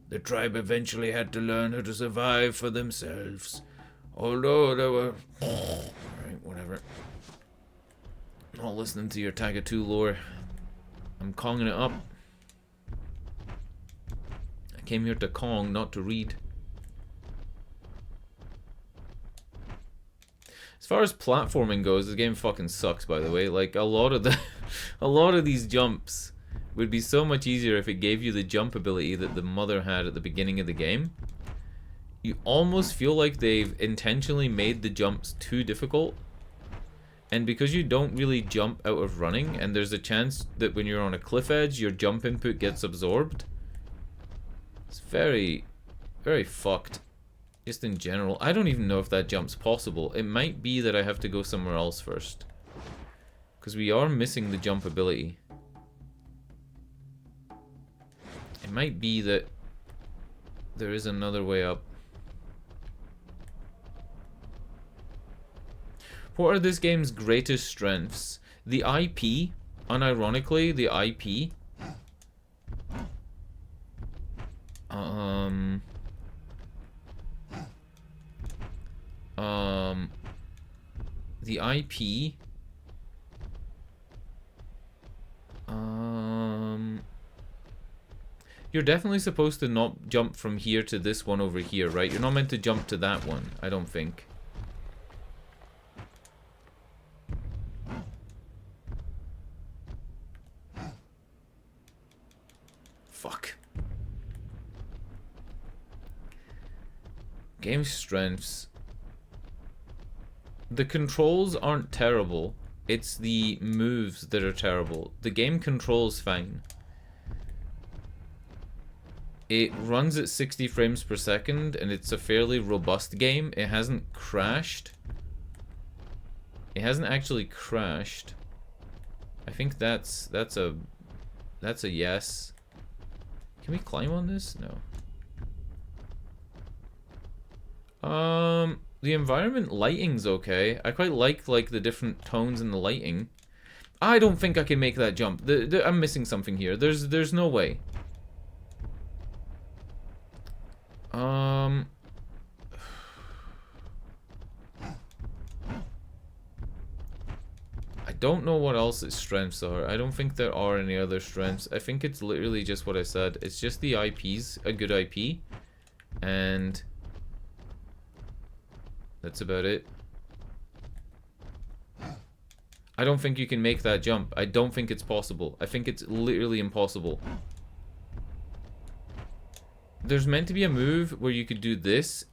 the tribe eventually had to learn how to survive for themselves. Although there were... Alright, whatever. Not listening to your Tagatu lore. I'm Konging it up. I came here to Kong, not to read. As far as platforming goes, the game fucking sucks, by the way. Like, a lot of these jumps would be so much easier if it gave you the jump ability that the mother had at the beginning of the game. You almost feel like they've intentionally made the jumps too difficult. And because you don't really jump out of running, and there's a chance that when you're on a cliff edge, your jump input gets absorbed, It's very, very fucked. Just in general. I don't even know if that jump's possible. It might be that I have to go somewhere else first. Because we are missing the jump ability. It might be that there is another way up. What are this game's greatest strengths? The IP, unironically, the IP. The IP. You're definitely supposed to not jump from here to this one over here, right? You're not meant to jump to that one, I don't think. Fuck. Game strengths. The controls aren't terrible. It's the moves that are terrible. The game controls fine. It runs at 60 frames per second, and it's a fairly robust game. It hasn't crashed. It hasn't actually crashed. I think that's a yes. Can we climb on this? No. The environment lighting's okay. I quite like the different tones in the lighting. I don't think I can make that jump. I'm missing something here. There's no way. I don't know what else its strengths are. I don't think there are any other strengths. I think it's literally just what I said. It's just the IP's a good IP. And that's about it. I don't think you can make that jump. I don't think it's possible. I think it's literally impossible. There's meant to be a move where you could do this.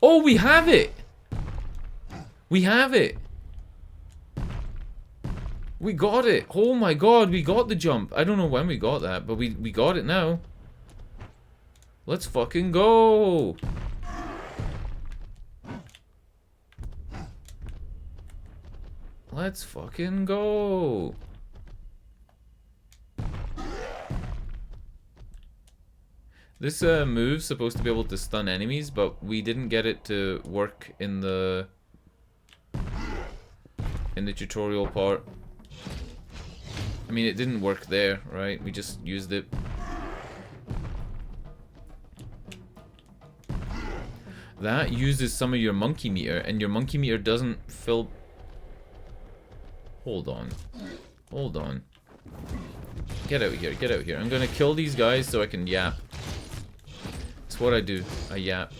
Oh, we have it! We have it! We got it! Oh my god, we got the jump. I don't know when we got that, but we got it now. Let's fucking go! Let's fucking go! This move's supposed to be able to stun enemies, but we didn't get it to work in the tutorial part. I mean, it didn't work there, right? We just used it. That uses some of your monkey meter, and your monkey meter doesn't fill... Hold on. Hold on. Get out of here, get out of here. I'm gonna kill these guys so I can yap. That's what I do. I yap.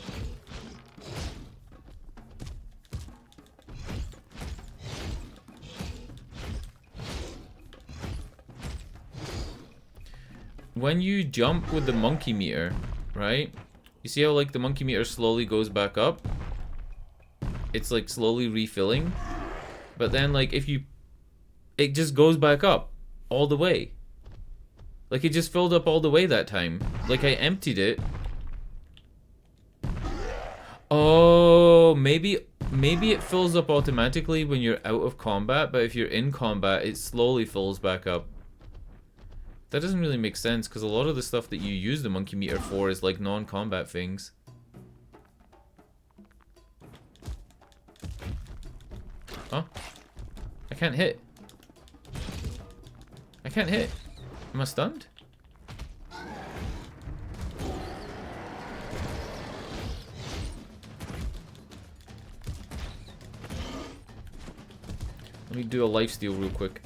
When you jump with the monkey meter, right? You see how like the monkey meter slowly goes back up? It's like slowly refilling. But then like if you... It just goes back up all the way. Like it just filled up all the way that time. Like I emptied it. Oh, maybe it fills up automatically when you're out of combat, but if you're in combat, it slowly fills back up. That doesn't really make sense, because a lot of the stuff that you use the monkey meter for is like non-combat things. Huh? I can't hit. I can't hit. Am I stunned? Let me do a lifesteal real quick.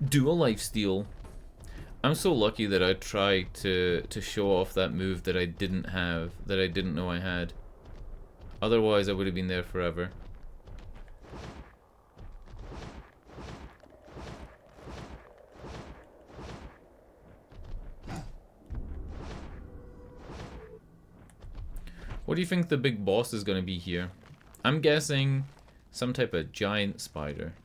Do a lifesteal. I'm so lucky that I tried to show off that move that I didn't have, that I didn't know I had. Otherwise, I would have been there forever. What do you think the big boss is going to be here? I'm guessing some type of giant spider.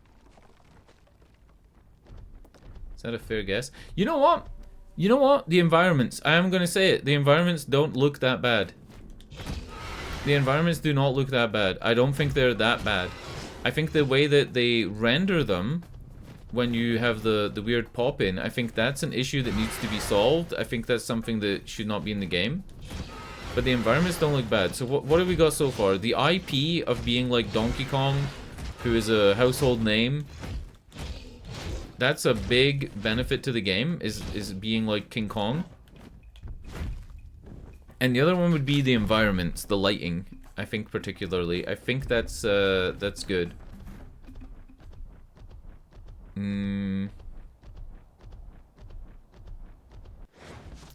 Is that a fair guess? You know what? You know what? The environments. I am going to say it. The environments don't look that bad. The environments do not look that bad. I don't think they're that bad. I think the way that they render them when you have the weird pop-in, I think that's an issue that needs to be solved. I think that's something that should not be in the game. But the environments don't look bad. So what have we got so far? The IP of being like Donkey Kong, who is a household name. That's a big benefit to the game, is being like King Kong. And the other one would be the environments, the lighting, I think particularly. I think that's good.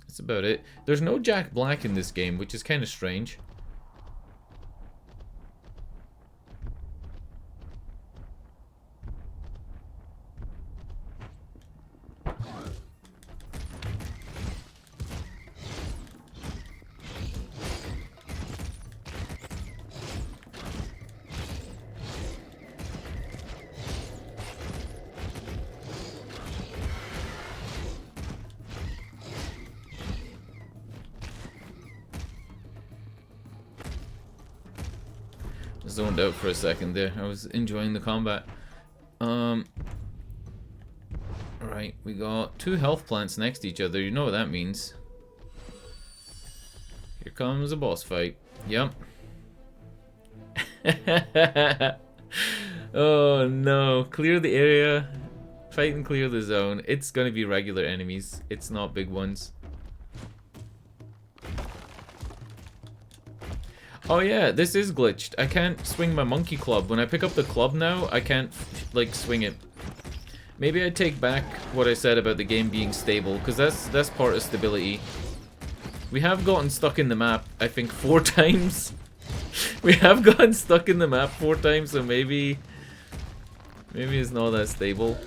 That's about it. There's no Jack Black in this game, which is kind of strange. Zoned out for a second there. I was enjoying the combat. Right, we got 2 health plants next to each other. You know what that means. Here comes a boss fight. Yep. Oh no. Clear the area. Fight and clear the zone. It's gonna be regular enemies. It's not big ones. Oh yeah, this is glitched. I can't swing my monkey club. When I pick up the club now, I can't, like, swing it. Maybe I take back what I said about the game being stable, because that's part of stability. We have gotten stuck in the map, I think, 4 times. We have gotten stuck in the map 4 times, so maybe it's not that stable.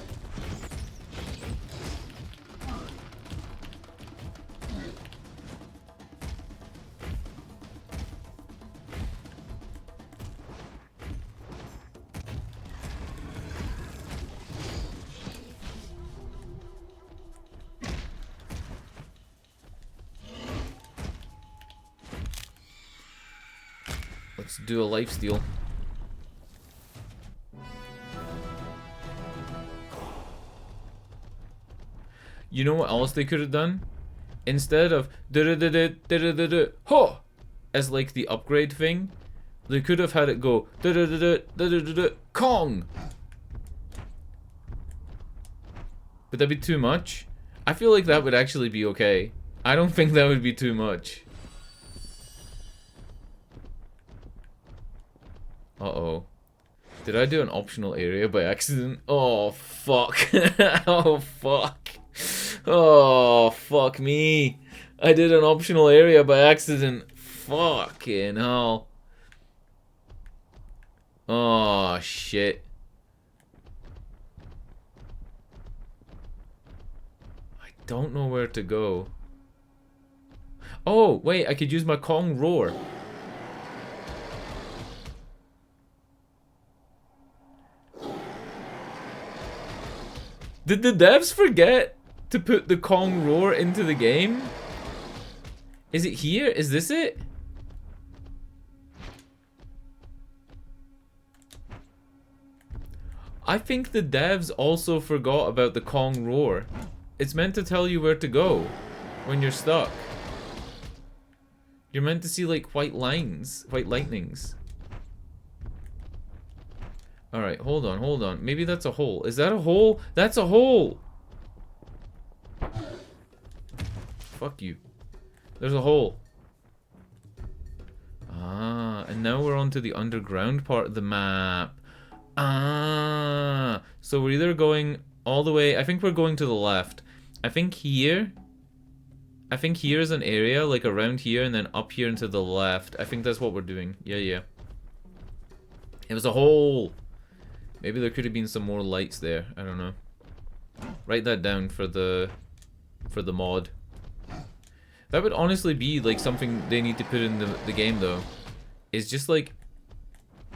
Let's do a lifesteal. You know what else they could have done? Instead of ho as like the upgrade thing, they could have had it go Kong. Would that be too much? I feel like that would actually be okay. I don't think that would be too much. Uh-oh. Did I do an optional area by accident? Oh, fuck. Oh, fuck. Oh, fuck me. I did an optional area by accident. Fucking hell. Oh, shit. I don't know where to go. Oh, wait, I could use my Kong roar. Did the devs forget to put the Kong roar into the game? Is it here? Is this it? I think the devs also forgot about the Kong roar. It's meant to tell you where to go when you're stuck. You're meant to see like white lines, white lightnings. Alright, hold on, hold on. Maybe that's a hole. Is that a hole? That's a hole! Fuck you. There's a hole. Ah, and now we're on to the underground part of the map. Ah, so we're either going all the way... I think we're going to the left. I think here is an area, like around here and then up here and to the left. I think that's what we're doing. Yeah, yeah. It was a hole. Maybe there could have been some more lights there. I don't know. Write that down for the mod. That would honestly be like something they need to put in the game though. Is just like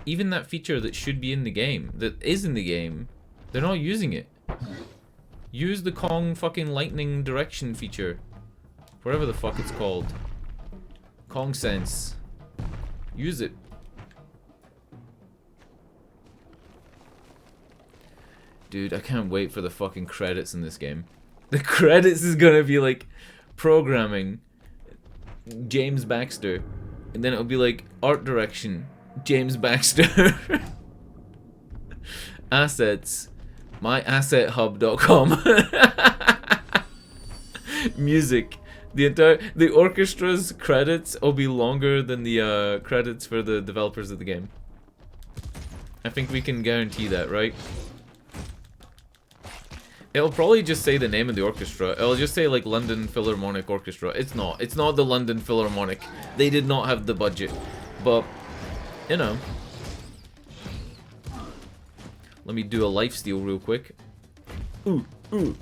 even that feature that should be in the game, that is in the game, they're not using it. Use the Kong fucking lightning direction feature. Whatever the fuck it's called. Kong Sense. Use it. Dude, I can't wait for the fucking credits in this game. The credits is gonna be like programming James Baxter. And then it'll be like art direction James Baxter. Assets myasset.hub.com. Music. The orchestra's credits will be longer than the credits for the developers of the game. I think we can guarantee that, right? It'll probably just say the name of the orchestra. It'll just say like London Philharmonic Orchestra. It's not. It's not the London Philharmonic. They did not have the budget. But, you know. Let me do a lifesteal real quick. Ooh, ooh.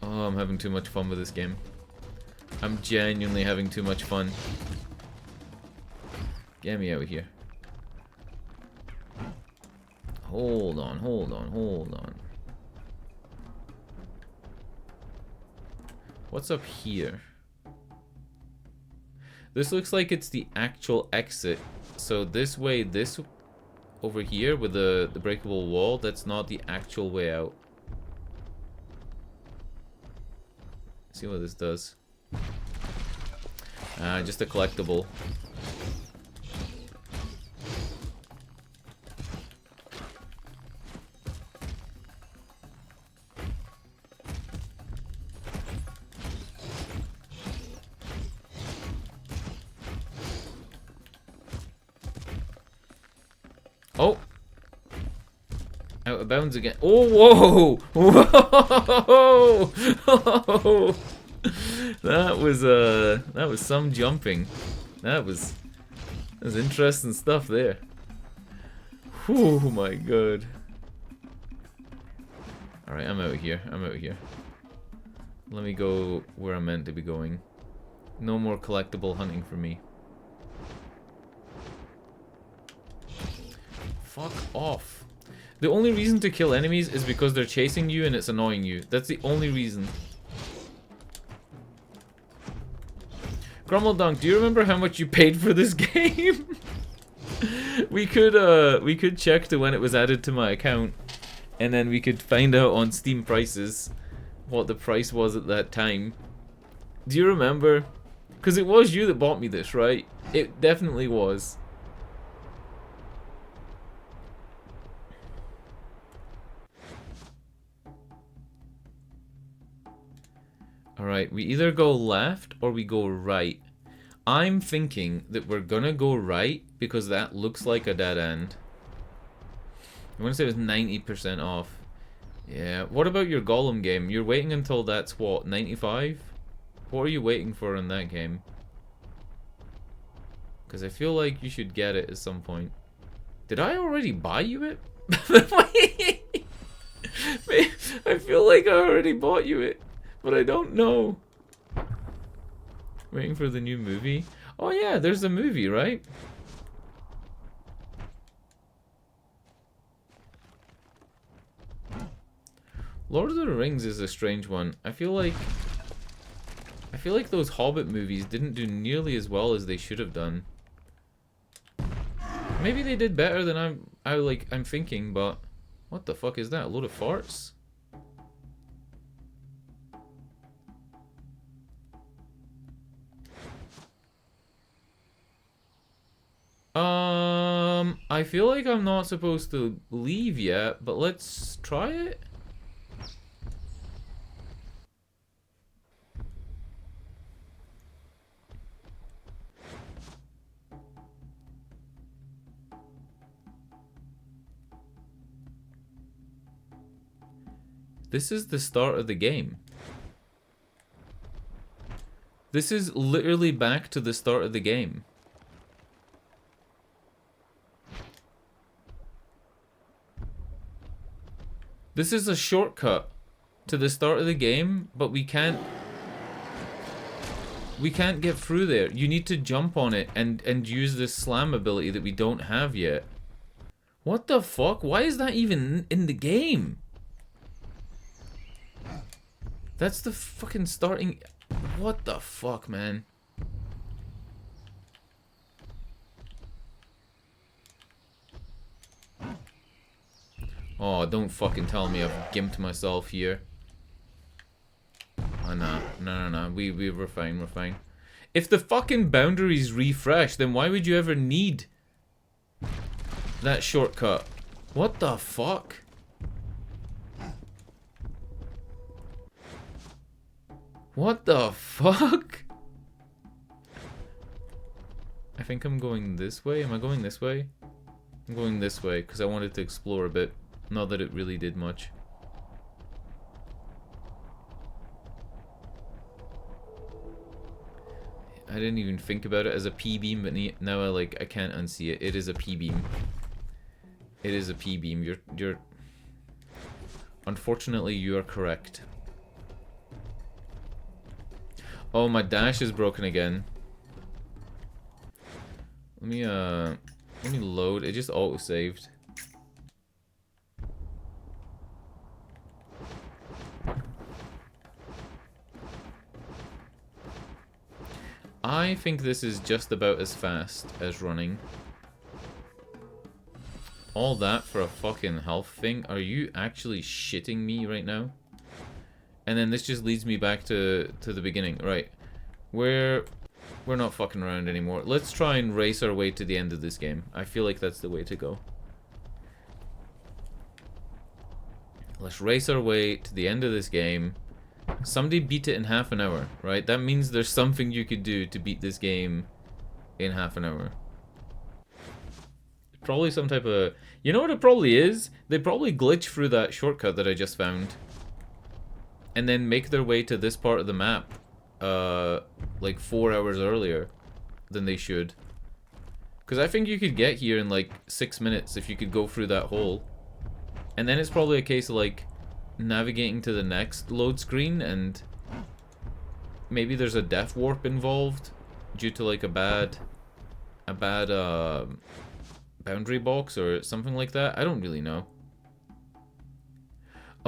Oh, I'm having too much fun with this game. I'm genuinely having too much fun. Get me out of here. Hold on, hold on, hold on. What's up here? This looks like it's the actual exit. So this way, this over here with the breakable wall, that's not the actual way out. Let's see what this does. Just a collectible. Oh! Out of bounds again. Oh, whoa! Whoa! That was some jumping. That was interesting stuff there. Oh my god. Alright, I'm out of here. I'm out of here. Let me go where I'm meant to be going. No more collectible hunting for me. Fuck off. The only reason to kill enemies is because they're chasing you and it's annoying you. That's the only reason. Grumbledunk, do you remember how much you paid for this game? we could check to when it was added to my account, and then we could find out on Steam prices what the price was at that time. Do you remember? Because it was you that bought me this, right? It definitely was. Alright, we either go left or we go right. I'm thinking that we're gonna go right because that looks like a dead end. I want to say it was 90% off. Yeah, what about your Golem game? You're waiting until that's what, 95? What are you waiting for in that game? Because I feel like you should get it at some point. Did I already buy you it? I feel like I already bought you it. But I don't know. Waiting for the new movie. Oh yeah, there's a movie, right? Lord of the Rings is a strange one. I feel like those Hobbit movies didn't do nearly as well as they should have done. Maybe they did better than I'm thinking, but what the fuck is that? A load of farts? I feel like I'm not supposed to leave yet, but let's try it. This is the start of the game. This is literally back to the start of the game. This is a shortcut to the start of the game, but we can't get through there. You need to jump on it and use this slam ability that we don't have yet. What the fuck? Why is that even in the game? That's the fucking starting... What the fuck, man? Oh, don't fucking tell me I've gimped myself here. Oh, no. No. We're fine, we're fine. If the fucking boundaries refresh, then why would you ever need that shortcut? What the fuck? What the fuck? I think I'm going this way. Am I going this way? I'm going this way because I wanted to explore a bit. Not that it really did much. I didn't even think about it as a P-beam, but now I can't unsee it. It is a P-beam. It is a P-beam. You're... Unfortunately, you are correct. Oh, my dash is broken again. Let me load. It just auto-saved. I think this is just about as fast as running. All that for a fucking health thing? Are you actually shitting me right now? And then this just leads me back to the beginning. Right. We're not fucking around anymore. Let's try and race our way to the end of this game. I feel like that's the way to go. Let's race our way to the end of this game. Somebody beat it in half an hour, right? That means there's something you could do to beat this game in half an hour. Probably some type of... You know what it probably is? They probably glitch through that shortcut that I just found. And then make their way to this part of the map, like 4 hours earlier than they should. Because I think you could get here in like 6 minutes if you could go through that hole. And then it's probably a case of like navigating to the next load screen, and maybe there's a death warp involved due to like a bad boundary box or something like that. I don't really know.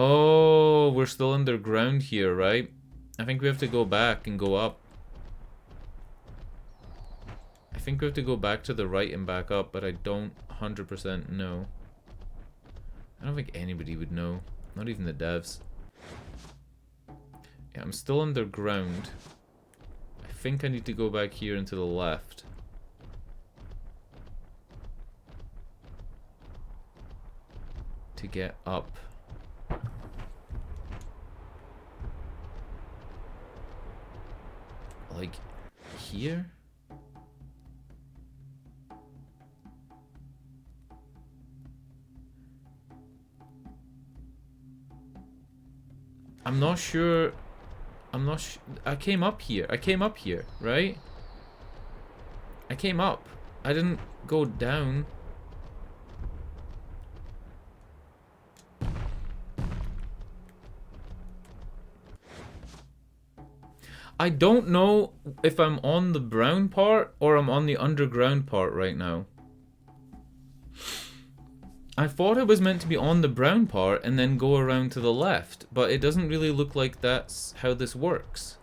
Oh, we're still underground here, right? I think we have to go back and go up. I think we have to go back to the right and back up, but I don't 100% know. I don't think anybody would know. Not even the devs. Yeah, I'm still underground. I think I need to go back here and to the left. To get up. Like, here? I'm not sure. I came up here. I came up here, right? I came up. I didn't go down. I don't know if I'm on the brown part or I'm on the underground part right now. I thought it was meant to be on the brown part and then go around to the left, but it doesn't really look like that's how this works.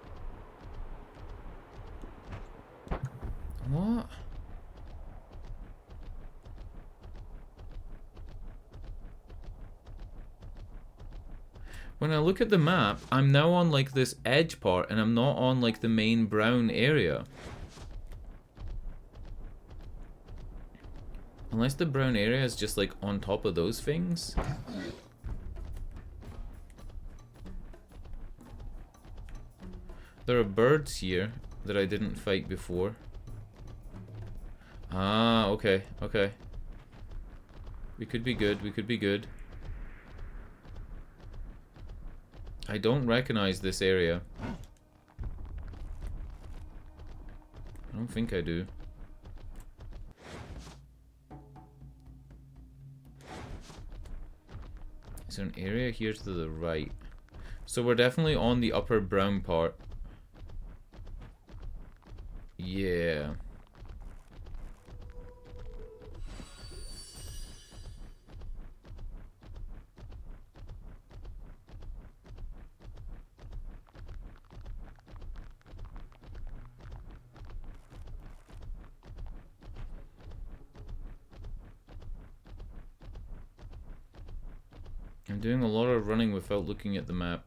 What? When I look at the map, I'm now on like this edge part and I'm not on like the main brown area. Unless the brown area is just like on top of those things. There are birds here that I didn't fight before. Ah, okay, okay. We could be good, we could be good. I don't recognize this area. I don't think I do. Is there an area here to the right? So we're definitely on the upper brown part. Yeah. I'm doing a lot of running without looking at the map.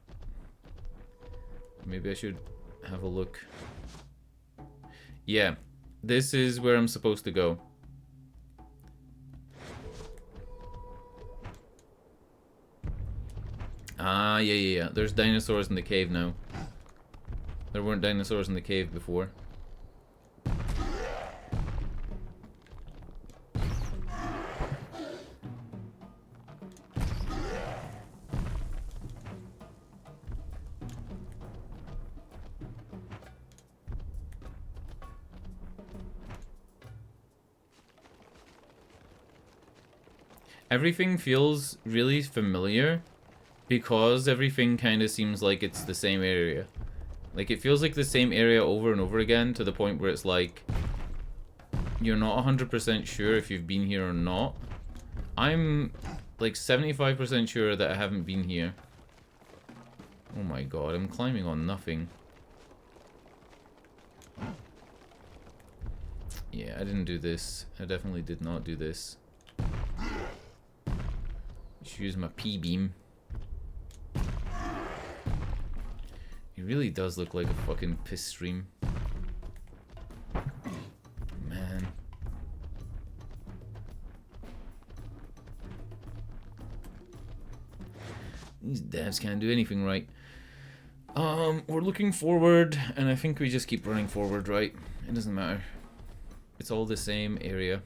Maybe I should have a look. Yeah, this is where I'm supposed to go. Ah, yeah. There's dinosaurs in the cave now. There weren't dinosaurs in the cave before. Everything feels really familiar because everything kind of seems like it's the same area. Like, it feels like the same area over and over again to the point where it's like you're not 100% sure if you've been here or not. I'm like 75% sure that I haven't been here. Oh my god, I'm climbing on nothing. Yeah, I didn't do this. I definitely did not do this. Just use my P-beam. It really does look like a fucking piss stream. Man. These devs can't do anything right. We're looking forward, and I think we just keep running forward, right? It doesn't matter. It's all the same area.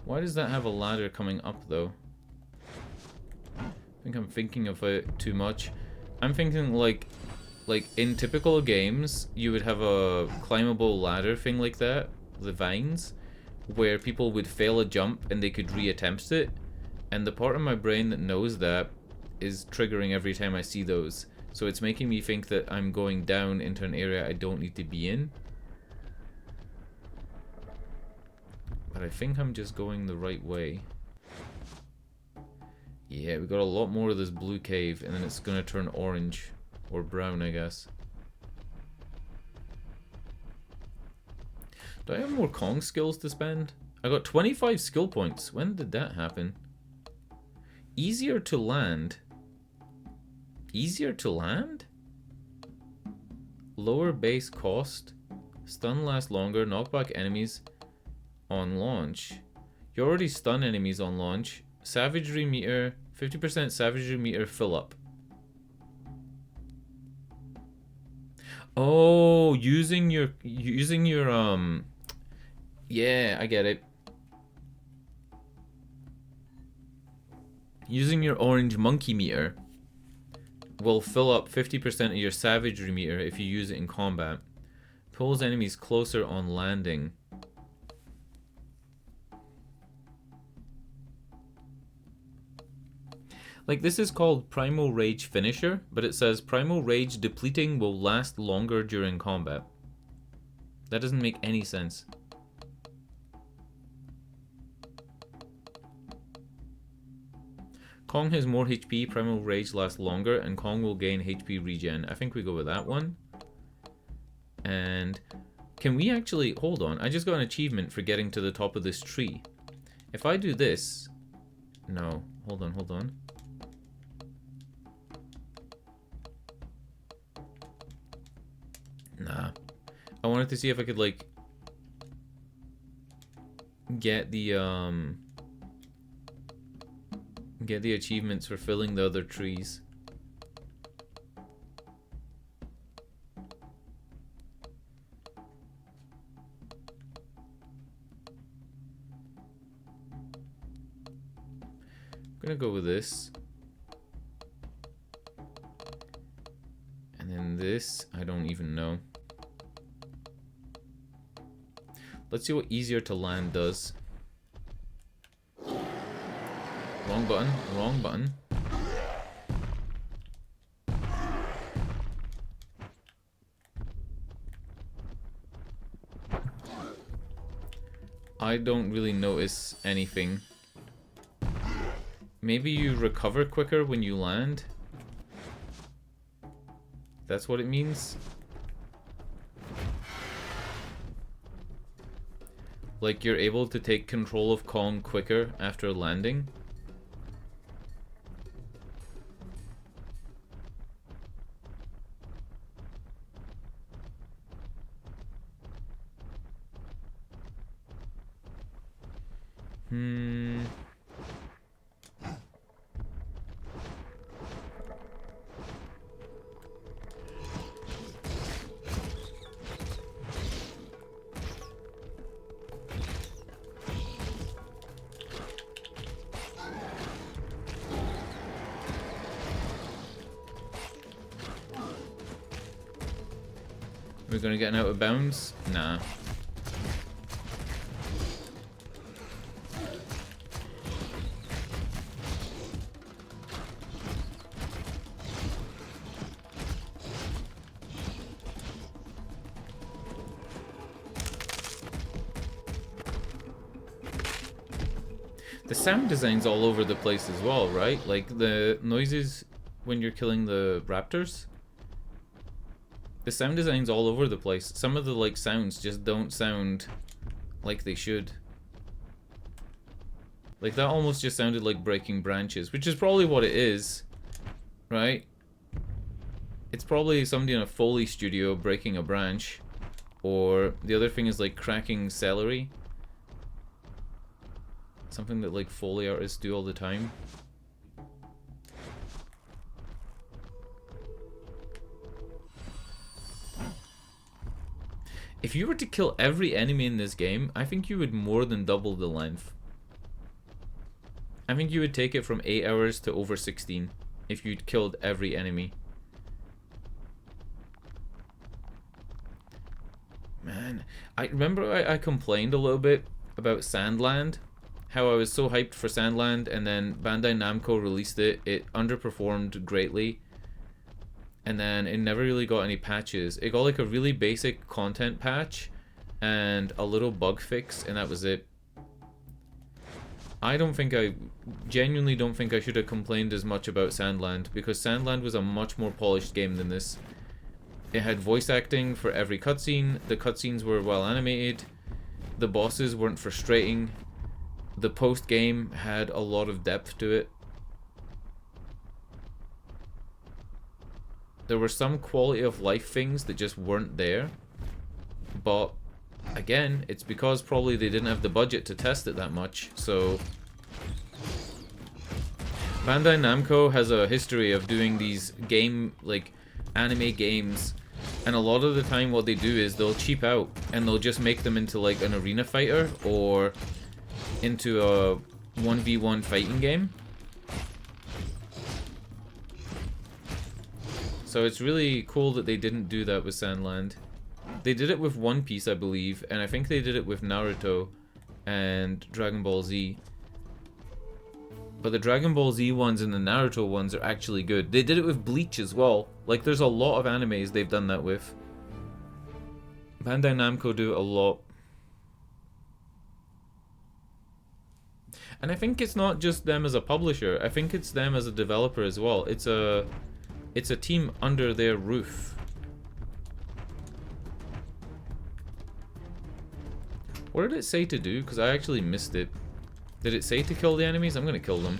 Why does that have a ladder coming up, though? I think I'm thinking of it too much. I'm thinking like in typical games, you would have a climbable ladder thing like that, the vines, where people would fail a jump and they could reattempt it. And the part of my brain that knows that is triggering every time I see those. So it's making me think that I'm going down into an area I don't need to be in. But I think I'm just going the right way. Yeah, we got a lot more of this blue cave, and then it's gonna turn orange. Or brown, I guess. Do I have more Kong skills to spend? I got 25 skill points. When did that happen? Easier to land. Easier to land? Lower base cost. Stun lasts longer. Knockback enemies on launch. You already stun enemies on launch. Savagery meter. 50% savagery meter fill up. Oh, using your yeah, I get it. Using your orange monkey meter will fill up 50% of your savagery meter if you use it in combat. Pulls enemies closer on landing. Like, this is called Primal Rage Finisher, but it says Primal Rage depleting will last longer during combat. That doesn't make any sense. Kong has more HP, Primal Rage lasts longer, and Kong will gain HP regen. I think we go with that one. And can we actually... Hold on, I just got an achievement for getting to the top of this tree. If I do this... No, hold on. Nah. I wanted to see if I could, like, get the achievements for filling the other trees. I'm gonna go with this. this? I don't even know. Let's see what easier to land does. Wrong button, wrong button. I don't really notice anything. Maybe you recover quicker when you land? That's what it means? Like you're able to take control of Kong quicker after landing? We're gonna get out of bounds? Nah. The sound design's all over the place as well, right? Like the noises when you're killing the raptors. The sound design's all over the place. Some of the like sounds just don't sound like they should. Like that almost just sounded like breaking branches, which is probably what it is, right? It's probably somebody in a Foley studio breaking a branch, or the other thing is like cracking celery. Something that like Foley artists do all the time. If you were to kill every enemy in this game, I think you would more than double the length. I think you would take it from 8 hours to over 16 if you'd killed every enemy. Man, I remember I complained a little bit about Sandland. How I was so hyped for Sandland, and then Bandai Namco released it. It underperformed greatly. And then it never really got any patches. It got like a really basic content patch and a little bug fix, and that was it. I genuinely don't think I should have complained as much about Sandland, because Sandland was a much more polished game than this. It had voice acting for every cutscene, the cutscenes were well animated, the bosses weren't frustrating, the post-game had a lot of depth to it. There were some quality of life things that just weren't there, but again, it's because probably they didn't have the budget to test it that much. So Bandai Namco has a history of doing these anime games, and a lot of the time what they do is they'll cheap out and they'll just make them into like an arena fighter or into a 1v1 fighting game. So it's really cool that they didn't do that with Sandland. They did it with One Piece, I believe, and I think they did it with Naruto and Dragon Ball Z. But the Dragon Ball Z ones and the Naruto ones are actually good. They did it with Bleach as well. Like, there's a lot of animes they've done that with. Bandai Namco do it a lot. And I think it's not just them as a publisher. I think it's them as a developer as well. It's a team under their roof. What did it say to do? Because I actually missed it. Did it say to kill the enemies? I'm gonna kill them.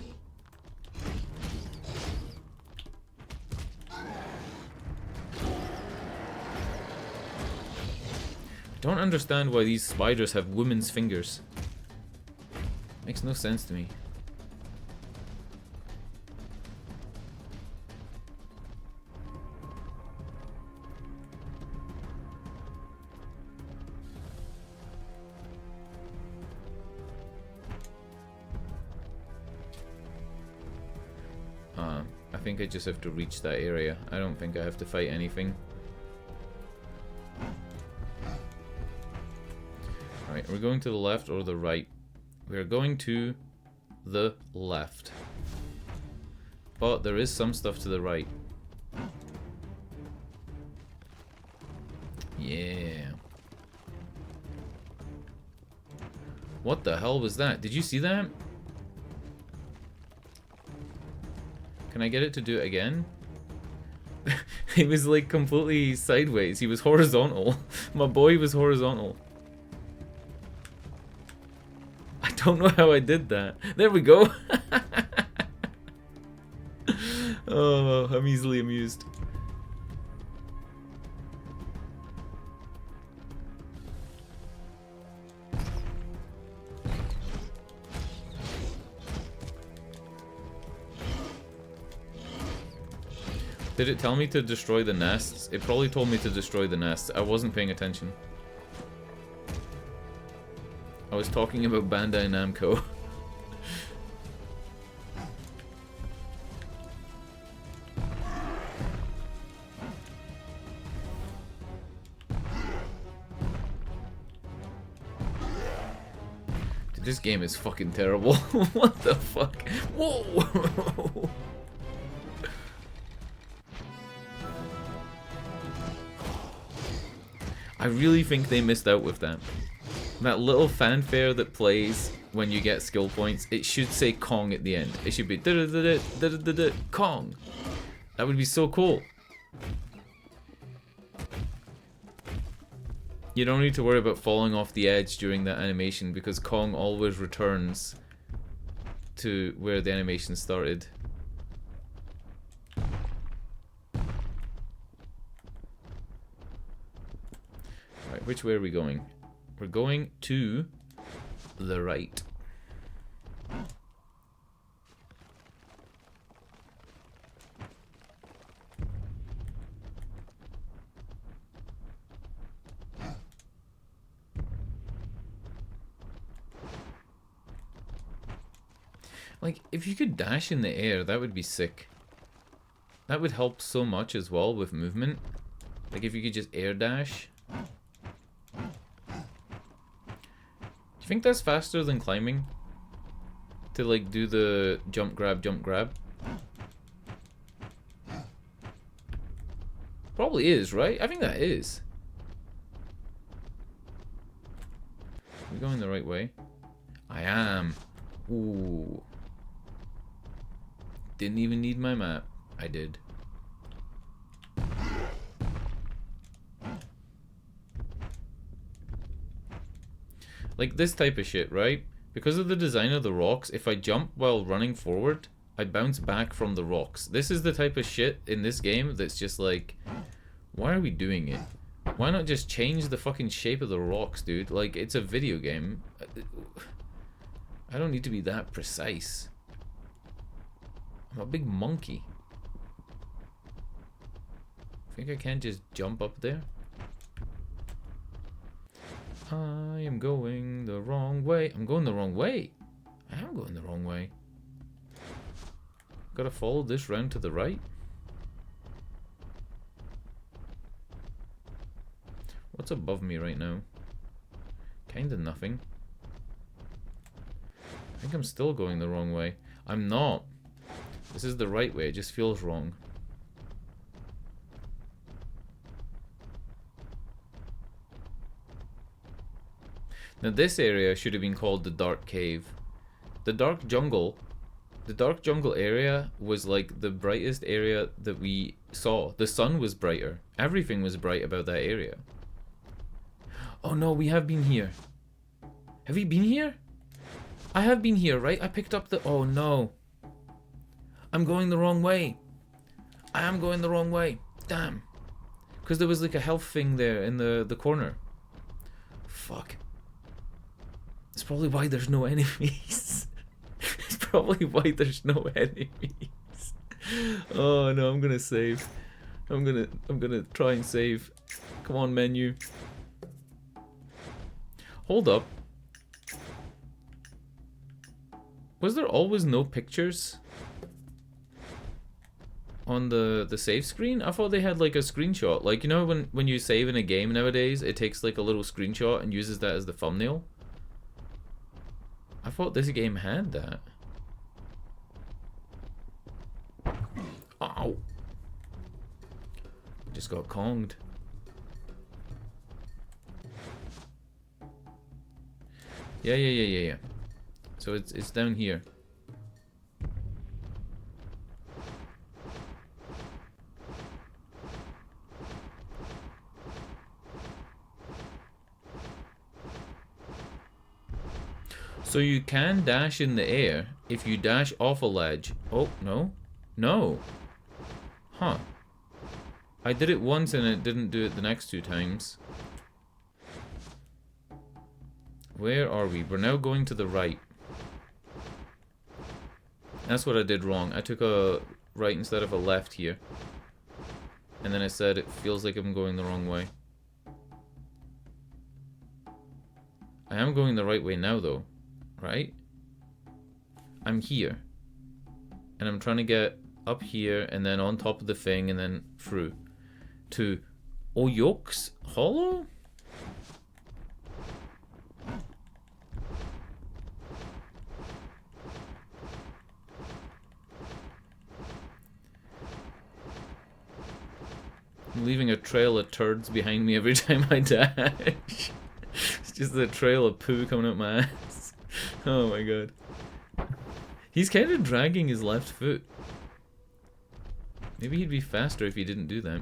Don't understand why these spiders have women's fingers. Makes no sense to me. I think I just have to reach that area. I don't think I have to fight anything. Right, we're going to the left or the right. We're going to the left. But there is some stuff to the right. Yeah. What the hell was that? Did you see that? Can I get it to do it again? He was like completely sideways. He was horizontal. My boy was horizontal. I don't know how I did that. There we go. Oh, I'm easily amused. Did it tell me to destroy the nests? It probably told me to destroy the nests. I wasn't paying attention. I was talking about Bandai Namco. Dude, this game is fucking terrible. What the fuck? Whoa! I really think they missed out with that. That little fanfare that plays when you get skill points, it should say Kong at the end. It should be Kong. That would be so cool. You don't need to worry about falling off the edge during that animation because Kong always returns to where the animation started. Right, which way are we going? We're going to the right. Like, if you could dash in the air, that would be sick. That would help so much as well with movement. Like, if you could just air dash. Do you think that's faster than climbing? To like do the jump grab, jump grab? Probably is, right? I think that is. Are we going the right way? I am. Ooh. Didn't even need my map. I did. Like this type of shit, right? Because of the design of the rocks, if I jump while running forward, I bounce back from the rocks. This is the type of shit in this game that's just like, why are we doing it? Why not just change the fucking shape of the rocks, dude? Like, it's a video game. I don't need to be that precise. I'm a big monkey. Think I can't just jump up there? I am going the wrong way. I'm going the wrong way. I am going the wrong way. Gotta follow this round to the right. What's above me right now? Kinda nothing. I think I'm still going the wrong way. I'm not. This is the right way. It just feels wrong. Now this area should have been called the Dark Cave. The Dark Jungle area was like the brightest area that we saw. The sun was brighter. Everything was bright about that area. Oh no, we have been here. Have we been here? I have been here, right? I picked up the... Oh no. I'm going the wrong way. I am going the wrong way. Damn. Because there was like a health thing there in the corner. Fuck. It's probably why there's no enemies. It's probably why there's no enemies. Oh no, I'm gonna save. I'm gonna try and save. Come on, menu. Hold up. Was there always no pictures on the save screen? I thought they had like a screenshot. Like, you know when you save in a game nowadays, it takes like a little screenshot and uses that as the thumbnail? I thought this game had that. Ow! Just got Konged. Yeah. So it's down here. So you can dash in the air if you dash off a ledge. Oh, no. No. Huh. I did it once and it didn't do it the next 2 times. Where are we? We're now going to the right. That's what I did wrong. I took a right instead of a left here. And then I said it feels like I'm going the wrong way. I am going the right way now though. Right? I'm here. And I'm trying to get up here and then on top of the thing and then through. To Oyok's Hollow? I'm leaving a trail of turds behind me every time I dash. It's just a trail of poo coming out my ass. Oh my god. He's kind of dragging his left foot. Maybe he'd be faster if he didn't do that.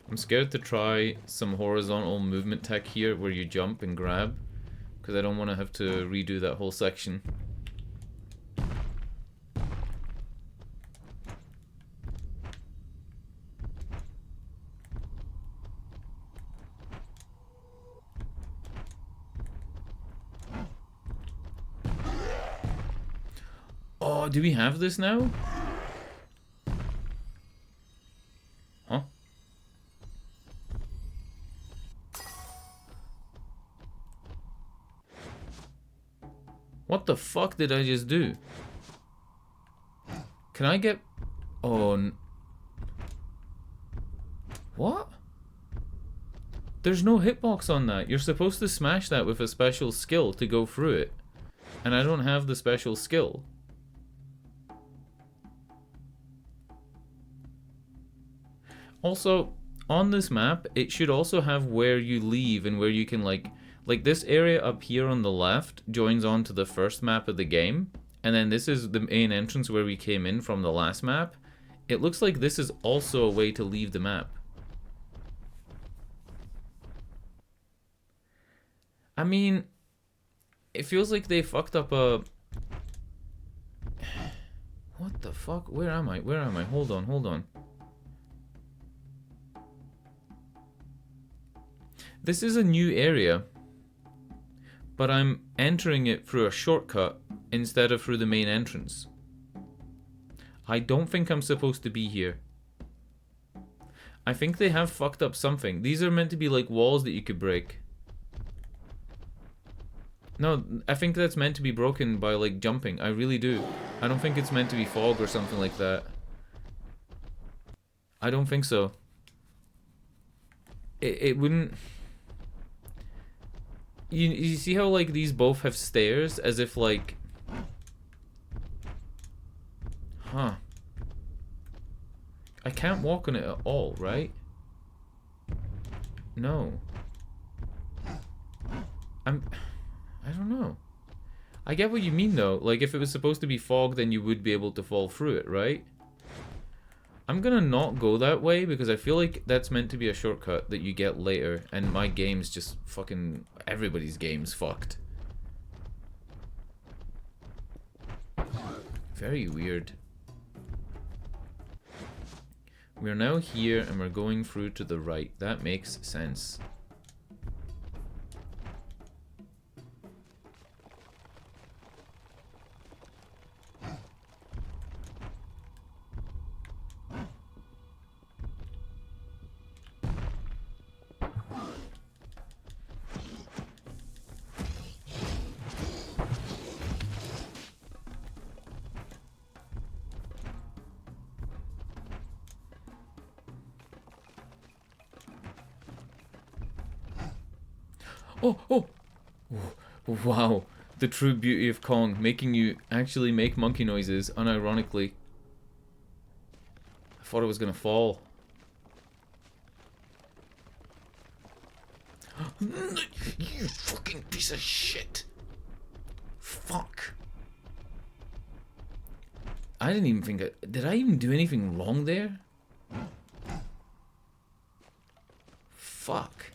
I'm scared to try some horizontal movement tech here where you jump and grab, because I don't want to have to redo that whole section. Oh, do we have this now? Huh? What the fuck did I just do? Can I get... Oh... What? There's no hitbox on that. You're supposed to smash that with a special skill to go through it. And I don't have the special skill. Also, on this map, it should also have where you leave and where you can like this area up here on the left joins on to the first map of the game. And then this is the main entrance where we came in from the last map. It looks like this is also a way to leave the map. I mean, it feels like they fucked up a... What the fuck? Where am I? Where am I? Hold on. This is a new area, but I'm entering it through a shortcut instead of through the main entrance. I don't think I'm supposed to be here. I think they have fucked up something. These are meant to be like walls that you could break. No, I think that's meant to be broken by like jumping. I really do. I don't think it's meant to be fog or something like that. I don't think so. It wouldn't... You see how like these both have stairs as if like... Huh. I can't walk on it at all, right? No. I don't know. I get what you mean though. Like if it was supposed to be fog, then you would be able to fall through it, right? I'm gonna not go that way because I feel like that's meant to be a shortcut that you get later, and my game's just fucking... Everybody's game's fucked. Very weird. We're now here and we're going through to the right. That makes sense. Oh, oh! Oh, wow. The true beauty of Kong, making you actually make monkey noises, unironically. I thought it was gonna fall. You fucking piece of shit! Fuck. I didn't even think did I even do anything wrong there? Fuck.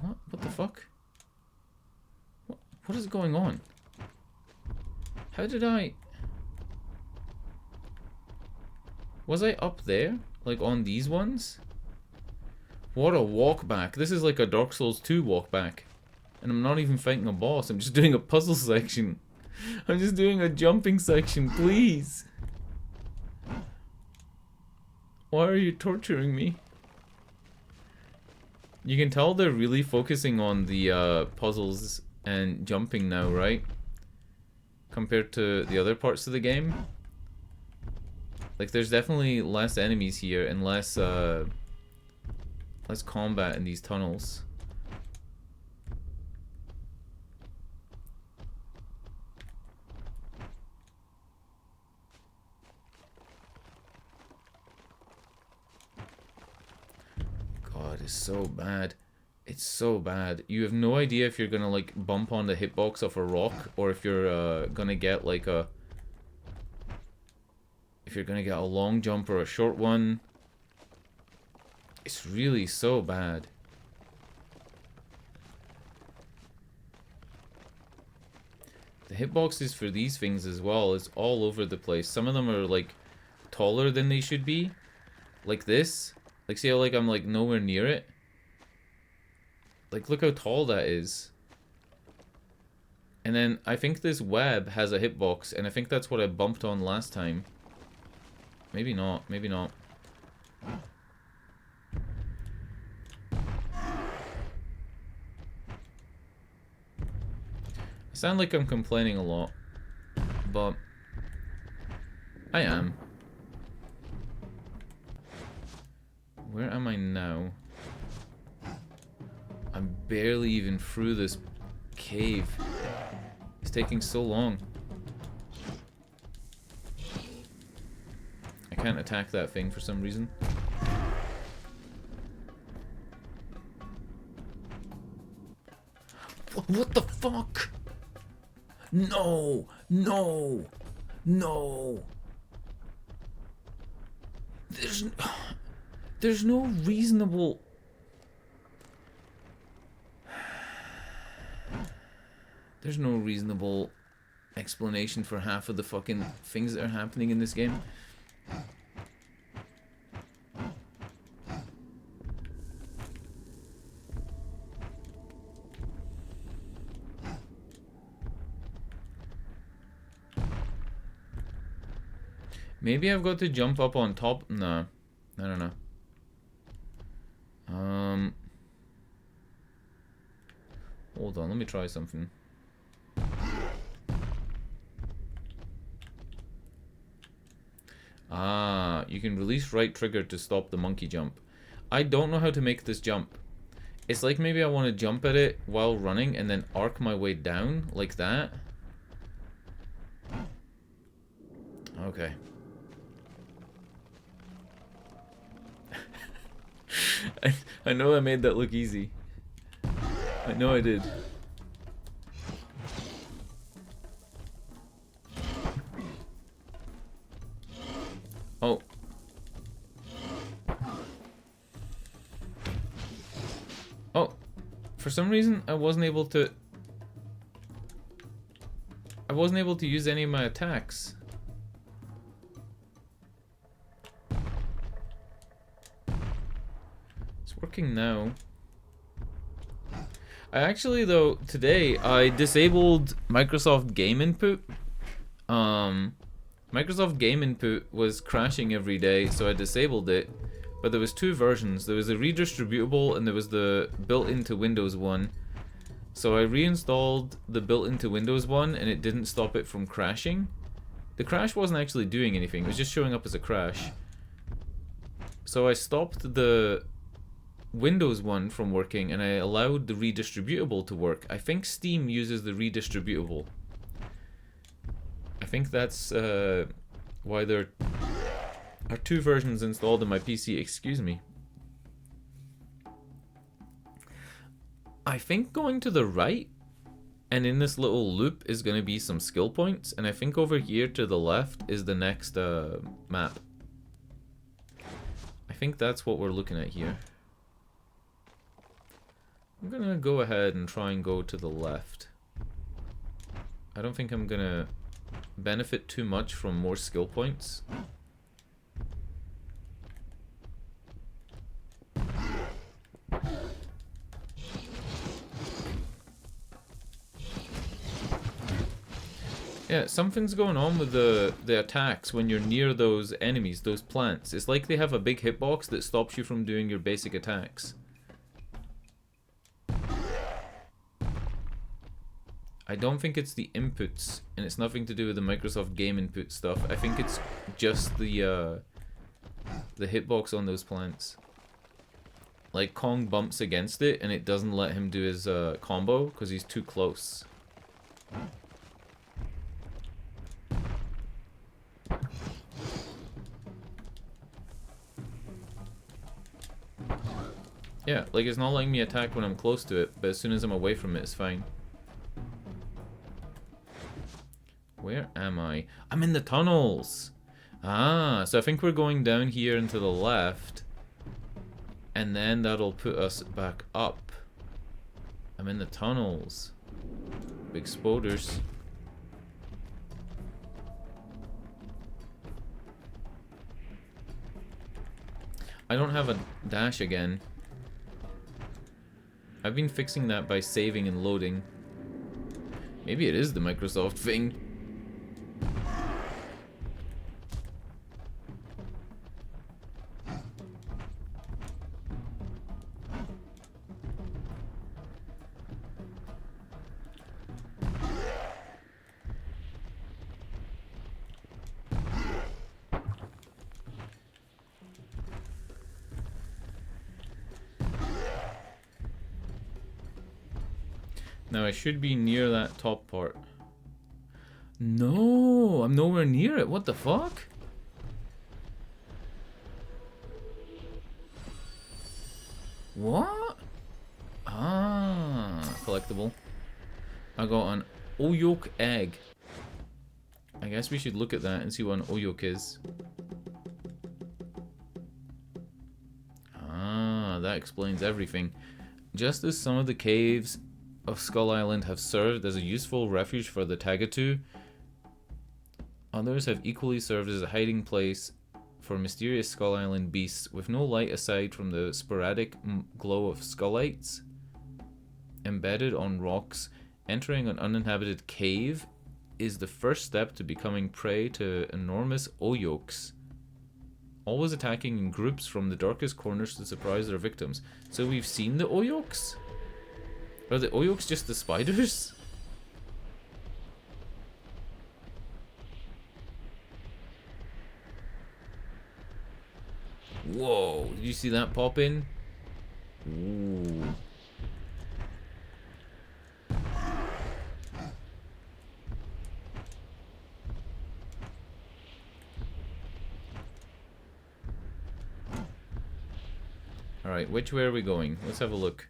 What? What the fuck? What is going on? How did I... Was I up there? Like on these ones? What a walk back. This is like a Dark Souls 2 walk back. And I'm not even fighting a boss. I'm just doing a puzzle section. I'm just doing a jumping section, please. Why are you torturing me? You can tell they're really focusing on the puzzles and jumping now, right? Compared to the other parts of the game. Like, there's definitely less enemies here and less combat in these tunnels. God, it's so bad. It's so bad. You have no idea if you're gonna like bump on the hitbox of a rock or if you're gonna get like a... If you're gonna get a long jump or a short one. It's really so bad. The hitboxes for these things as well is all over the place. Some of them are like taller than they should be. Like this. Like see how like I'm like nowhere near it? Like look how tall that is. And then I think this web has a hitbox and I think that's what I bumped on last time. Maybe not, maybe not. I sound like I'm complaining a lot, but I am. Where am I now? I'm barely even through this cave. It's taking so long. I can't attack that thing for some reason. What the fuck? No! No! No! There's no reasonable... There's no reasonable explanation for half of the fucking things that are happening in this game. Maybe I've got to jump up on top. No. I don't know. Hold on, let me try something. Ah, you can release right trigger to stop the monkey jump. I don't know how to make this jump. It's like maybe I want to jump at it while running and then arc my way down like that. Okay. I know I made that look easy. I know I did. Oh. Oh. For some reason, I wasn't able to use any of my attacks. It's working now. I actually, though, today, I disabled Microsoft Game Input. Microsoft Game Input was crashing every day, so I disabled it. But there was two versions. There was the redistributable and there was the built into Windows one. So I reinstalled the built into Windows one and it didn't stop it from crashing. The crash wasn't actually doing anything, it was just showing up as a crash. So I stopped the Windows one from working and I allowed the redistributable to work. I think Steam uses the redistributable. I think that's why there are two versions installed in my PC. Excuse me. I think going to the right and in this little loop is going to be some skill points, and I think over here to the left is the next map. I think that's what we're looking at here. I'm going to go ahead and try and go to the left. I don't think I'm going to benefit too much from more skill points. Yeah, something's going on with the attacks when you're near those enemies, those plants. It's like they have a big hitbox that stops you from doing your basic attacks. I don't think it's the inputs, and it's nothing to do with the Microsoft game input stuff. I think it's just the hitbox on those plants. Like, Kong bumps against it, and it doesn't let him do his combo, because he's too close. Yeah, like it's not letting me attack when I'm close to it, but as soon as I'm away from it, it's fine. Where am I? I'm in the tunnels! Ah, so I think we're going down here and to the left, and then that'll put us back up. I'm in the tunnels. Big spoders. I don't have a dash again. I've been fixing that by saving and loading. Maybe it is the Microsoft thing. Now I should be near that top part. No, I'm nowhere near it. What the fuck? What? Ah, collectible. I got an Oyok egg. I guess we should look at that and see what an Oyok is. Ah, that explains everything. Just as some of the caves of Skull Island have served as a useful refuge for the Tagatu, others have equally served as a hiding place for mysterious Skull Island beasts. With no light aside from the sporadic glow of skullites embedded on rocks, entering an uninhabited cave is the first step to becoming prey to enormous Oyoks, always attacking in groups from the darkest corners to surprise their victims. So we've seen the Oyoks? Are the Oyoks just the spiders? Whoa, did you see that pop in? Ooh. Alright, which way are we going? Let's have a look.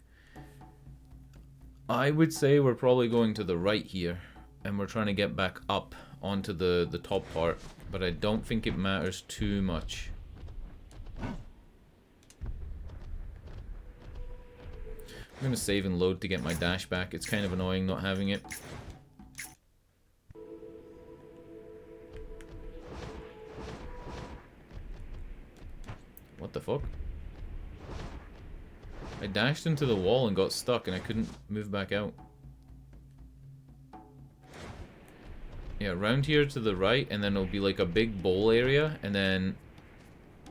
I would say we're probably going to the right here, and we're trying to get back up onto the top part, but I don't think it matters too much. I'm gonna save and load to get my dash back. It's kind of annoying not having it. What the fuck? I dashed into the wall and got stuck and I couldn't move back out. Yeah, around here to the right, and then it'll be like a big bowl area, and then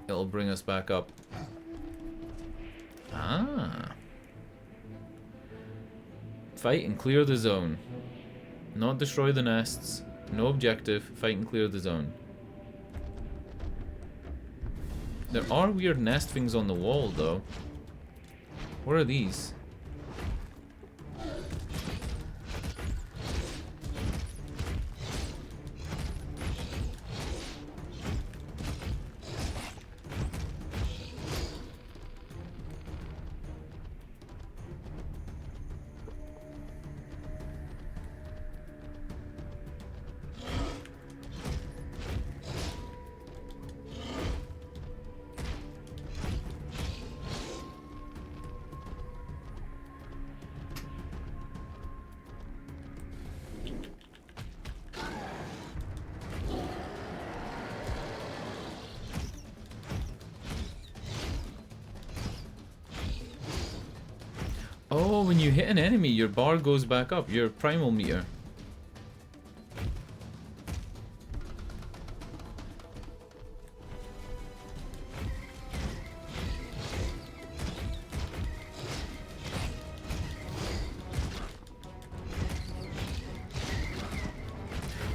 it'll bring us back up. Ah. Fight and clear the zone. Not destroy the nests. No objective. Fight and clear the zone. There are weird nest things on the wall, though. What are these? Oh, when you hit an enemy, your bar goes back up, your primal meter.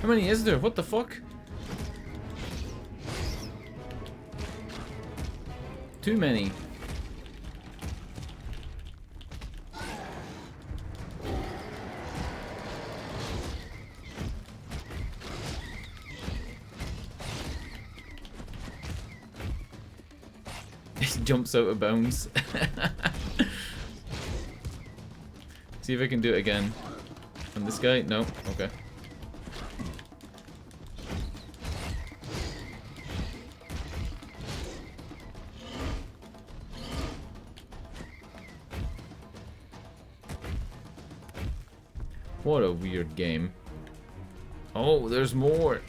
How many is there? What the fuck? Too many. Jumps out of bounds. See if I can do it again. On this guy? No. Okay. What a weird game. Oh, there's more.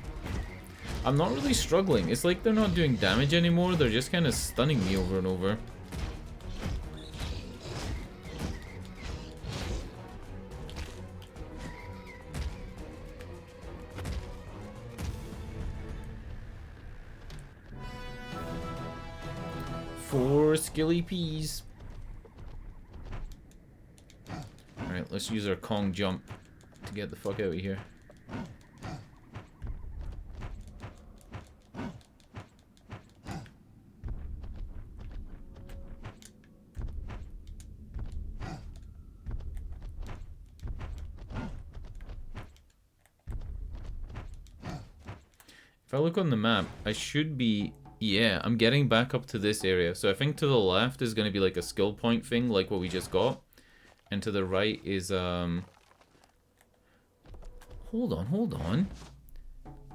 I'm not really struggling. It's like they're not doing damage anymore. They're just kind of stunning me over and over. Four skilly peas. Alright, let's use our Kong jump to get the fuck out of here. If I look on the map, I should be... Yeah, I'm getting back up to this area. So I think to the left is going to be like a skill point thing, like what we just got. And to the right is, Hold on.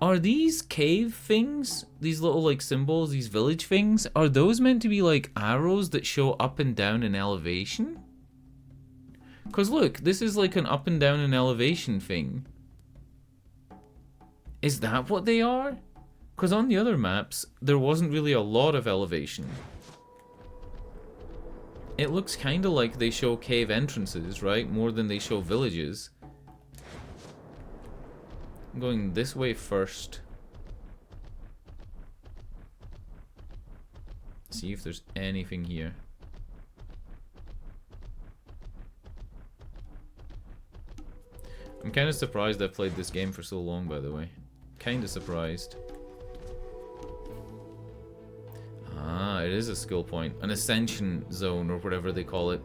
Are these cave things, these little like symbols, these village things, are those meant to be like arrows that show up and down in elevation? Because look, this is like an up and down in elevation thing. Is that what they are? Because on the other maps, there wasn't really a lot of elevation. It looks kind of like they show cave entrances, right? More than they show villages. I'm going this way first. See if there's anything here. I'm kind of surprised I've played this game for so long, by the way. Kind of surprised. Ah, it is a skill point. An ascension zone, or whatever they call it.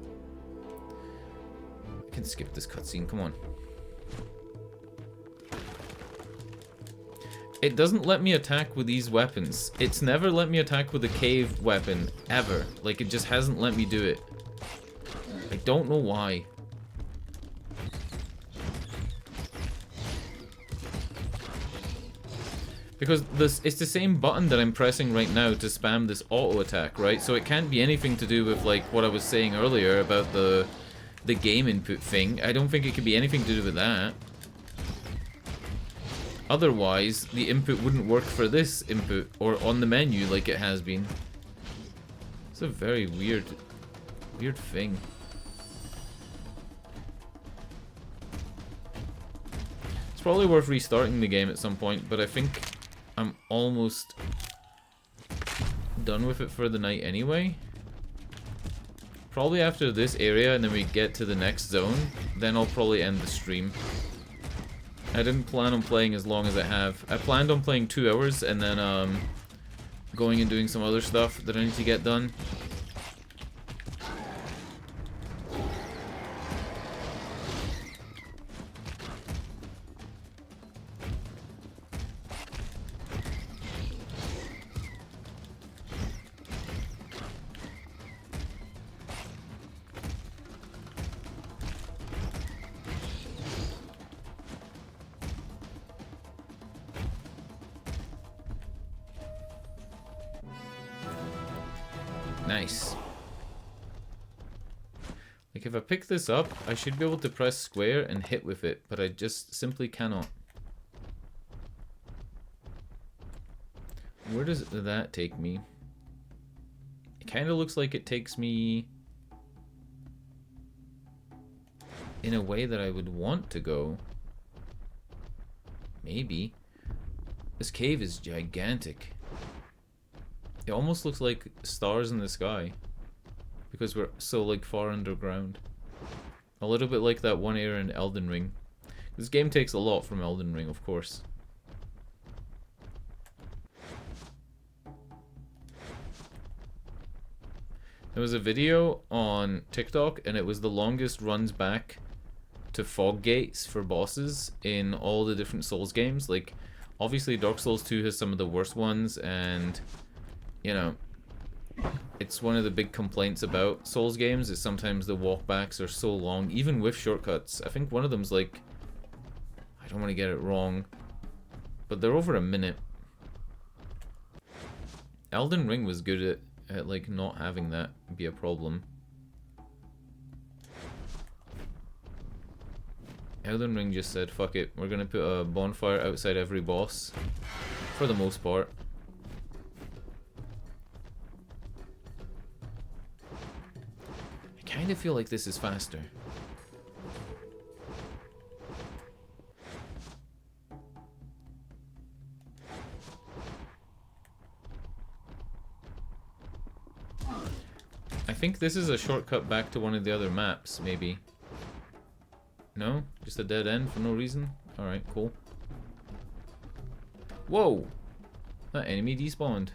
I can skip this cutscene, come on. It doesn't let me attack with these weapons. It's never let me attack with a cave weapon, ever. Like, it just hasn't let me do it. I don't know why. Because it's the same button that I'm pressing right now to spam this auto attack, right? So it can't be anything to do with like what I was saying earlier about the game input thing. I don't think it could be anything to do with that. Otherwise, the input wouldn't work for this input or on the menu like it has been. It's a very weird thing. It's probably worth restarting the game at some point, but I think I'm almost done with it for the night anyway. Probably after this area and then we get to the next zone, then I'll probably end the stream. I didn't plan on playing as long as I have. I planned on playing 2 hours and then going and doing some other stuff that I need to get done. Nice. Like if I pick this up, I should be able to press square and hit with it, but I just simply cannot. Where does that take me? It kind of looks like it takes me in a way that I would want to go. Maybe. This cave is gigantic. It almost looks like stars in the sky because we're so like far underground. A little bit like that one area in Elden Ring. This game takes a lot from Elden Ring, of course. There was a video on TikTok and it was the longest runs back to fog gates for bosses in all the different Souls games. Like, obviously Dark Souls 2 has some of the worst ones, and you know, it's one of the big complaints about Souls games is sometimes the walkbacks are so long, even with shortcuts. I think one of them's like, I don't want to get it wrong, but they're over a minute. Elden Ring was good at like not having that be a problem. Elden Ring just said, fuck it, we're gonna put a bonfire outside every boss, for the most part. I kind of feel like this is faster. I think this is a shortcut back to one of the other maps, maybe. No? Just a dead end for no reason? Alright, cool. Whoa! That enemy despawned.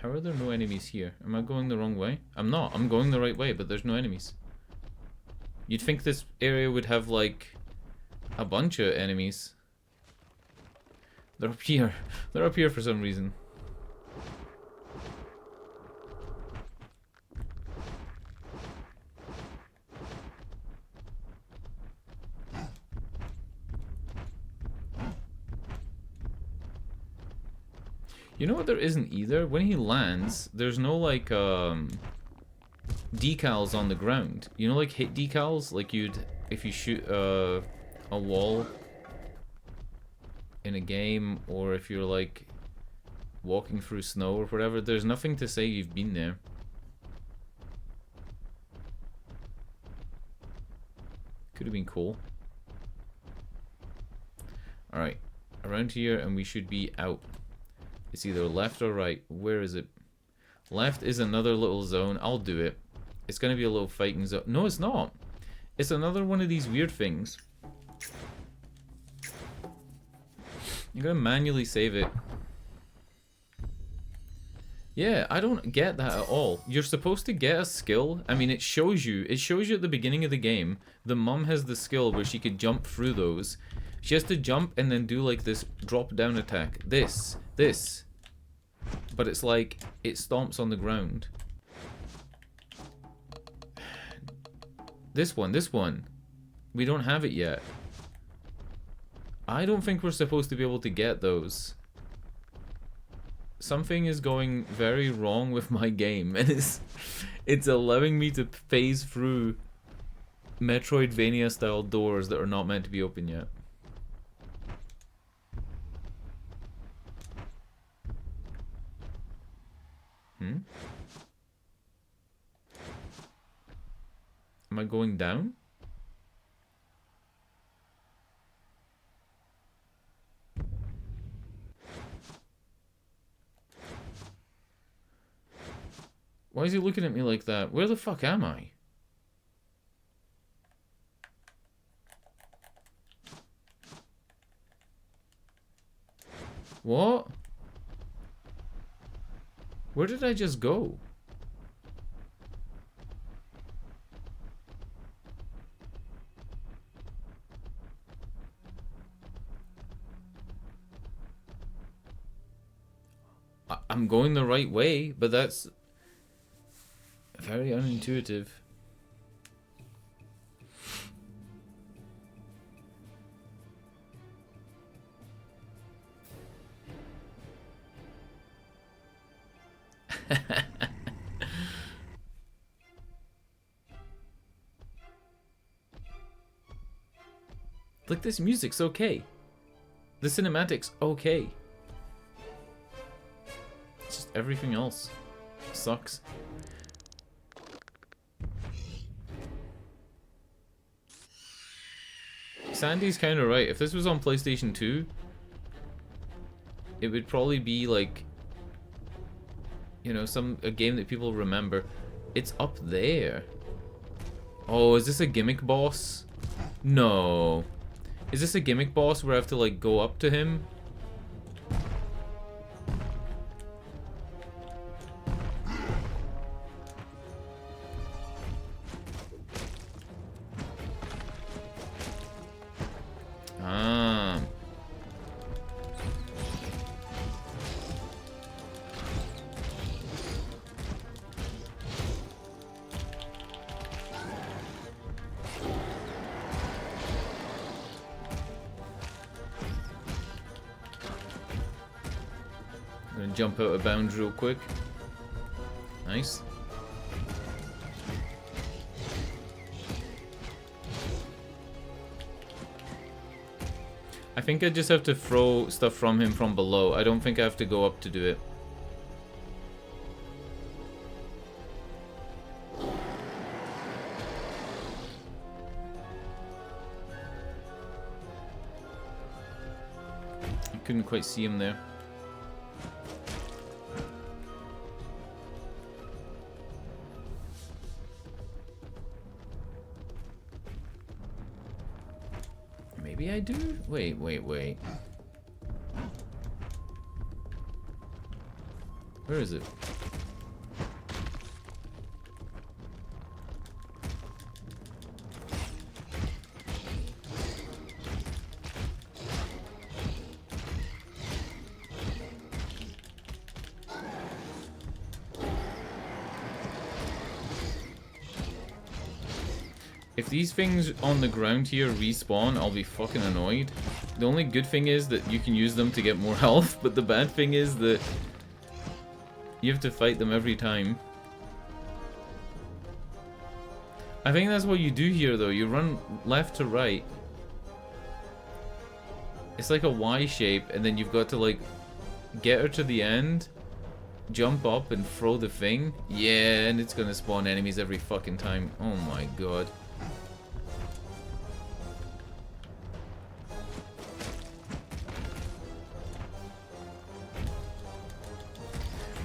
How are there no enemies here? Am I going the wrong way? I'm not. I'm going the right way, but there's no enemies. You'd think this area would have, like, a bunch of enemies. They're up here. They're up here for some reason. You know what there isn't either? When he lands, there's no, like, decals on the ground. You know, like, hit decals? Like you'd, if you shoot a wall in a game, or if you're, like, walking through snow or whatever, there's nothing to say you've been there. Could have been cool. Alright, around here, and we should be out. It's either left or right. Where is it? Left is another little zone. I'll do it. It's going to be a little fighting zone. No, it's not. It's another one of these weird things. You're going to manually save it. Yeah, I don't get that at all. You're supposed to get a skill. I mean, it shows you at the beginning of the game. The mum has the skill where she could jump through those. She has to jump and then do like this drop down attack. This. But it's like, it stomps on the ground. This one. We don't have it yet. I don't think we're supposed to be able to get those. Something is going very wrong with my game, and it's allowing me to phase through Metroidvania style doors that are not meant to be open yet. Hmm? Am I going down? Why is he looking at me like that? Where the fuck am I? What? Where did I just go? I'm going the right way, but that's very unintuitive. Like, this music's okay. The cinematic's okay. It's just everything else sucks. Sandy's kind of right. If this was on PlayStation 2, it would probably be like, you know, a game that people remember. It's up there. Oh, is this a gimmick boss? No. Is this a gimmick boss where I have to like go up to him? Ah. I'm gonna jump out of bounds real quick. Nice. I think I just have to throw stuff from him from below. I don't think I have to go up to do it. I couldn't quite see him there. Maybe I do? Wait. Where is it? If these things on the ground here respawn, I'll be fucking annoyed. The only good thing is that you can use them to get more health, but the bad thing is that you have to fight them every time. I think that's what you do here though, you run left to right. It's like a Y shape, and then you've got to like get her to the end, jump up and throw the thing. Yeah, and it's gonna spawn enemies every fucking time. Oh my god.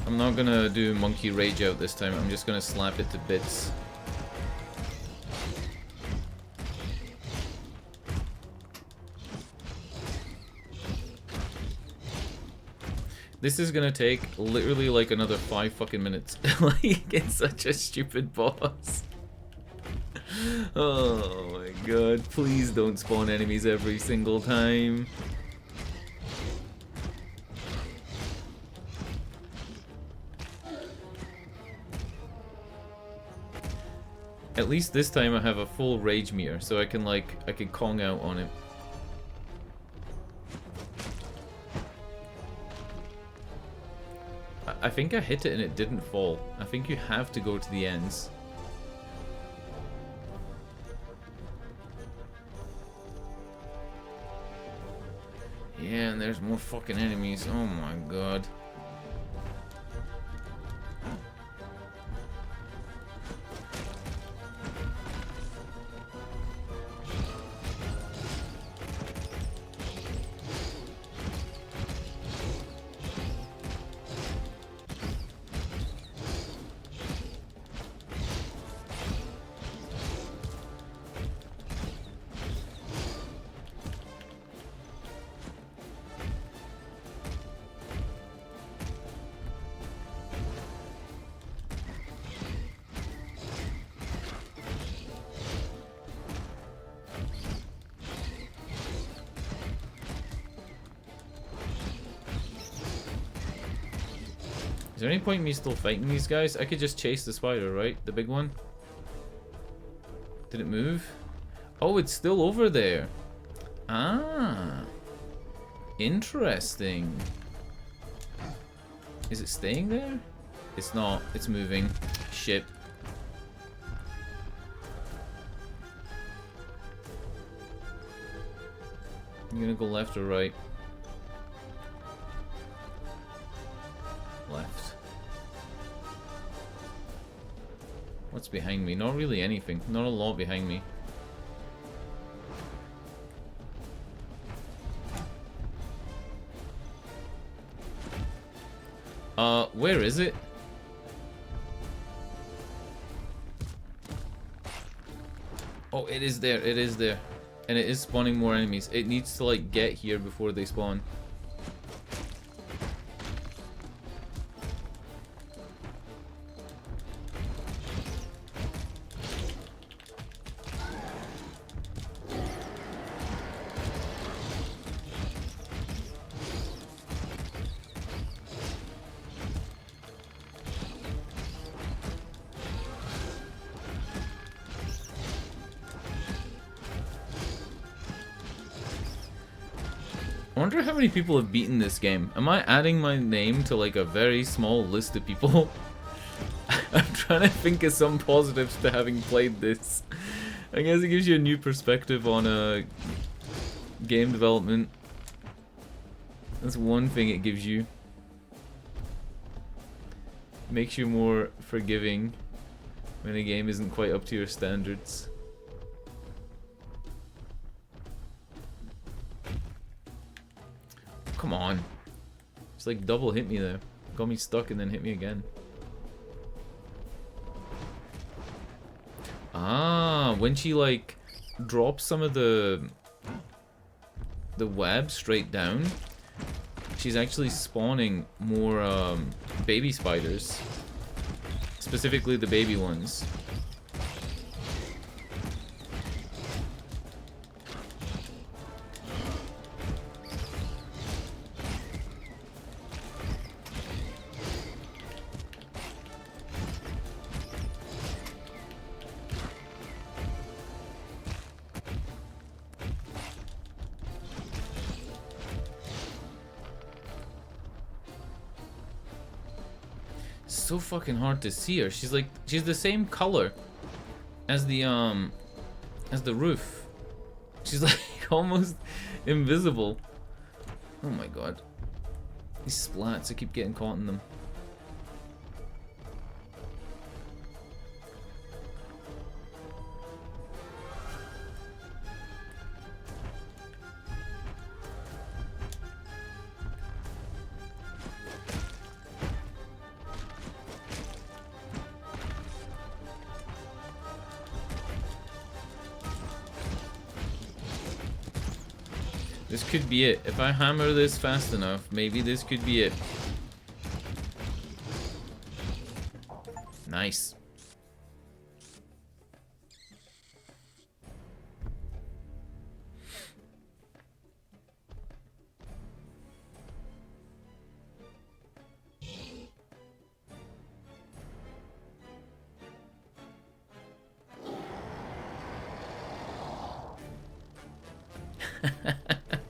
I'm not gonna do monkey rage out this time, I'm just gonna slap it to bits. This is gonna take literally like another 5 fucking minutes. Like, it's such a stupid boss. Oh my god, please don't spawn enemies every single time. At least this time I have a full rage meter, so I can Kong out on it. I think I hit it and it didn't fall. I think you have to go to the ends. Yeah, and there's more fucking enemies. Oh my god. Is there any point in me still fighting these guys? I could just chase the spider, right? The big one? Did it move? Oh, it's still over there. Ah. Interesting. Is it staying there? It's not. It's moving. Shit. You gonna go left or right? Left. What's behind me? Not really anything. Not a lot behind me. Where is it? Oh, it is there. It is there. And it is spawning more enemies. It needs to, like, get here before they spawn. I wonder how many people have beaten this game. Am I adding my name to like a very small list of people? I'm trying to think of some positives to having played this. I guess it gives you a new perspective on game development. That's one thing it gives you. Makes you more forgiving when a game isn't quite up to your standards. Come on. It's like double hit me there. Got me stuck and then hit me again. Ah, when she like drops some of the web straight down, she's actually spawning more baby spiders. Specifically the baby ones. So fucking hard to see her. She's the same color as the roof. She's like almost invisible. Oh my god. These splats, I keep getting caught in them. This could be it. If I hammer this fast enough, maybe this could be it. Nice.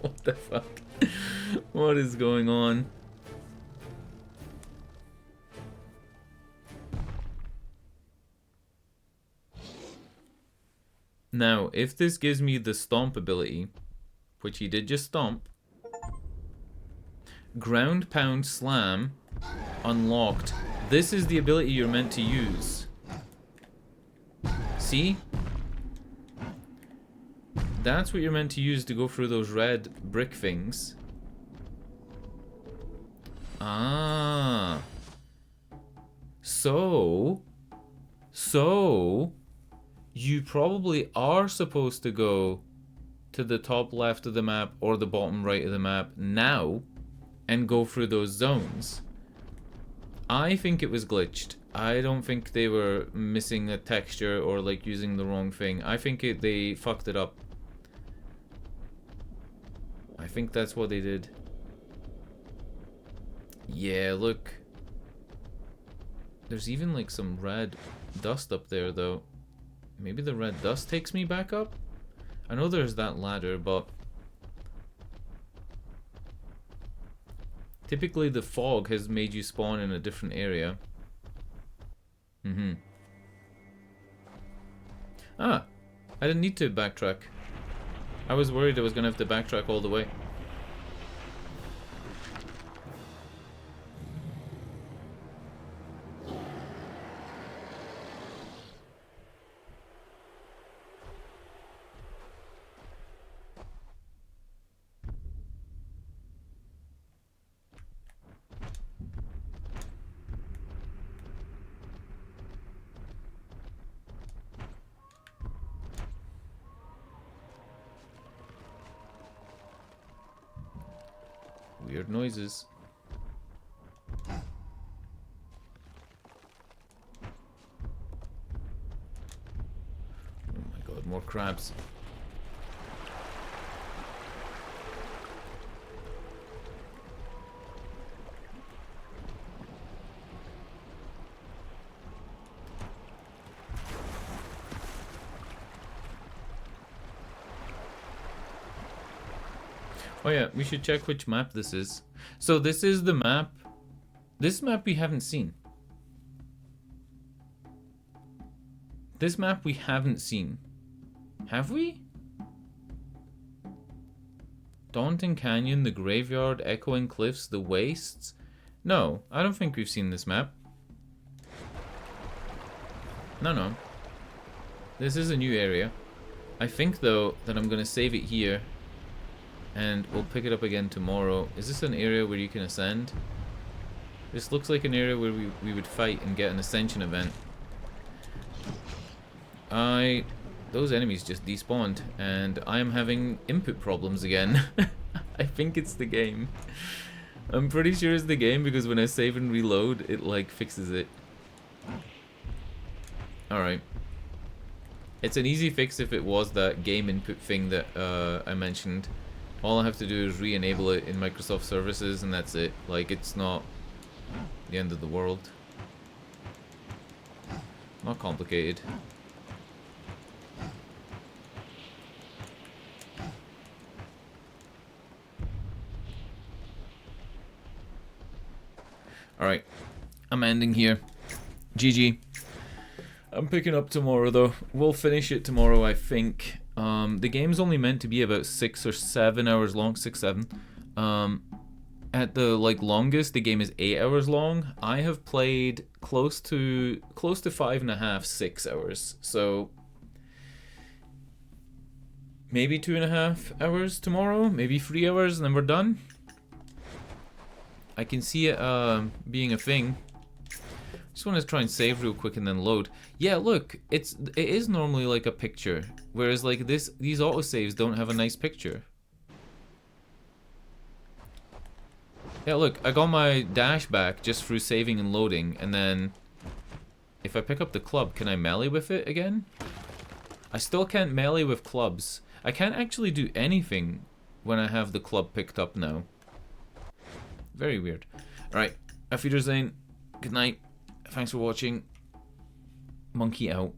What the fuck? What is going on? Now, if this gives me the stomp ability, which he did just stomp, ground pound slam unlocked. This is the ability you're meant to use. See? That's what you're meant to use to go through those red brick things. Ah. So you probably are supposed to go to the top left of the map or the bottom right of the map now and go through those zones. I think it was glitched. I don't think they were missing a texture or like using the wrong thing. I think they fucked it up. I think that's what they did. Yeah, look. There's even like some red dust up there though. Maybe the red dust takes me back up? I know there's that ladder, but typically the fog has made you spawn in a different area. Ah, I didn't need to backtrack. I was worried I was gonna have to backtrack all the way. Weird noises. Oh my god, more crabs. Oh yeah, we should check which map this is. So this is the map. This map we haven't seen. This map we haven't seen. Have we? Daunting Canyon, the Graveyard, Echoing Cliffs, the Wastes? No, I don't think we've seen this map. No. This is a new area. I think though that I'm gonna save it here. And we'll pick it up again tomorrow. Is this an area where you can ascend? This looks like an area where we would fight and get an ascension event. Those enemies just despawned, and I am having input problems again. I think it's the game. I'm pretty sure it's the game because when I save and reload, it like fixes it. Alright. It's an easy fix if it was that game input thing that I mentioned. All I have to do is re-enable it in Microsoft services and that's it. Like, it's not the end of the world. Not complicated. Alright, I'm ending here. GG. I'm picking up tomorrow though. We'll finish it tomorrow, I think. The game's only meant to be about 6 or 7 hours long, 6, 7. At the like longest, the game is 8 hours long. I have played close to 5.5, 6 hours. So maybe 2.5 hours tomorrow, maybe 3 hours, and then we're done. I can see it being a thing. Just want to try and save real quick and then load. Yeah, look, it is normally like a picture, whereas like these autosaves don't have a nice picture. Yeah, look, I got my dash back just through saving and loading, and then if I pick up the club, can I melee with it again? I still can't melee with clubs. I can't actually do anything when I have the club picked up now. Very weird. Alright, auf Wiedersehen. Good night. Thanks for watching. Monkey out.